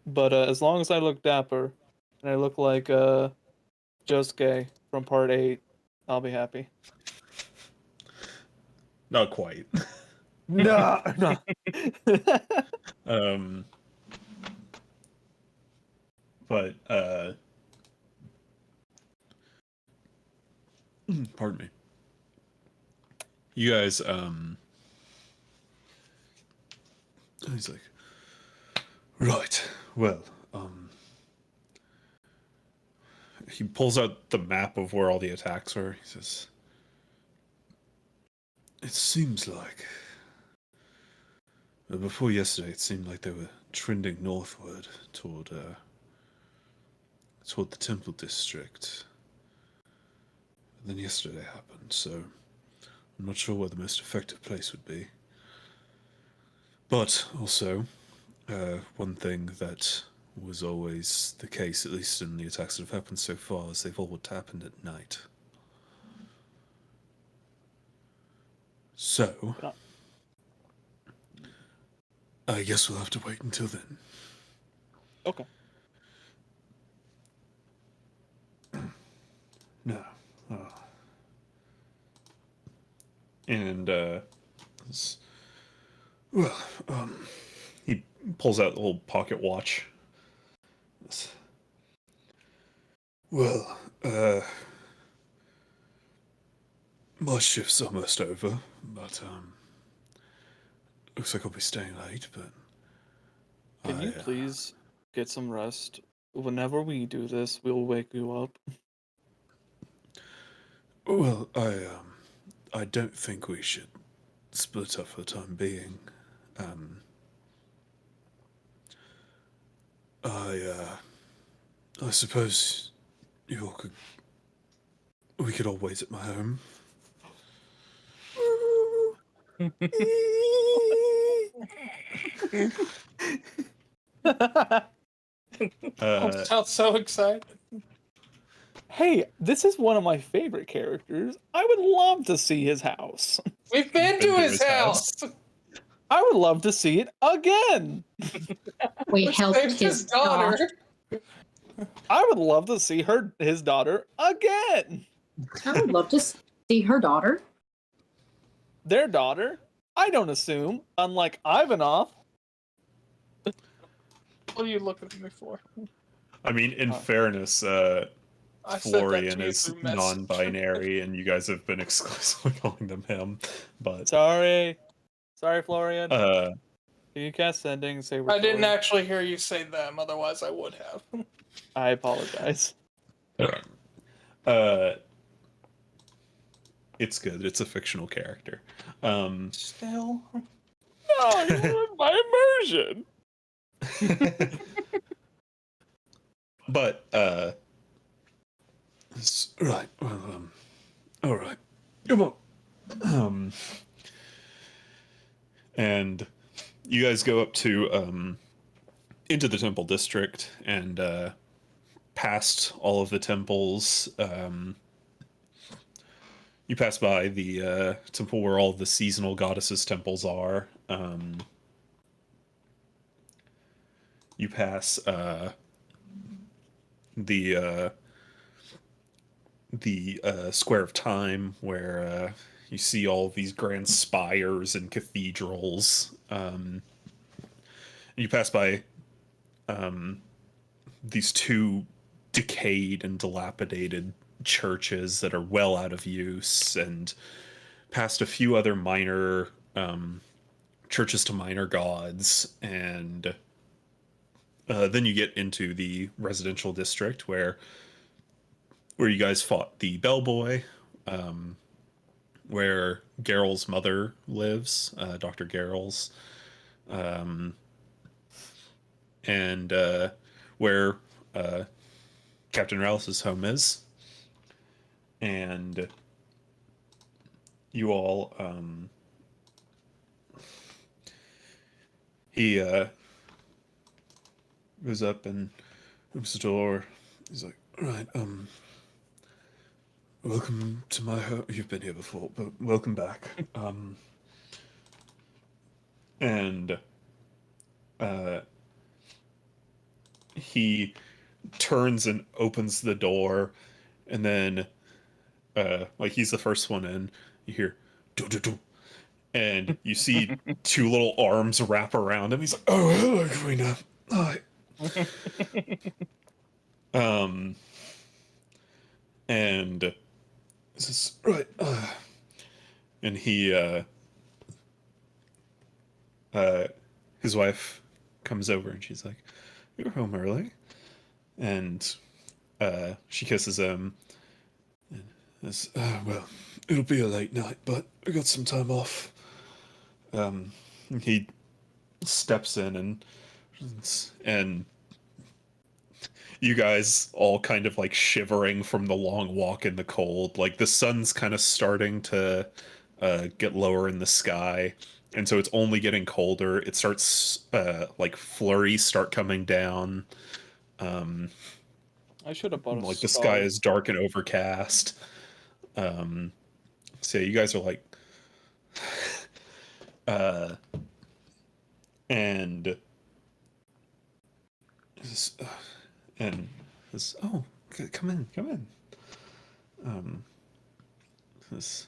But as long as I look dapper, and I look like Josuke from Part 8, I'll be happy. Not quite. No, no. But pardon me. You guys he's like, right, well, he pulls out the map of where all the attacks are. He says, it seems like before yesterday, it seemed like they were trending northward toward the Temple District. And then yesterday happened, so I'm not sure where the most effective place would be. But also, one thing that was always the case, at least in the attacks that have happened so far, is they've all happened at night. So, I guess we'll have to wait until then. Okay. No. And, well, he pulls out the little pocket watch. Well, my shift's almost over, but, looks like I'll be staying late, but... Can you please get some rest? Whenever we do this, we'll wake you up. Well, I don't think we should split up for the time being. I suppose we could all wait at my home. Sounds so excited. hey, this is one of my favorite characters. I would love to see his house. We've been to his house. I would love to see it again. We helped Saved his daughter. I would love to see his daughter again. I would love to see her daughter. Their daughter? I don't assume, unlike Ivanov. What are you looking at me for? I mean, in fairness, I said that to Florian you is through message. non-binary, and you guys have been exclusively calling them him. But Sorry, Florian. uh, Can you cast sending and say we're I didn't sorry? actually hear you say them, otherwise I would have. I apologize. it's good. It's a fictional character. Still. No, you ruined my immersion. But right. All right. Come on. And you guys go up to into the temple district and past all of the temples. You pass by the temple where all the seasonal goddesses' temples are. You pass the Square of Time, where you see all these grand spires and cathedrals. You pass by these two decayed and dilapidated churches that are well out of use, and past a few other minor churches to minor gods, and then you get into the residential district where you guys fought the bellboy, where Geralt's mother lives, Dr. Geralt's, and where Captain Rallis's home is. And you all, he goes up and opens the door. He's like, "Right, welcome to my home. You've been here before, but welcome back." And he turns and opens the door, and then like he's the first one in. You hear "do do do," and you see two little arms wrap around him. He's like, "Oh, hello, Karina. Hi." And this is right. And he his wife comes over and she's like, "You're home early," and she kisses him. And says, "Well, it'll be a late night, but I got some time off." He steps in and you guys all kind of like shivering from the long walk in the cold. Like the sun's kind of starting to get lower in the sky, and so it's only getting colder. It starts like flurries start coming down. I should have bought a like the star. sky is dark and overcast. So you guys are like and this, "Oh, come in. This,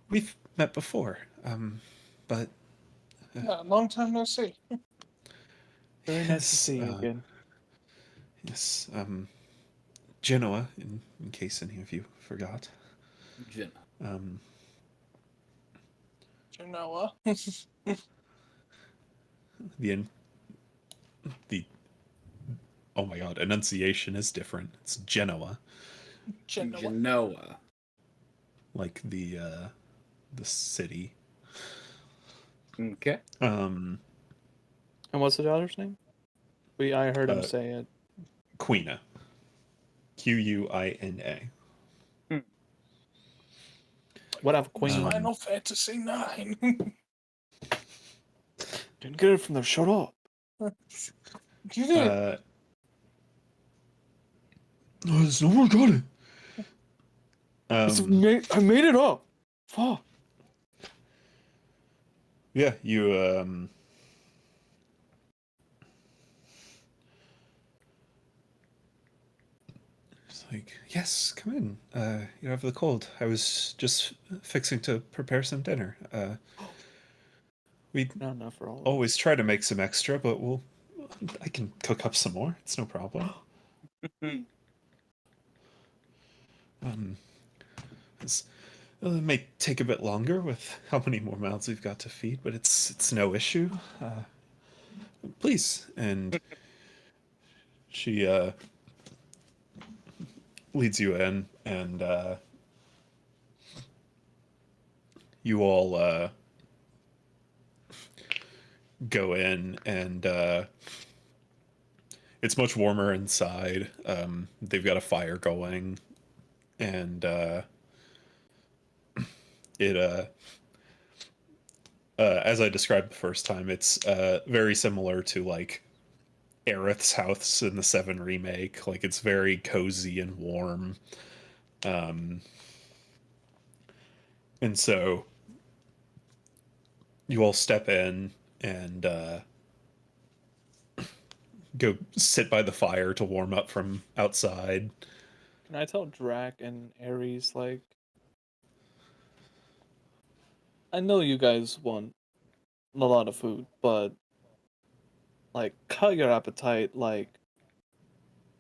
we've met before, but Yeah, long time no see. Very nice to see you again. yes, Genoa, in case any of you forgot. Jin. Genoa. The oh my god, enunciation is different. It's Genoa, Genoa. Genoa. like the city. Okay. And what's the daughter's name? I heard him say it. Quina. Quina. What have Queen? Final Fantasy 9. Didn't get it from there. Shut up. You did. No, no one got it. I made it up. Fuck. Yeah, you it's like, yes, come in. You have the cold. I was just fixing to prepare some dinner. We Not enough for all. Of always try to make some extra, but I can cook up some more. It's no problem. It's, it may take a bit longer with how many more mouths we've got to feed, but it's no issue. Please. And she leads you in, and you all go in, and it's much warmer inside. They've got a fire going, and it as I described the first time, it's very similar to like Aerith's house in the 7 remake. Like, it's very cozy and warm. And so you all step in and go sit by the fire to warm up from outside. Can I tell Drac and Ares, like, I know you guys want a lot of food, but like, cut your appetite, like,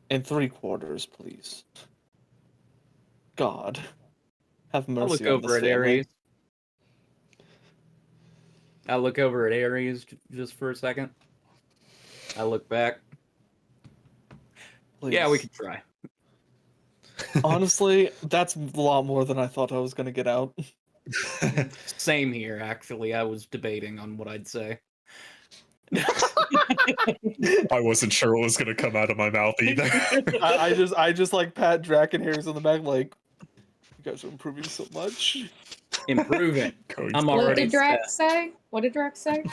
in 3/4, please. God, have mercy I look on over this at family. Ares. I look over at Ares just for a second. I look back. Please. Yeah, we could try. Honestly, that's a lot more than I thought I was gonna get out. Same here, actually. I was debating on what I'd say. I wasn't sure what was going to come out of my mouth either. I just like pat Drac and Harris on the back, like, you guys are improving so much. Improving. I'm What already did Drax say? What did Drax say?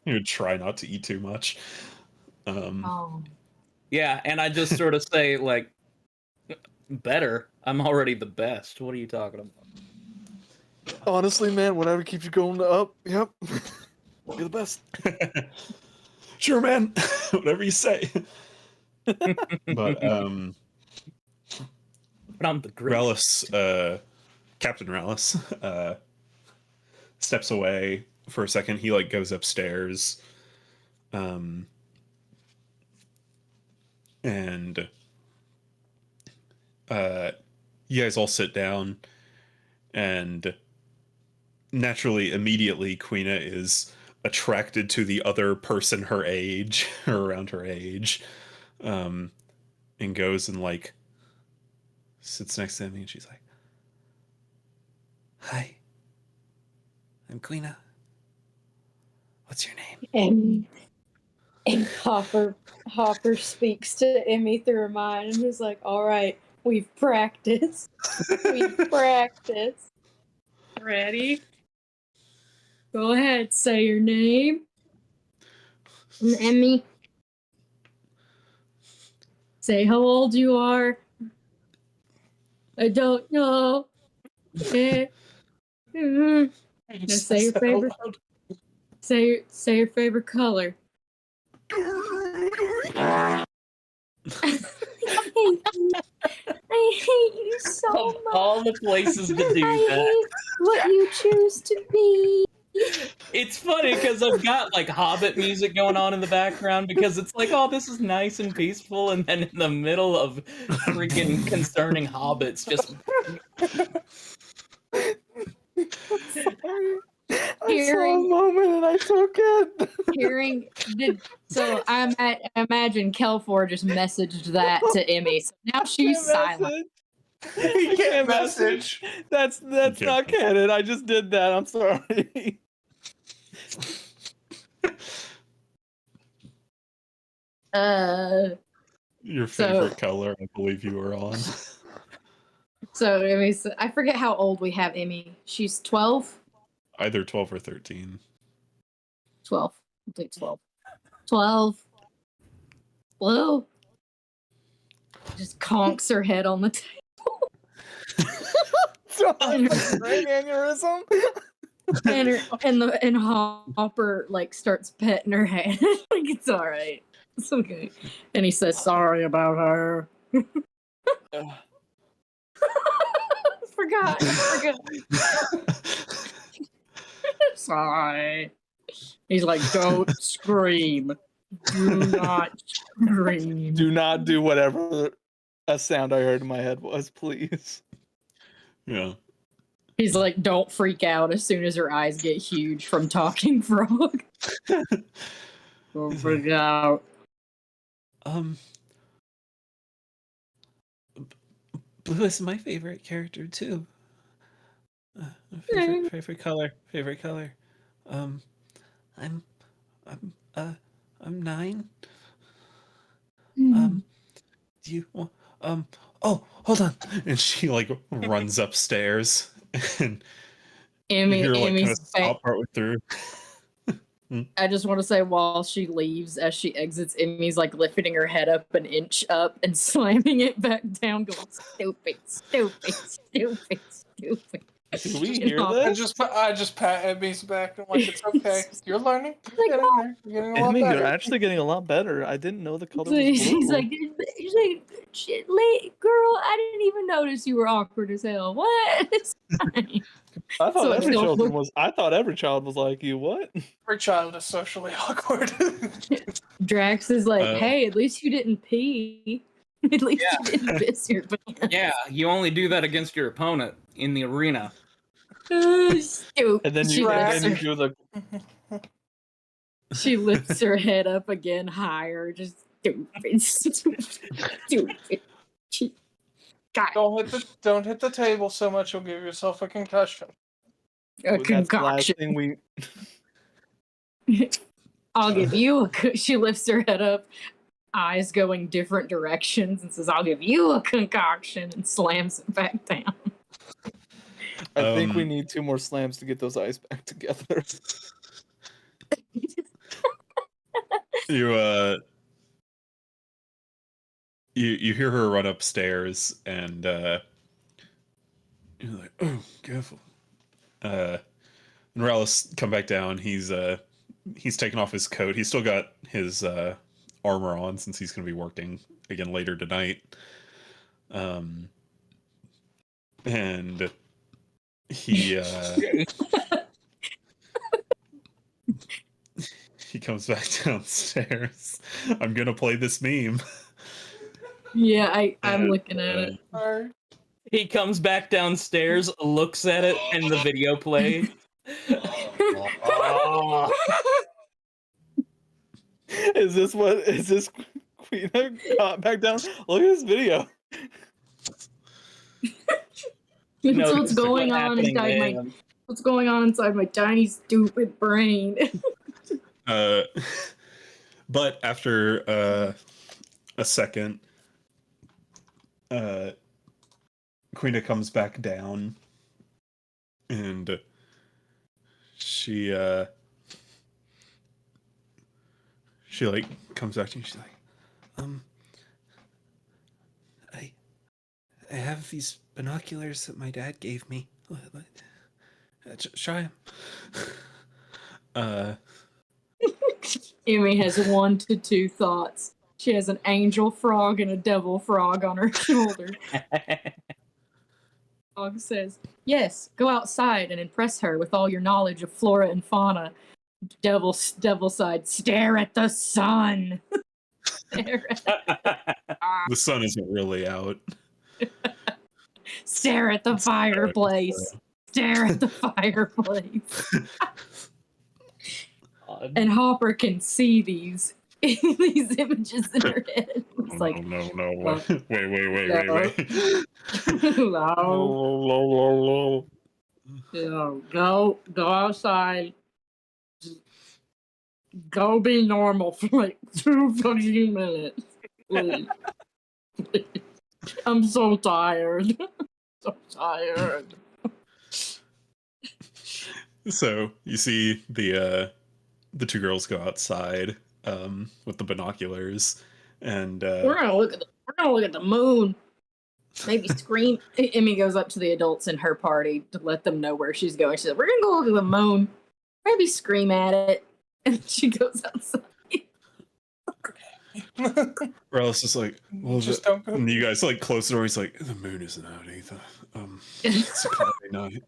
You would try not to eat too much. Oh. Yeah, and I just sort of say, like, better. I'm already the best. What are you talking about? Honestly, man, whatever keeps you going up, yep. You're the best. Sure, man. Whatever you say. But But I'm the greatest. Rallis, Captain Rallis, steps away for a second. He like goes upstairs, and you guys all sit down, and naturally, immediately, Queena is attracted to the other person her age, or around her age, and goes and like sits next to him, and she's like, "Hi, I'm Queena. What's your name?" And Hopper speaks to Emmy through her mind and is like, "All right, we've practiced. We've practiced. Ready? Go ahead, say your name." I'm Emmy. Say how old you are. I don't know. Now say your favorite. Say your favorite color. I hate you so Of much. all the places to do I that. hate what you choose to be. It's funny because I've got like Hobbit music going on in the background because it's like, oh, this is nice and peaceful, and then in the middle of freaking concerning hobbits, just I saw a moment and I took it. So I imagine Kelfor just messaged that to Emmy. So now she's silent. He can't message. That's can't not canon. I just did that. I'm sorry. Your favorite color, I believe you were on. So Emmy, I forget how old we have Emmy. She's 12. Either 12 or 13. 12. I'll take 12. 12. Blue. just conks her head on the table. Brain aneurysm. And Hopper like starts petting her head. Like, it's all right. It's okay. And he says, sorry about her. I forgot. Sorry. He's like, don't scream. Do not scream. Do not do whatever a sound I heard in my head was, please. Yeah. He's like, don't freak out as soon as her eyes get huge from talking frog. Don't freak out. Blue is my favorite character too. Favorite color. I'm 9. Do you want? Oh, hold on. And she like runs upstairs, and Emmy, you're like kind of Emmy's stop partway through. I just want to say, while she leaves, as she exits, Emmy's like lifting her head up an inch up and slamming it back down, going, stupid, stupid, stupid, stupid. Do we hear I this? just pat Emmy's back and I'm like, it's okay. You're learning. You're getting there. You're getting a lot Emmy, better. you're actually getting a lot better. I didn't know the color was blue. She's like, shit, girl, I didn't even notice you were awkward as hell. What? It's fine. I thought So every don't child look- was. I thought every child was like you. What? Every child is socially awkward. Drax is like, hey, at least you didn't pee. At least you didn't piss your pants. Yeah, you only do that against your opponent in the arena. Stupid. And then She you, lifts and then her- you do the. She lifts her head up again higher, just stupid, stupid. God, Don't hit the table so much you'll give yourself a concussion. a That's the last concoction. thing we. I'll give you a. She lifts her head up, eyes going different directions, and says, "I'll give you a concoction," and slams it back down. I think we need 2 more slams to get those eyes back together. You hear her run upstairs, and you're like, oh, careful. And Morales come back down. He's taken off his coat. He's still got his armor on since he's going to be working again later tonight. And he he comes back downstairs. I'm gonna play this meme. Yeah, I'm looking at it. Alright. He comes back downstairs, looks at it, and the video plays. Is this Queen got back down? Look at this video. That's No, what's going on happening, inside my. man. What's going on inside my tiny, stupid brain? But after a second, Queena comes back down, and she like comes back to you. She's like, I have these binoculars that my dad gave me. Try them. Amy has 1 to 2 thoughts. She has an angel frog and a devil frog on her shoulder. Frog says, yes, go outside and impress her with all your knowledge of flora and fauna. Devil side, stare at the sun. Stare The sun isn't really out. Stare at the fireplace. Stare at the fireplace. And Hopper can see these images in her head. It's like, no. well, Wait. go outside. Just go be normal for like 2 fucking minutes. Please. I'm so tired. So tired. So you see the 2 girls go outside with the binoculars, and We're gonna look at the We're gonna look at the moon. Maybe scream. Emmy goes up to the adults in her party to let them know where she's going. She said, "We're gonna go look at the moon. Maybe scream at it." And she goes outside. Rallis is like, well, Just don't go. and you guys like close the door. He's like, the moon isn't out either. It's a cloudy night.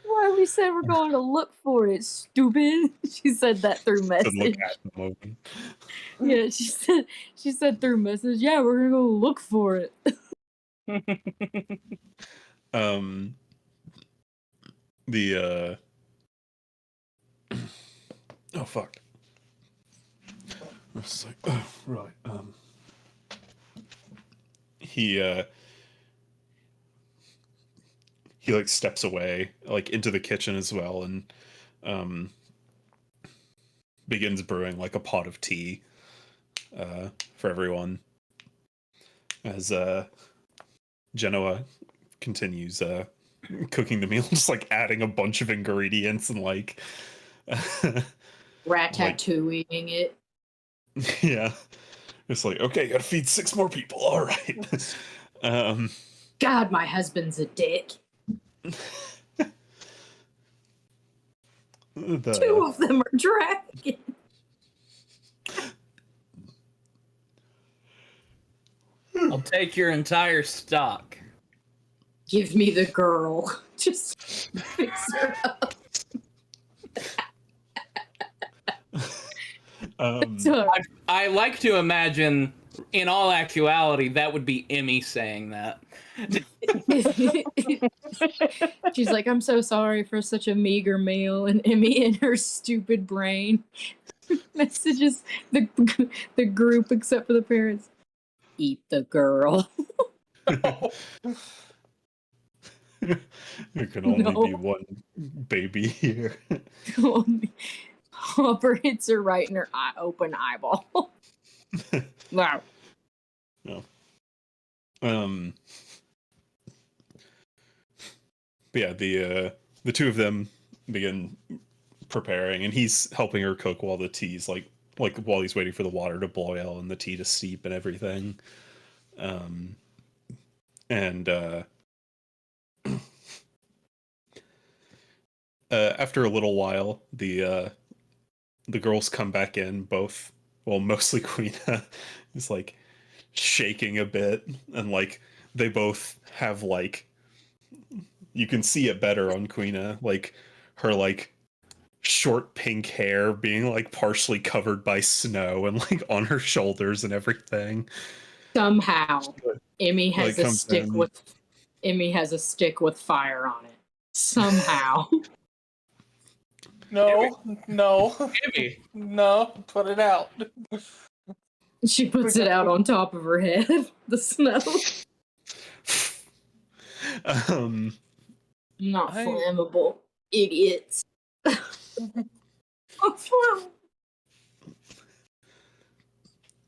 Why we said we're going to look for it, stupid. She said that through To message. look at the moon. Yeah, she said through message, yeah, we're gonna go look for it. The oh fuck. I was like, oh right. He like steps away, like into the kitchen as well, and begins brewing like a pot of tea for everyone. As Genoa continues cooking the meal, just like adding a bunch of ingredients and like Ratatouilleing it. yeah, it's like, okay, you gotta feed 6 more people. All right. God, my husband's a dick. The, 2 of them are dragons. I'll take your entire stock. Give me the girl. Just fix her up. So, I like to imagine, in all actuality, that would be Emmy saying that. she's like, I'm so sorry for such a meager meal, and Emmy in her stupid brain messages the group except for the parents. Eat the girl. There can only be one baby here. Hopper hits her right in her open eyeball. Wow. No. But yeah, the 2 of them begin preparing, and he's helping her cook while the tea's like while he's waiting for the water to boil and the tea to steep and everything. After a little while, the girls come back in, both, well, mostly Queena is like shaking a bit, and like they both have like, you can see it better on Queena, like her like short pink hair being like partially covered by snow and like on her shoulders and everything. Somehow, Emmy has Like, a stick comes in. with fire on it. Somehow. No, Emmy, no, put it out. She puts it out on top of her head. The snow. Not I- flammable, idiots. Not flammable.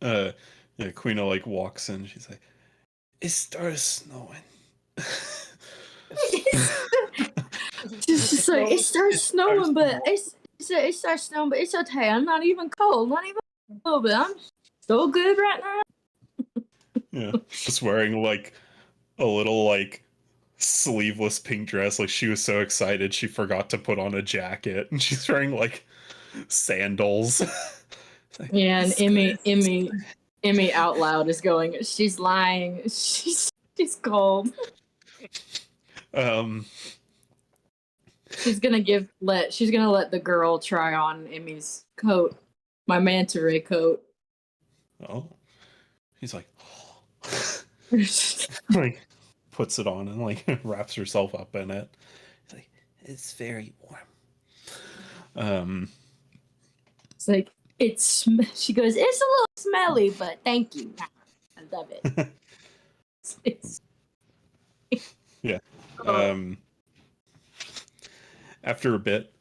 Yeah, Queena like walks in, she's like, it starts snowing. She's just like, it starts snowing, but it starts snowing, but it's okay. I'm not even cold, not even a little bit. I'm so good right now. Yeah, just wearing like a little like sleeveless pink dress. Like she was so excited she forgot to put on a jacket, and she's wearing like sandals. Like, Yeah, and "It's Emmy out loud is going, she's lying. She's cold. good." She's gonna let the girl try on Emmy's coat, my manta ray coat. Oh, he's like, like puts it on and like wraps herself up in it. He's like, it's very warm. It's like she goes, it's a little smelly, but thank you. I love it. It's- Yeah. After a bit,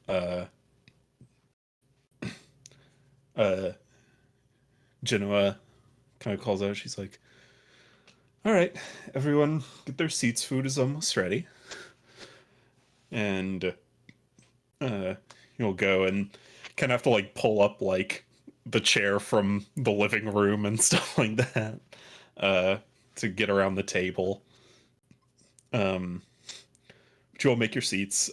Genoa kind of calls out. She's like, all right, everyone get their seats. Food is almost ready. And you'll go and kind of have to like pull up like the chair from the living room and stuff like that. to get around the table. But you all make your seats.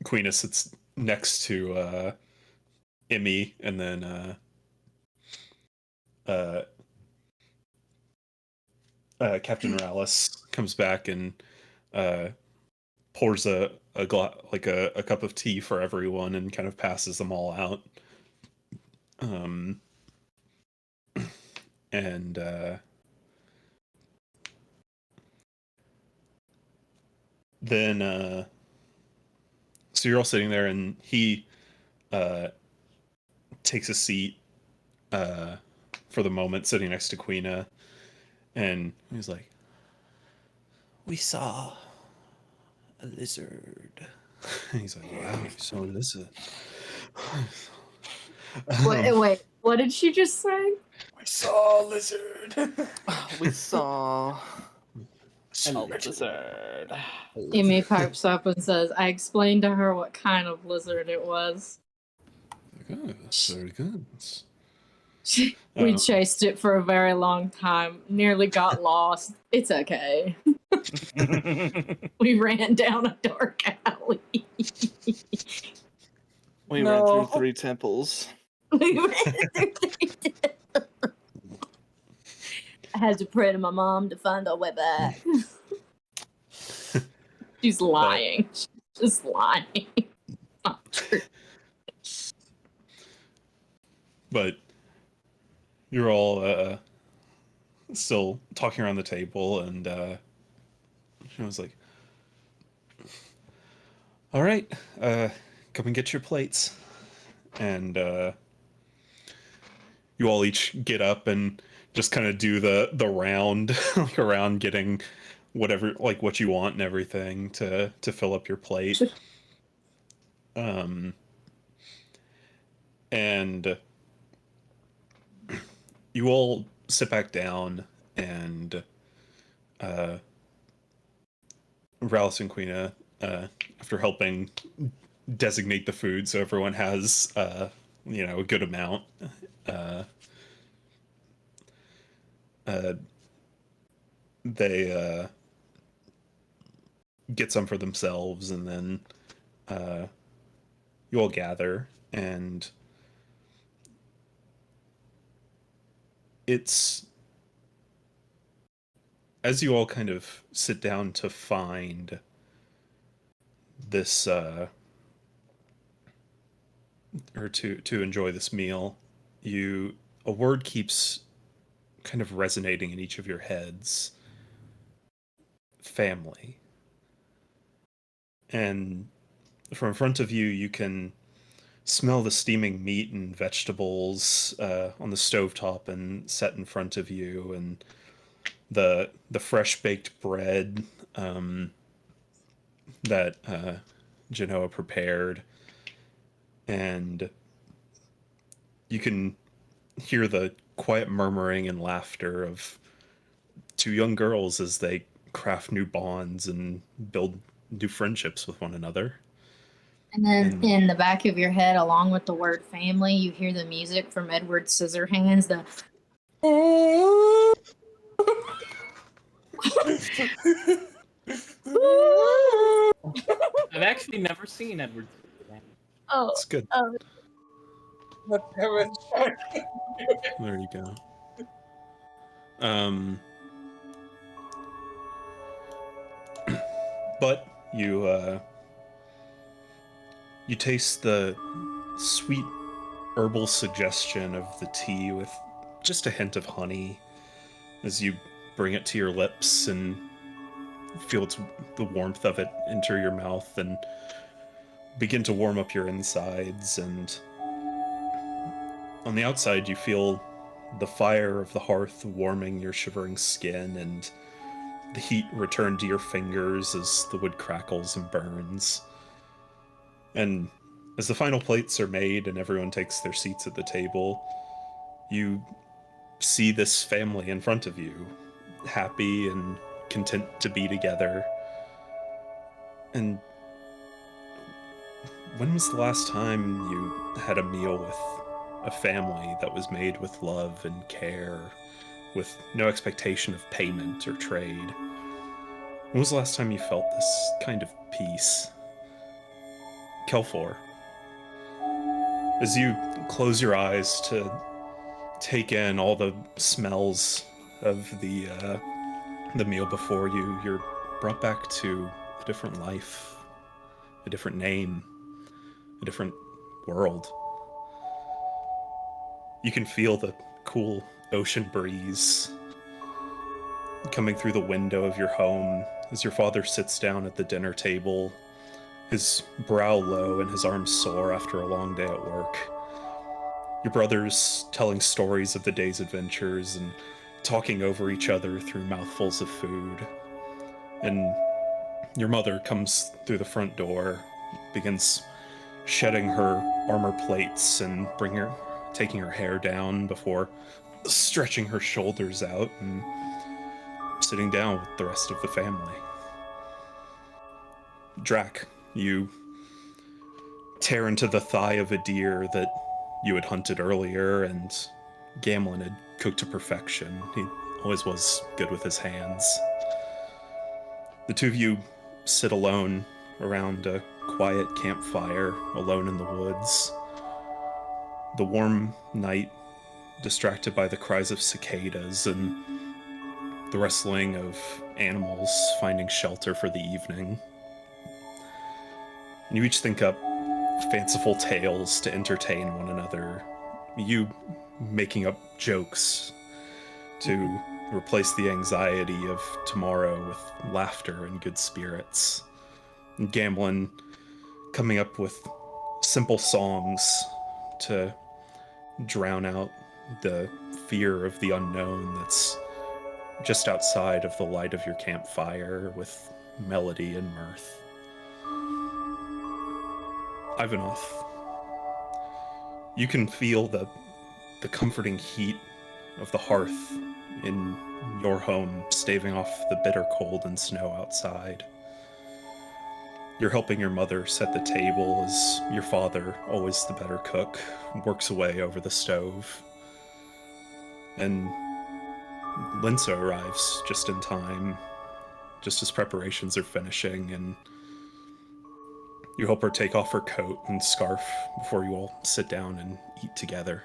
Queena sits next to Emmy, and then Captain Rallis comes back and pours a cup of tea for everyone and kind of passes them all out. And then so you're all sitting there, and he takes a seat for the moment, sitting next to Queena, and he's like, "We saw a lizard." He's like, "Wow, we saw a lizard." Wait, what did she just say? We saw a lizard. We saw a Oh, lizard. Emmy pipes up and says, I explained to her what kind of lizard it was. Oh, that's very good. We Oh. chased it for a very long time, nearly got lost. It's okay. We ran down a dark alley. We ran No. through 3 temples. We ran through 3 temples. I had to pray to my mom to find our way back. She's lying. She's just lying. Not true. But you're all still talking around the table, and she was like, "All right, come and get your plates." And you all each get up and just kind of do the round, like around getting whatever, like what you want and everything to fill up your plate. And you all sit back down, and Rallis and Queena, after helping designate the food so everyone has a good amount, they get some for themselves, and then you all gather, and it's as you all kind of sit down to find this or to enjoy this meal, a word keeps kind of resonating in each of your heads: family. And from in front of you, you can smell the steaming meat and vegetables on the stovetop and set in front of you, and the fresh baked bread that Genoa prepared, and you can hear the quiet murmuring and laughter of 2 young girls as they craft new bonds and build new friendships with one another. And then in the back of your head, along with the word family, you hear the music from Edward Scissorhands. I've actually never seen Edward. Oh, It's good. God damn it. There you go. But you taste the sweet herbal suggestion of the tea with just a hint of honey as you bring it to your lips and feel the warmth of it enter your mouth and begin to warm up your insides. And on the outside, you feel the fire of the hearth warming your shivering skin, and the heat return to your fingers as the wood crackles and burns. And as the final plates are made and everyone takes their seats at the table, you see this family in front of you, happy and content to be together. And when was the last time you had a meal with a family that was made with love and care with no expectation of payment or trade. When was the last time you felt this kind of peace? Kelfor, as you close your eyes to take in all the smells of the meal before you, you're brought back to a different life, a different name, a different world. You can feel the cool ocean breeze coming through the window of your home as your father sits down at the dinner table, his brow low and his arms sore after a long day at work. Your brothers telling stories of the day's adventures and talking over each other through mouthfuls of food. And your mother comes through the front door, begins shedding her armor plates and taking her hair down before stretching her shoulders out and sitting down with the rest of the family. Drac, you tear into the thigh of a deer that you had hunted earlier and Gamlin had cooked to perfection. He always was good with his hands. The two of you sit alone around a quiet campfire, alone in the woods. The warm night, distracted by the cries of cicadas and the rustling of animals finding shelter for the evening. And you each think up fanciful tales to entertain one another, you making up jokes to replace the anxiety of tomorrow with laughter and good spirits. And Gamblin coming up with simple songs to drown out the fear of the unknown that's just outside of the light of your campfire with melody and mirth. Ivanov, you can feel the comforting heat of the hearth in your home, staving off the bitter cold and snow outside. You're helping your mother set the table as your father, always the better cook, works away over the stove. And Linsa arrives just in time, just as preparations are finishing, and you help her take off her coat and scarf before you all sit down and eat together.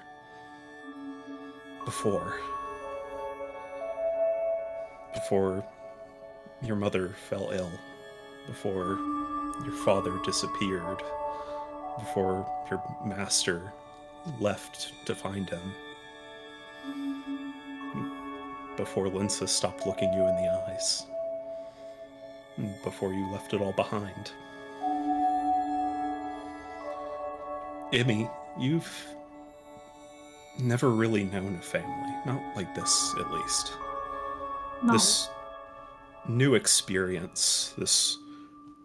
Before your mother fell ill, before your father disappeared, before your master left to find him, before Linsa stopped looking you in the eyes, before you left it all behind. Emmy, you've never really known a family, not like this at least. No. This new experience, this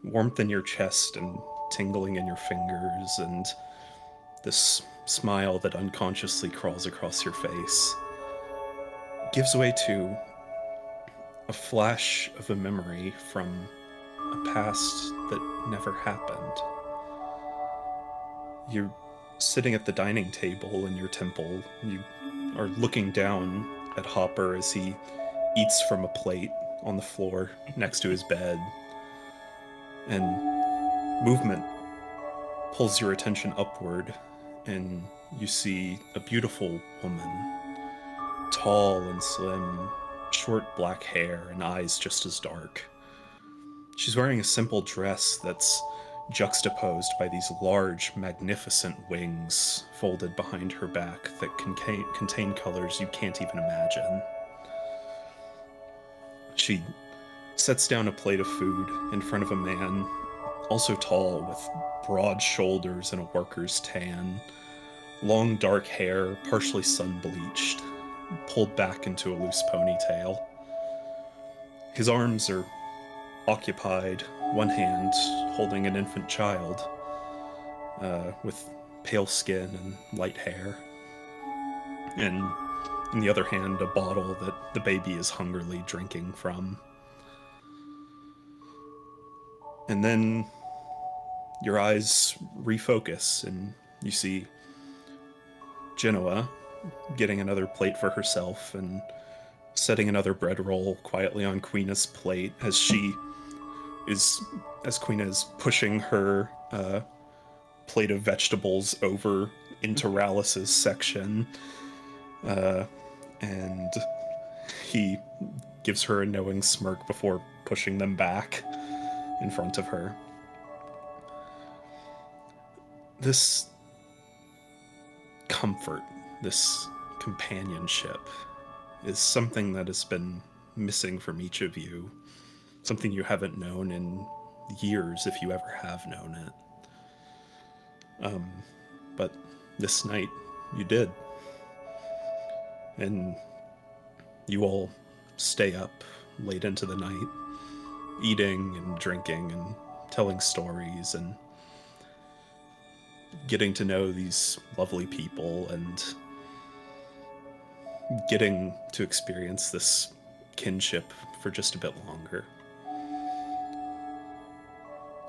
warmth in your chest and tingling in your fingers, and this smile that unconsciously crawls across your face, gives way to a flash of a memory from a past that never happened. You're sitting at the dining table in your temple. You are looking down at Hopper as he eats from a plate on the floor next to his bed. And movement pulls your attention upward, and you see a beautiful woman, tall and slim, short black hair and eyes just as dark. She's wearing a simple dress that's juxtaposed by these large, magnificent wings folded behind her back that contain colors you can't even imagine. She sets down a plate of food in front of a man, also tall, with broad shoulders and a worker's tan, long dark hair, partially sun-bleached, pulled back into a loose ponytail. His arms are occupied, one hand holding an infant child, with pale skin and light hair, and in the other hand a bottle that the baby is hungrily drinking from. And then your eyes refocus and you see Genoa getting another plate for herself and setting another bread roll quietly on Queena's plate as Queena is pushing her plate of vegetables over into Rallis's section, and he gives her a knowing smirk before pushing them back in front of her. This comfort, this companionship, is something that has been missing from each of you. Something you haven't known in years, if you ever have known it. But this night, you did. And you all stay up late into the night, eating and drinking and telling stories and getting to know these lovely people and getting to experience this kinship for just a bit longer.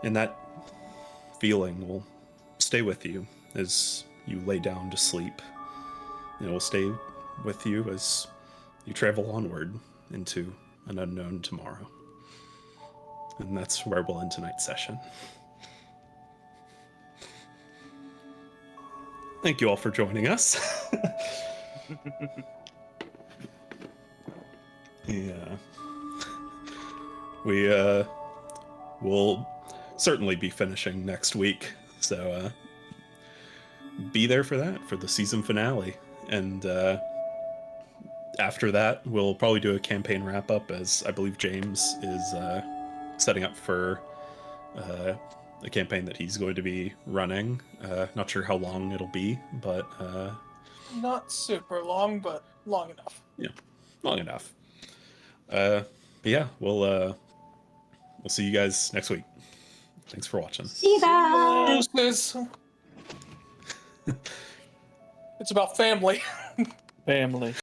And that feeling will stay with you as you lay down to sleep. And it will stay with you as you travel onward into an unknown tomorrow. And that's where we'll end tonight's session. Thank you all for joining us. Yeah. We will certainly be finishing next week, so be there for that, for the season finale. And after that, we'll probably do a campaign wrap-up, as I believe James is setting up for a campaign that he's going to be running. Not sure how long it'll be, but... Not super long, but long enough. Yeah, long enough. But yeah, we'll see you guys next week. Thanks for watching. See that. Deuces. It's about family. Family.